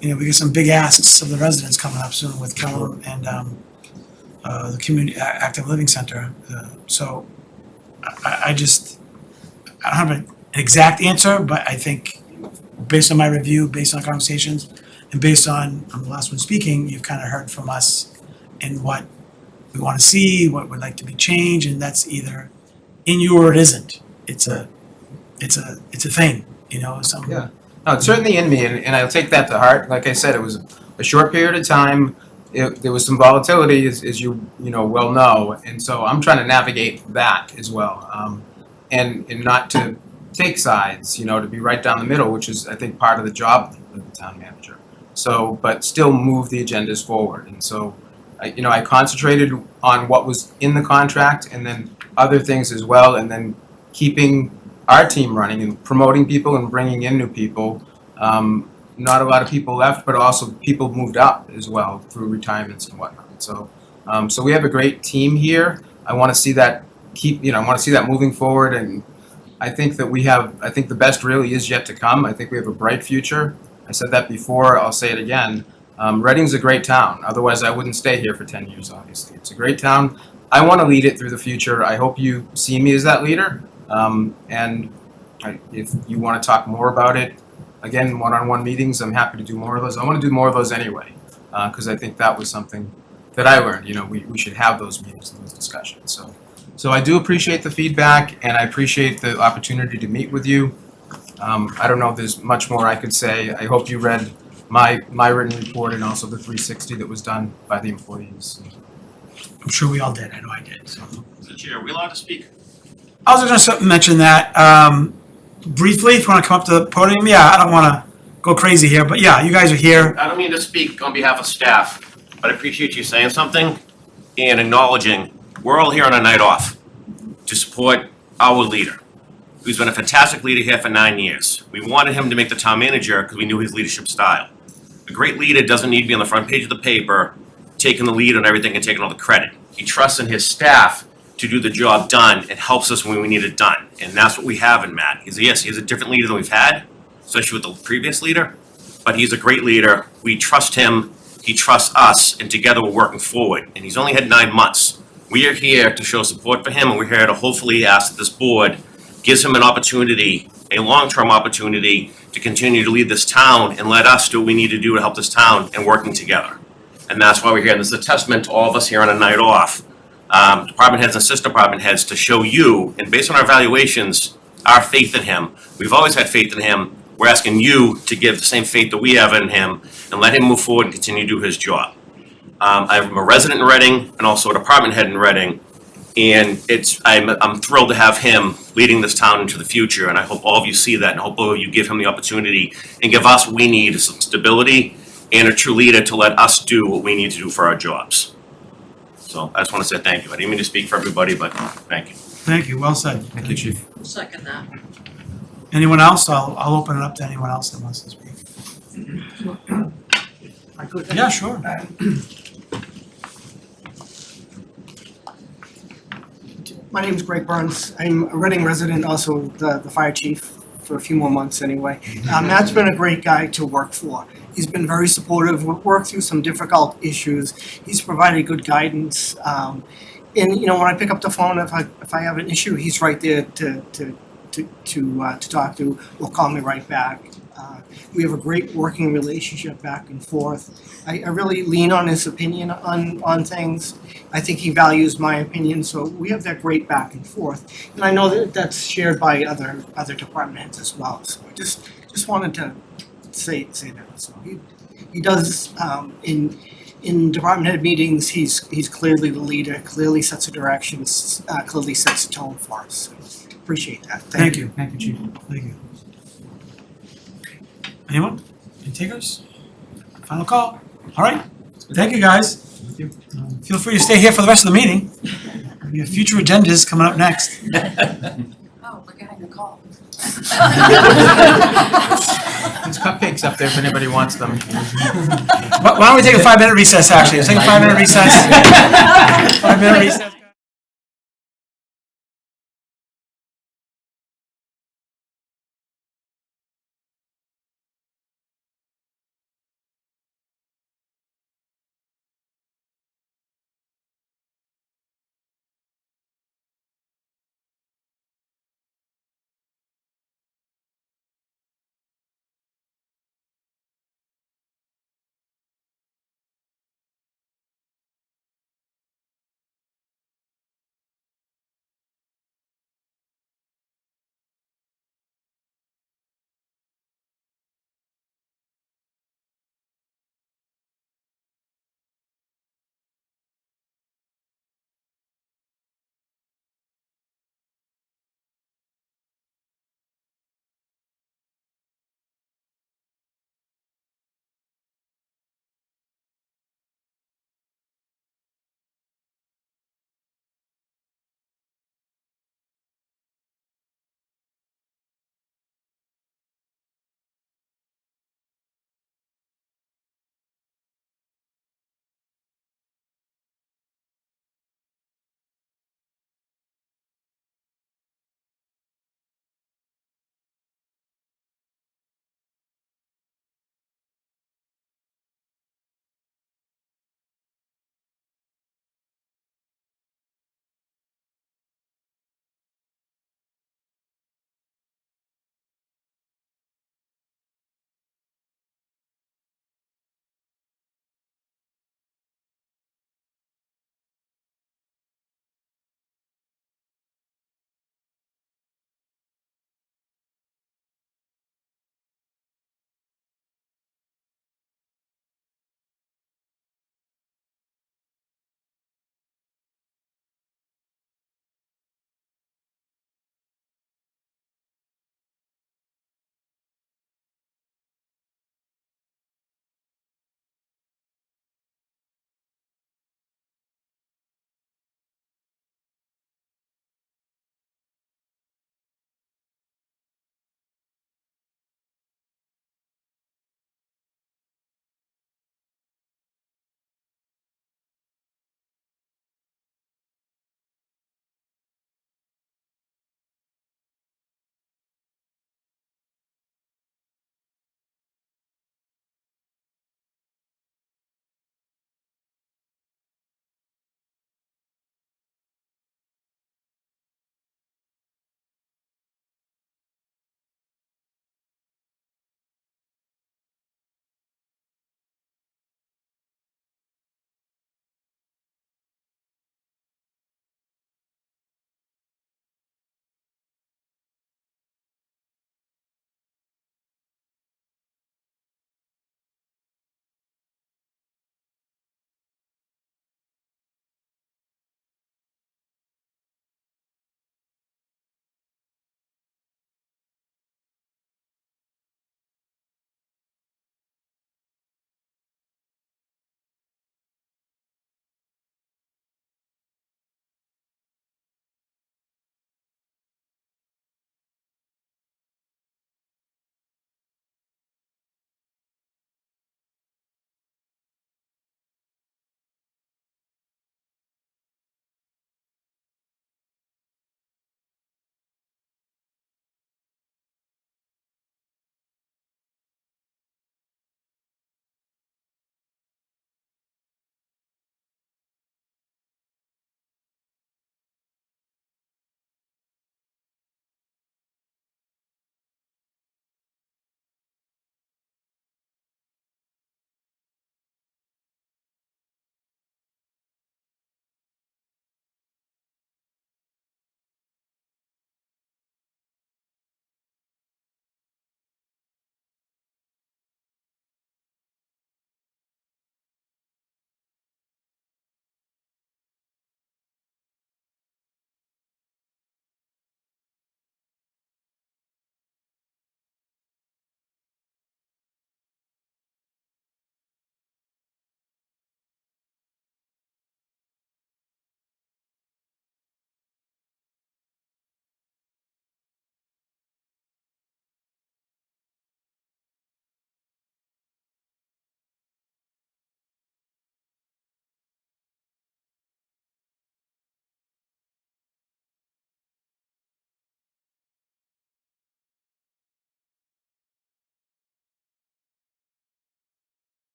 we get some big asks of the residents coming up soon with Kellum and the Community Active Living Center. So I don't have an exact answer, but I think based on my review, based on conversations, and based on the last one speaking, you've kind of heard from us in what we want to see, what would like to be changed, and that's either in you or it isn't. It's a thing, something. Yeah. No, it's certainly in me, and I'll take that to heart. Like I said, it was a short period of time. There was some volatility, as you well know, and so I'm trying to navigate that as well, and not to take sides, to be right down the middle, which is I think part of the job of the town manager. So, but still move the agendas forward, and so I concentrated on what was in the contract, and then other things as well, and then keeping our team running and promoting people and bringing in new people. Not a lot of people left, but also people moved up as well through retirements and whatnot. So, so we have a great team here. I want to see that I want to see that moving forward, and I think that I think the best really is yet to come. I think we have a bright future. I said that before, I'll say it again. Reading's a great town. Otherwise, I wouldn't stay here for 10 years, obviously. It's a great town. I want to lead it through the future. I hope you see me as that leader. And if you want to talk more about it, again, one-on-one meetings, I'm happy to do more of those. I want to do more of those anyway, because I think that was something that I learned. We should have those meetings and those discussions. So I do appreciate the feedback, and I appreciate the opportunity to meet with you. I don't know if there's much more I could say. I hope you read my written report and also the 360 that was done by the employees. I'm sure we all did, I know I did, so. Mr. Chair, are we allowed to speak? I was just gonna mention that, briefly, if you wanna come up to the podium, yeah, I don't wanna go crazy here, but yeah, you guys are here. I don't mean to speak on behalf of staff, but I appreciate you saying something and acknowledging we're all here on a night off to support our leader, who's been a fantastic leader here for 9 years. We wanted him to make the town manager because we knew his leadership style. A great leader doesn't need to be on the front page of the paper, taking the lead on everything and taking all the credit. He trusts in his staff to do the job done and helps us when we need it done. And that's what we have in Matt. He's a different leader than we've had, especially with the previous leader, but he's a great leader. We trust him, he trusts us, and together we're working forward. And he's only had 9 months. We are here to show support for him, and we're here to hopefully ask that this board gives him an opportunity, a long-term opportunity, to continue to lead this town and let us do what we need to do to help this town and working together. And that's why we're here. And this is a testament to all of us here on a night off, department heads and assistant department heads, to show you, and based on our evaluations, our faith in him. We've always had faith in him. We're asking you to give the same faith that we have in him and let him move forward and continue to do his job. I'm a resident in Reading and also a department head in Reading. And I'm thrilled to have him leading this town into the future, and I hope all of you see that, and I hope all of you give him the opportunity and give us what we need, some stability and a true leader to let us do what we need to do for our jobs. So I just want to say thank you. I didn't mean to speak for everybody, but thank you. Thank you, well said. Thank you, Chief. Second that. Anyone else? I'll open it up to anyone else that wants to speak. Yeah, sure. My name is Greg Burns. I'm a Reading resident, also the fire chief for a few more months anyway. Matt's been a great guy to work for. He's been very supportive. We've worked through some difficult issues. He's provided good guidance. And you know, when I pick up the phone, if I have an issue, he's right there to talk to. Will call me right back. We have a great working relationship back and forth. I really lean on his opinion on things. I think he values my opinion, so we have that great back and forth. And I know that that's shared by other department heads as well. So I just wanted to say that. So he does in department head meetings. He's clearly the leader. Clearly sets the directions. Clearly sets the tone for us. So appreciate that. Thank you, Chief. Thank you. Anyone? Any takers? Final call. All right. Thank you, guys. Feel free to stay here for the rest of the meeting. We have future agendas coming up next. Oh, we're getting a call. There's cupcakes up there if anybody wants them. Why don't we take a 5-minute recess, actually? Let's take a 5-minute recess. 5-minute recess.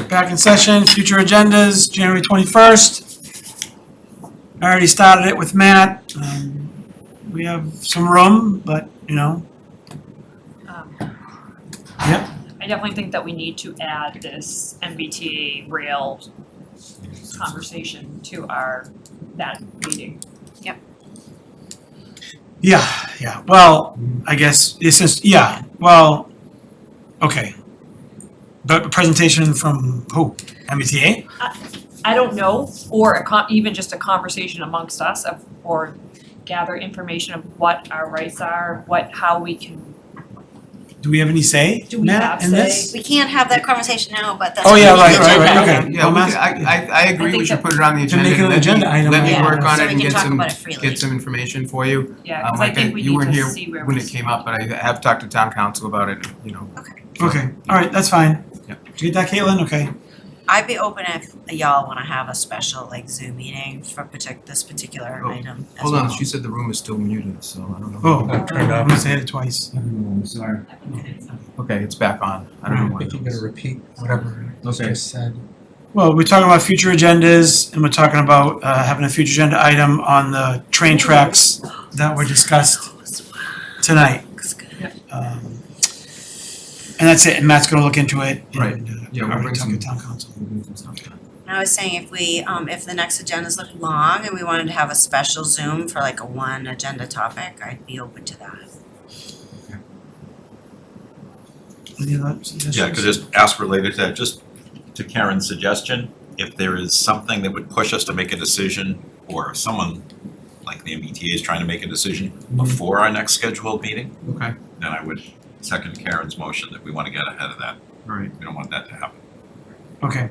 back in session, future agendas, January 21st. I already started it with Matt. We have some room, but, you know, Yep. I definitely think that we need to add this MBTA rail conversation to that meeting. yeah, well, I guess, it's just, well, okay. But a presentation from who? MBTA? I don't know, or even just a conversation amongst us or gather information of what our rights are, how we can. Do we have any say, Do we Matt, have in say? this? We can't have that conversation now, but that's. Oh, yeah, what the right, agenda okay. item. Yeah, Well, we Mas- could- I agree, we should put it on the To agenda. make it an and let me- agenda item, Let me yeah. work on So it we and can get talk some, about it freely. get some information for you. Yeah, cause I think we You need weren't to here see where when we it came up, but I have talked to town council about it, you know. Okay, all right, that's fine. Yeah. Did you get that, Caitlin? Okay. I'd be open if y'all wanna have a special like Zoom meeting for this particular Oh, item as Hold on, well. she said the room is still muted, so I don't know. Oh, I must have hit it twice. I'm sorry. Okay, it's back on. I don't know why. If you're gonna repeat whatever was Okay. just said. Well, we're talking about future agendas, and we're talking about having a future agenda item on the train tracks that were discussed tonight. And that's it, and Matt's gonna look into it. Right. And, Yeah, we'll already bring talk to some- town council. And I was saying if we, if the next agendas look long and we wanted to have a special Zoom for like a one agenda topic, I'd be open to that. Any other suggestions? Yeah, could just ask related to that, just to Karen's suggestion, if there is something that would push us to make a decision, or someone like the MBTA is trying to make a decision before our next scheduled meeting, Okay, then I would second Karen's motion that we want to get ahead of that. all right. We don't want that to happen. Okay.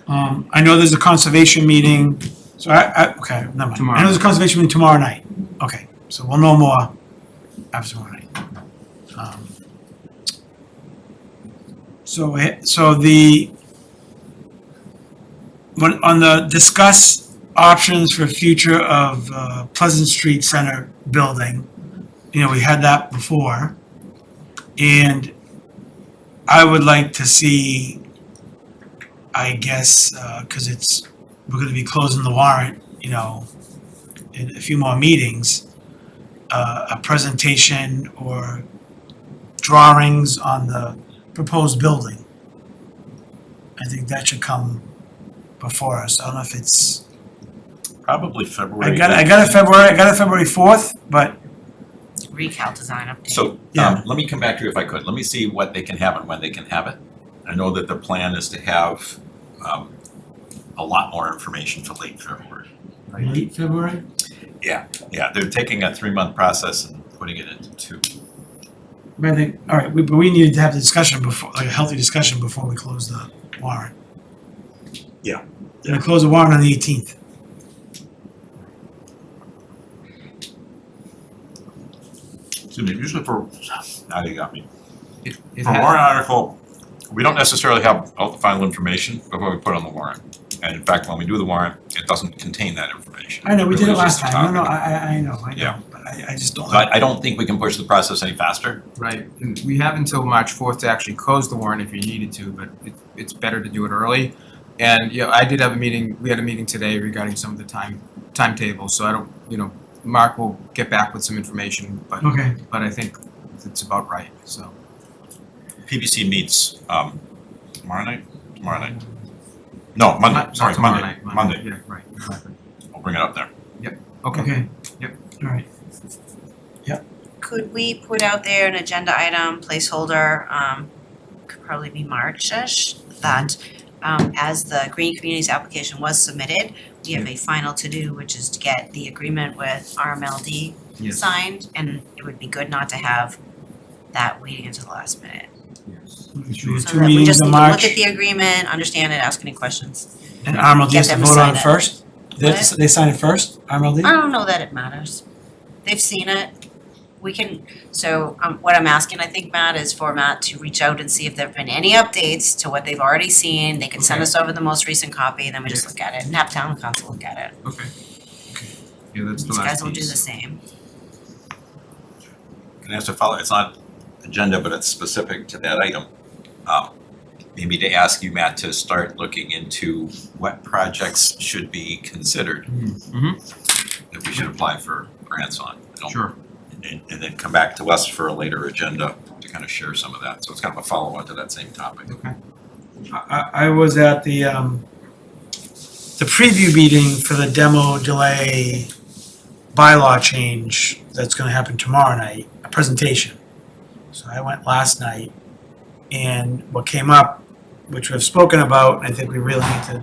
I know there's a conservation meeting, so okay, never mind. Tomorrow. I know there's a conservation meeting tomorrow night. Okay, so we'll know more after tomorrow night. So on the discuss options for future of Pleasant Street Center building, you know, we had that before. And I would like to see, I guess, because we're gonna be closing the warrant, you know, in a few more meetings, a presentation or drawings on the proposed building. I think that should come before us. I don't know if it's, Probably February. I got it February 4th, but Recal design update. So, Yeah. let me come back to you if I could. Let me see what they can have and when they can have it. I know that the plan is to have, a lot more information for late February. late February? Yeah, they're taking a 3-month process and putting it into 2. But I think, all right, but we needed to have the discussion before, like a healthy discussion before we close the warrant. Yeah. We're gonna close the warrant on the 18th. Excuse me, usually now you got me. It For had- warrant article, we don't necessarily have all the final information before we put it on the warrant. And in fact, when we do the warrant, it doesn't contain that information. I know, we did really it is last just a time. No, topic. I know, Yeah. but I just don't. So I don't think we can push the process any faster. Right, and we have until March 4th to actually close the warrant if you needed to, but it's better to do it early. And, you know, I did have a meeting, we had a meeting today regarding some of the timetables, so I don't, you know, Mark will get back with some information, but Okay. I think it's about right, so. PBC meets, tomorrow night? No, Monday, Not sorry, tomorrow Monday, night, Monday. Yeah, right, exactly. I'll bring it up there. Okay. Yep. All right. Could we put out there an agenda item placeholder, could probably be March-ish, that as the Green Communities application was submitted, we have a final to-do, which is to get the agreement with RMLD Yes. signed, and it would be good not to have that waiting until the last minute. Should we do So two that we meetings just in need to look March? at the agreement, understand it, ask any questions. And RMLD Get has to them to vote on sign it it. first? What? They sign it first, RMLD? I don't know that it matters. They've seen it. We can, so what I'm asking, I think, Matt, is for Matt to reach out and see if there've been any updates to what they've already seen. They can send Okay. us over the most recent copy, and then we just look at it and have town council look at it. Okay. Yeah, that's the These last guys will do piece. the same. Can I ask a follow, it's not agenda, but it's specific to that item. maybe to ask you, Matt, to start looking into what projects should be considered that we should apply for grants on. Sure. And then come back to us for a later agenda to kind of share some of that. So it's kind of a follow-on to that same topic. Okay. I was at the preview meeting for the demo delay bylaw change that's gonna happen tomorrow night, a presentation. So I went last night, and what came up, which we've spoken about, and I think we really need to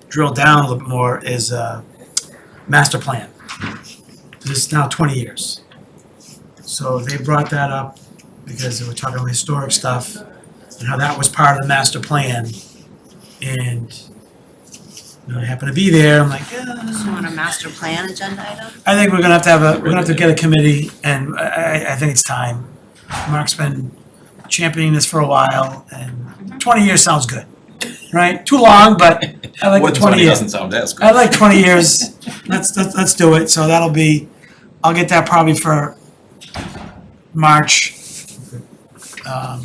drill down a little bit more, is master plan. This is now 20 years. So they brought that up because they were talking about historic stuff and how that was part of the master plan. And I happened to be there, I'm like, So on a master plan agenda item? I think we're gonna have to get a committee, and I think it's time. Mark's been championing this for a while, and 20 years sounds good, right? Too long, but I like More the than 20 years. doesn't sound as good. I like 20 years. Let's do it. So that'll be, I'll get that probably for March. I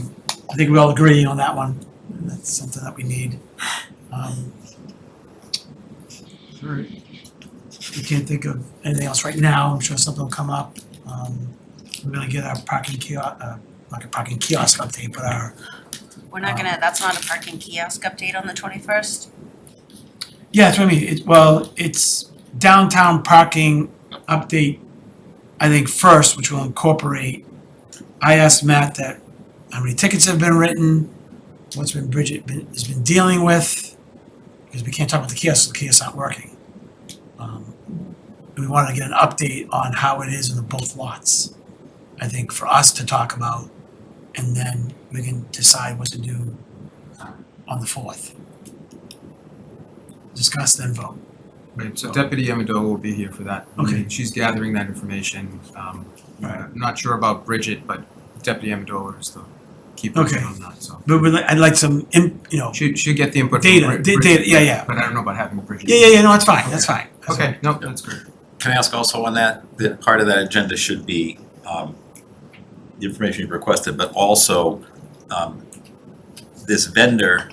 think we all agree on that one. And that's something that we need. We can't think of anything else right now. I'm sure something will come up. We're gonna get our parking kiosk, not a parking kiosk update, but our, We're not gonna, that's not a parking kiosk update on the 21st? yeah, that's what I mean. It's downtown parking update, I think first, which will incorporate, I asked Matt that, how many tickets have been written, what's been Bridget has been dealing with, because we can't talk about the kiosks aren't working. We wanted to get an update on how it is in the both lots, I think, for us to talk about, and then we can decide what to do on the 4th. Discuss then vote. Right, so Deputy Amendola will be here for that. Okay. She's gathering that information. Not sure about Bridget, but Deputy Amendola is the key person Okay. on that, so. But I'd like some, She'll get the input from data, Bridget. data, yeah. But I don't know about having Bridget. Yeah, no, it's fine, that's fine. Okay, no, that's great. Can I ask also on that part of that agenda should be the information you've requested, but also this vendor,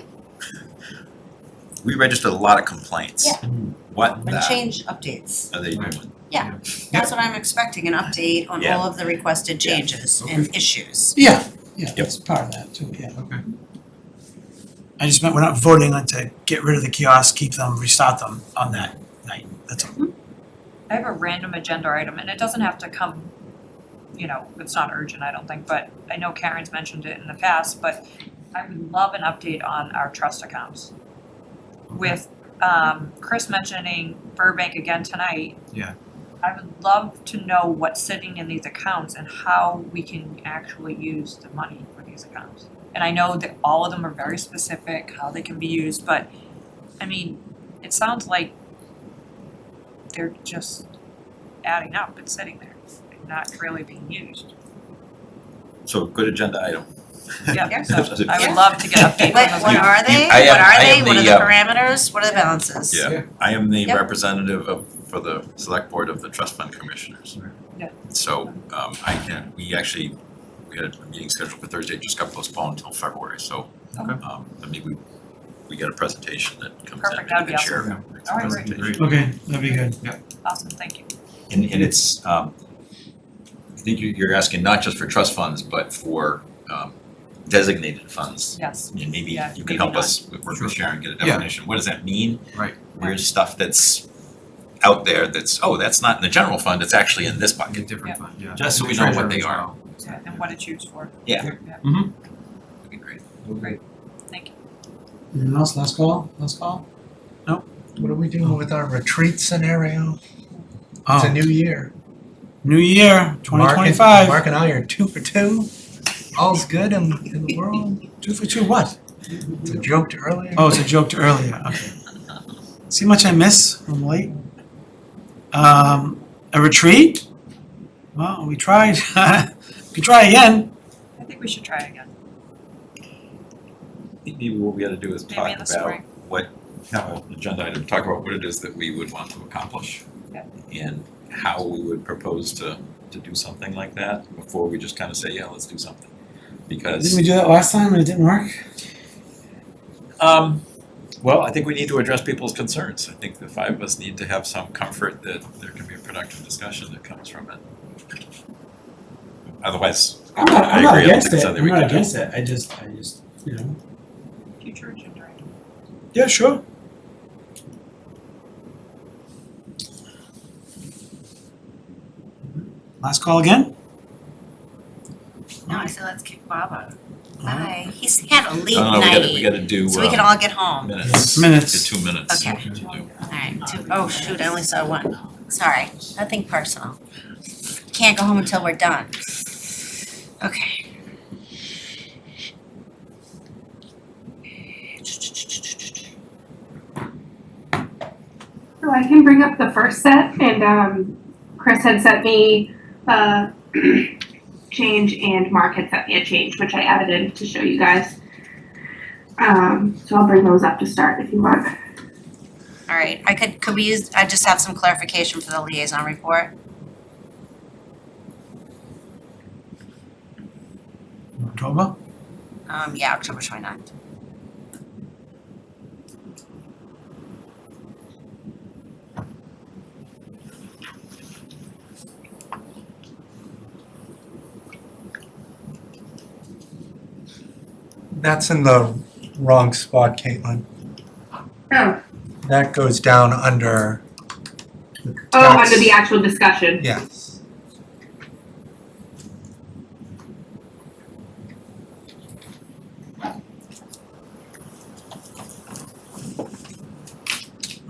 we registered a lot of complaints. Yeah. What And change updates. are they doing? Yeah, that's what I'm expecting, an update on Yeah. all of the requested changes and issues. Yeah, that's part of that too, yeah. Okay. I just meant we're not voting on to get rid of the kiosks, keep them, restart them on that night, that's all. I have a random agenda item, and it doesn't have to come, it's not urgent, I don't think, but I know Karen's mentioned it in the past, but I would love an update on our trust accounts. With Chris mentioning Burbank again tonight. Yeah. I would love to know what's sitting in these accounts and how we can actually use the money for these accounts. And I know that all of them are very specific, how they can be used, but, I mean, it sounds like they're just adding up and sitting there, and not really being used. So good agenda item. Yeah, so I would love to get updates What, on those. what are they? I am- What are I they? am What are the, the parameters? What are the balances? Yeah, I am the Yep. representative for the select board of the trust fund commissioners. Yeah. So we had a meeting scheduled for Thursday, it just got postponed until February, so maybe we get a presentation that comes in. Perfect, that'd be and share awesome. that All right, presentation. Okay, that'd be good. Awesome, thank you. And it's, I think you're asking not just for trust funds, but for designated funds. Yes. And maybe Yeah, you can maybe help not. us work with Sharon, get a Yeah. definition. What does that mean? Right. Where's stuff that's out there that's not in the general fund, it's actually in this A bucket. different fund, yeah. Just so And we the know what treasurer they as are. well. Yeah, and what it's used for. Yeah. Yeah, That'd be great. great, thank you. Anything else, last call? What are we doing with our retreat scenario? It's Oh, a new year. new year, 2025. Mark and I are 2 for 2. All's good in the world. 2 for 2 what? It's a joke to earlier. Oh, it's a joke to earlier, okay. See how much I miss, I'm late. A retreat? Well, we tried, we can try again. I think we should try it again. Maybe what we gotta do is Maybe talk in the about spring. have an agenda item, talk about what it is that we would want to accomplish. Yeah. And how we would propose to do something like that before we just kind of say, yeah, let's do something. Because Didn't we do that last time and it didn't work? Well, I think we need to address people's concerns. I think the five of us need to have some comfort that there can be a productive discussion that comes from it. Otherwise, I'm not I agree, I don't against think it's it, something I'm we not can do. against it, I just, you know. Future agenda item. Yeah, sure. Last call again? No, I said let's kick Bob out. Bye. He's had a late No, night. we gotta do, So we can all get home. minutes. Minutes. Get 2 minutes. Okay. to do. Alright, oh shoot, I only saw one. Sorry, nothing personal. Can't go home until we're done. Okay. So I can bring up the first set, and Chris had sent me a change and Mark had sent me a change, which I added in to show you guys. So I'll bring those up to start if you want. Alright, could we use, I just have some clarification for the liaison report. October? Yeah, October 29th. That's in the wrong spot, Caitlin. Oh. That goes down under. Oh, under the actual discussion. Yes.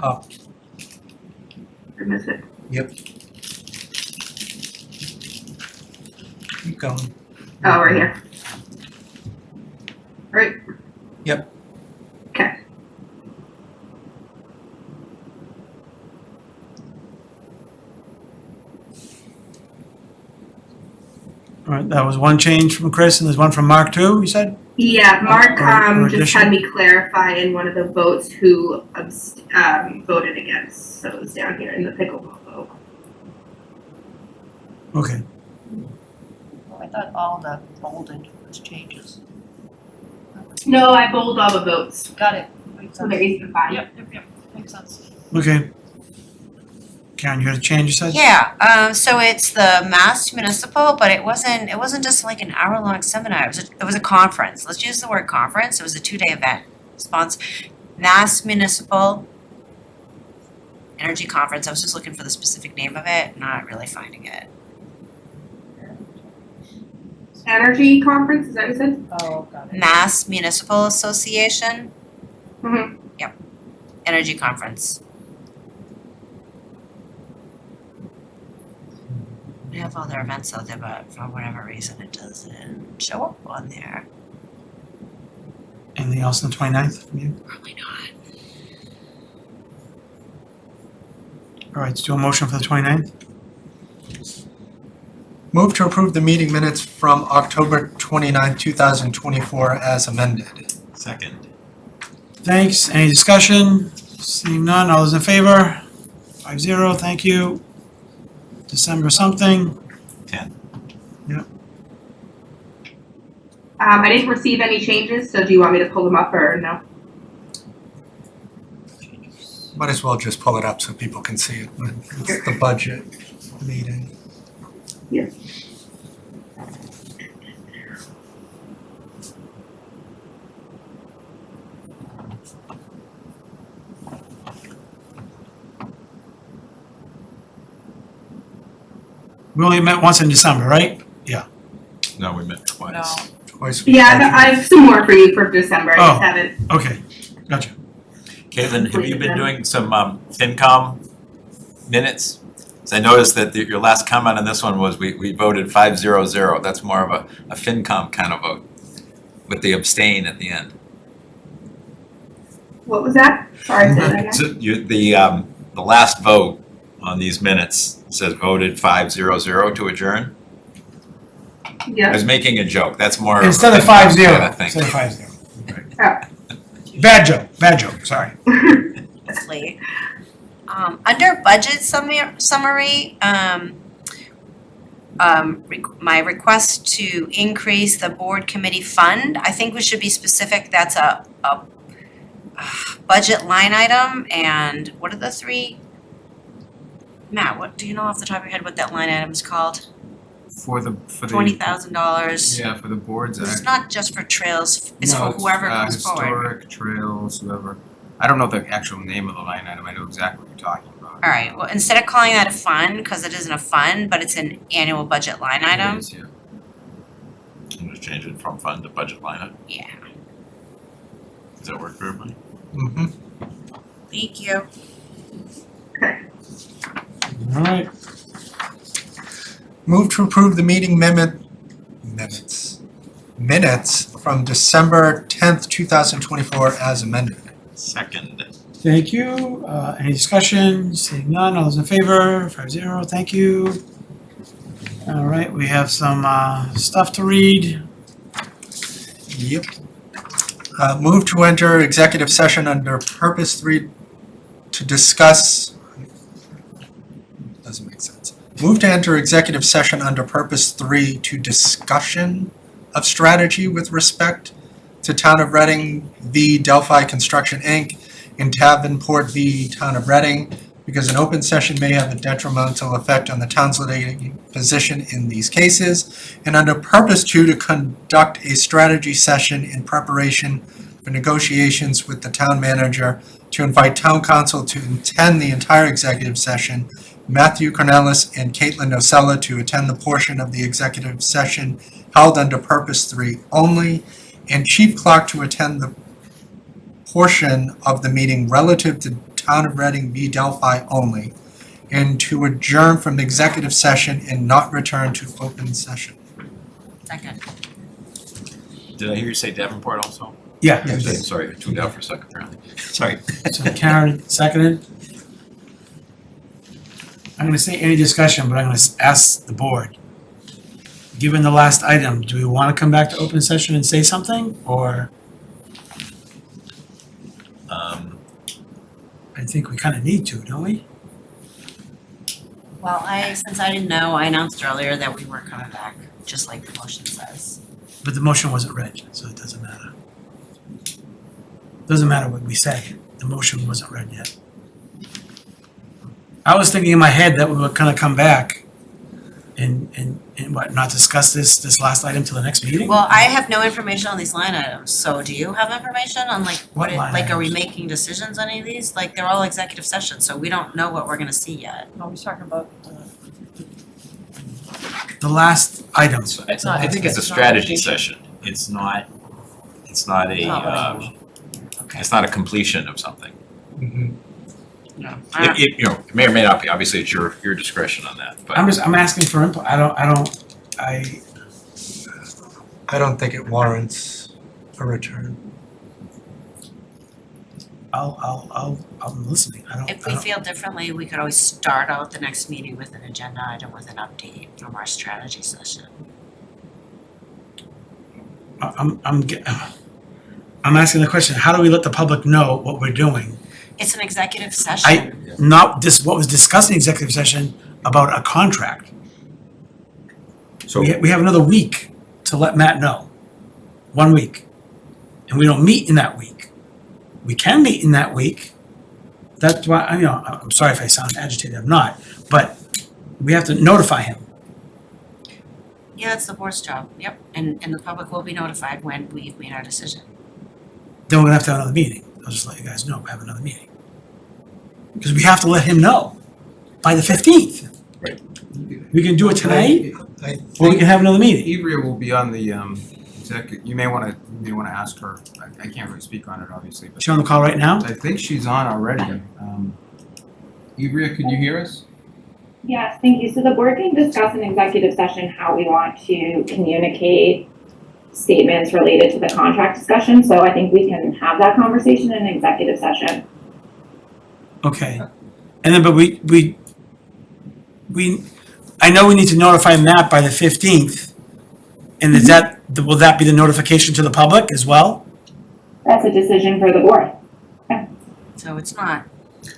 Up. I miss it. Yep. Keep going. Oh, right here. Right? Yep. Okay. Alright, that was one change from Chris and there's one from Mark too, you said? Yeah, Mark Or just had me clarify in one of the votes who voted against. So it was down here in the pickleball vote. Okay. I thought all the bolded was changes. No, I bold all the votes. Got it. Makes So sense. they're easy to find. Yep, makes sense. Okay. Karen, you had a change you said? Yeah, so it's the Mass Municipal, but it wasn't just like an hour-long seminar, it was a conference. Let's use the word conference, it was a 2-day event. Mass Municipal Energy Conference, I was just looking for the specific name of it, not really finding it. Energy conference, is that what you said? Oh, got it. Mass Municipal Association, Mm-hmm. Energy Conference. We have all their events out there, but for whatever reason, it doesn't show up on there. Anything else on the 29th from you? Probably not. Alright, let's do a motion for the 29th. Move to approve the meeting minutes from October 29, 2024 as amended. Second. Thanks, any discussion? Seeing none, all those in favor? 5-0, thank you. December something. 10. I didn't receive any changes, so do you want me to pull them up or no? Might as well just pull it up so people can see it. It's the budget meeting. Yes. We only met once in December, right? Yeah. No, we met twice. Twice. Yeah, I have some more for you for December. I Oh. just haven't. Okay, gotcha. Caitlin, have you been doing some FinCom minutes? So I noticed that your last comment on this one was we voted 5-0-0. That's more of a FinCom kind of vote with the abstain at the end. What was that? Sorry, say that again. So the last vote on these minutes says voted 5-0-0 to adjourn. I Yeah. was making a joke. That's more of a Instead of FinCom 5-0, kind of thing. instead of 5-0. Oh. Bad joke, sorry. It's late. Under budget summary, my request to increase the board committee fund, I think we should be specific, that's a budget line item, and what are the three? Matt, what, do you know off the top of your head what that line item is called? For the $20,000. Yeah, for the boards. It's not just for trails, it's No, for whoever comes historic forward. trails, whoever. I don't know the actual name of the line item. I know exactly what you're talking about. Alright, well, instead of calling that a fund, cause it isn't a fund, but it's an annual budget line item. It is, yeah. I'm gonna change it from fund to budget line item. Yeah, Does that work for everybody? Mm-hmm. thank you. All right. Move to approve the meeting minutes from December 10th, 2024 as amended. Second. Thank you. Any discussion? Seeing none, all those in favor, 5-0, thank you. All right, we have some stuff to read. Yep. Move to enter executive session under purpose 3 to discuss. Doesn't make sense. Move to enter executive session under purpose 3 to discussion of strategy with respect to Town of Reading v. Delphi Construction, Inc. and Davenport v. Town of Reading, because an open session may have a detrimental effect on the town's litigating position in these cases, and under purpose 2 to conduct a strategy session in preparation for negotiations with the town manager, to invite town council to attend the entire executive session, Matthew Cornelis and Caitlin Nocella to attend the portion of the executive session held under purpose 3 only, and Chief Clark to attend the portion of the meeting relative to Town of Reading v. Delphi only, and to adjourn from the executive session and not return to open session. Second. Did I hear you say Davenport also? Yeah. Yes. Sorry, I tuned out for a second apparently. Sorry. So Karen seconded. I'm gonna say any discussion, but I'm gonna ask the board. Given the last item, do we wanna come back to open session and say something, or I think we kinda need to, don't we? Well, since I didn't know, I announced earlier that we weren't coming back, just like the motion says. But the motion wasn't read, so it doesn't matter. Doesn't matter what we say, the motion wasn't read yet. I was thinking in my head that we were gonna come back and what, not discuss this last item till the next meeting? Well, I have no information on these line items, so do you have information on like What line are we items? making decisions on any of these? Like, they're all executive sessions, so we don't know what we're gonna see yet. No, we're talking about The last item. I think it's a strategy session. It's not a, it's not a completion of something. It may or may not be, obviously it's your discretion on that, but. I'm asking for input, I don't, I don't think it warrants a return. I'm listening, If we feel differently, we could always start out the next meeting with an agenda item with an update from our strategy session. I'm asking the question, how do we let the public know what we're doing? It's an executive session. Not what was discussed in executive session about a contract. So We have another week to let Matt know. 1 week. And we don't meet in that week. We can meet in that week. That's why, I'm sorry if I sound agitated, I'm not, but we have to notify him. Yeah, that's the board's job, yep, and the public will be notified when we've made our decision. Then we're gonna have to have another meeting. I'll just let you guys know, we have another meeting. Because we have to let him know by the 15th. Right. We can do it tonight, I or we can have another meeting. Ivrea will be on the you may wanna ask her. I can't really speak on it obviously, but Is she on the call right now? I think she's on already. Ivrea, could you hear us? Yes, thank you. So the board can discuss in executive session how we want to communicate statements related to the contract discussion. So I think we can have that conversation in executive session. Okay. And then, but I know we need to notify Matt by the 15th. And is will that be the notification to the public as well? That's a decision for the board. So it's not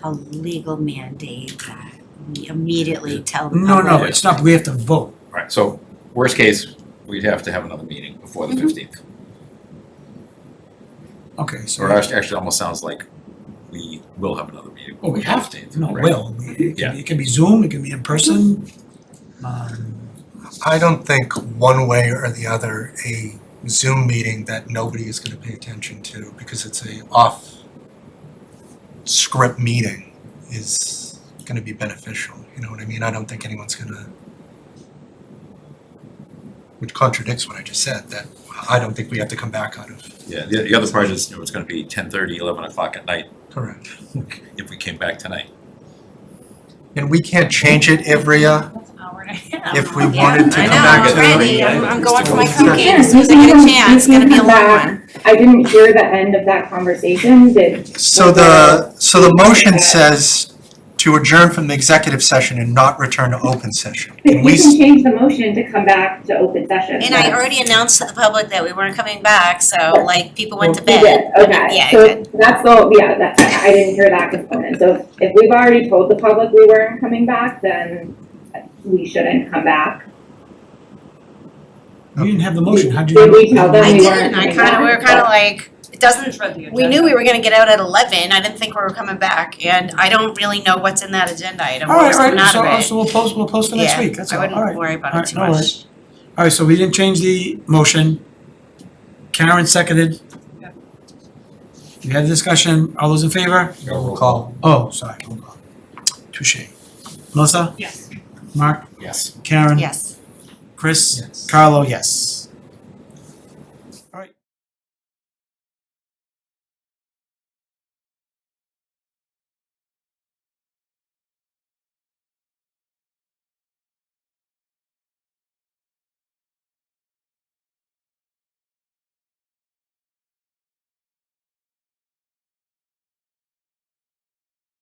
a legal mandate that we immediately tell the No, public. it's not, we have to vote. Right, so worst case, we'd have to have another meeting before the 15th. Okay, so. Or actually almost sounds like we will have another meeting. Oh, we have to, 15th, no, right? will, it can be Zoom, it can be in person. I don't think one way or the other, a Zoom meeting that nobody is gonna pay attention to because it's a off script meeting is gonna be beneficial, you know what I mean? I don't think anyone's gonna, which contradicts what I just said, that I don't think we have to come back out of. Yeah, the other part is, it's gonna be 10:30, 11 o'clock at night. Correct. If we came back tonight. And we can't change it, Ivrea, if we Yeah, wanted to I come know, back I'm to ready, it. I'm going for my cookie as soon as I get a chance, it's gonna be a long one. I didn't hear the end of that conversation, So the motion says to adjourn from the executive session and not return to open session. Can You we, can change the motion to come back to open session. And I already announced to the public that we weren't coming back, so like, people went to You bed. did, okay, Yeah, so good. that's I didn't hear that component, so if we've already told the public we weren't coming back, then we shouldn't come back. You didn't have the motion, how'd you? Did we tell them I we weren't didn't, I coming we were back? kinda like, it doesn't, we knew we were gonna get out at 11, I didn't think we were coming back, and I don't really know what's in that agenda item, what was coming out of it. So we'll post for next week, that's all, I alright. wouldn't worry about it too Alright, no much. worries. Alright, so we didn't change the motion. Karen seconded. We had a discussion, all those in favor? roll call. Oh, sorry, roll call. Touche. Melissa? Yes. Mark? Yes. Karen? Yes. Chris? Yes. Carlo, yes.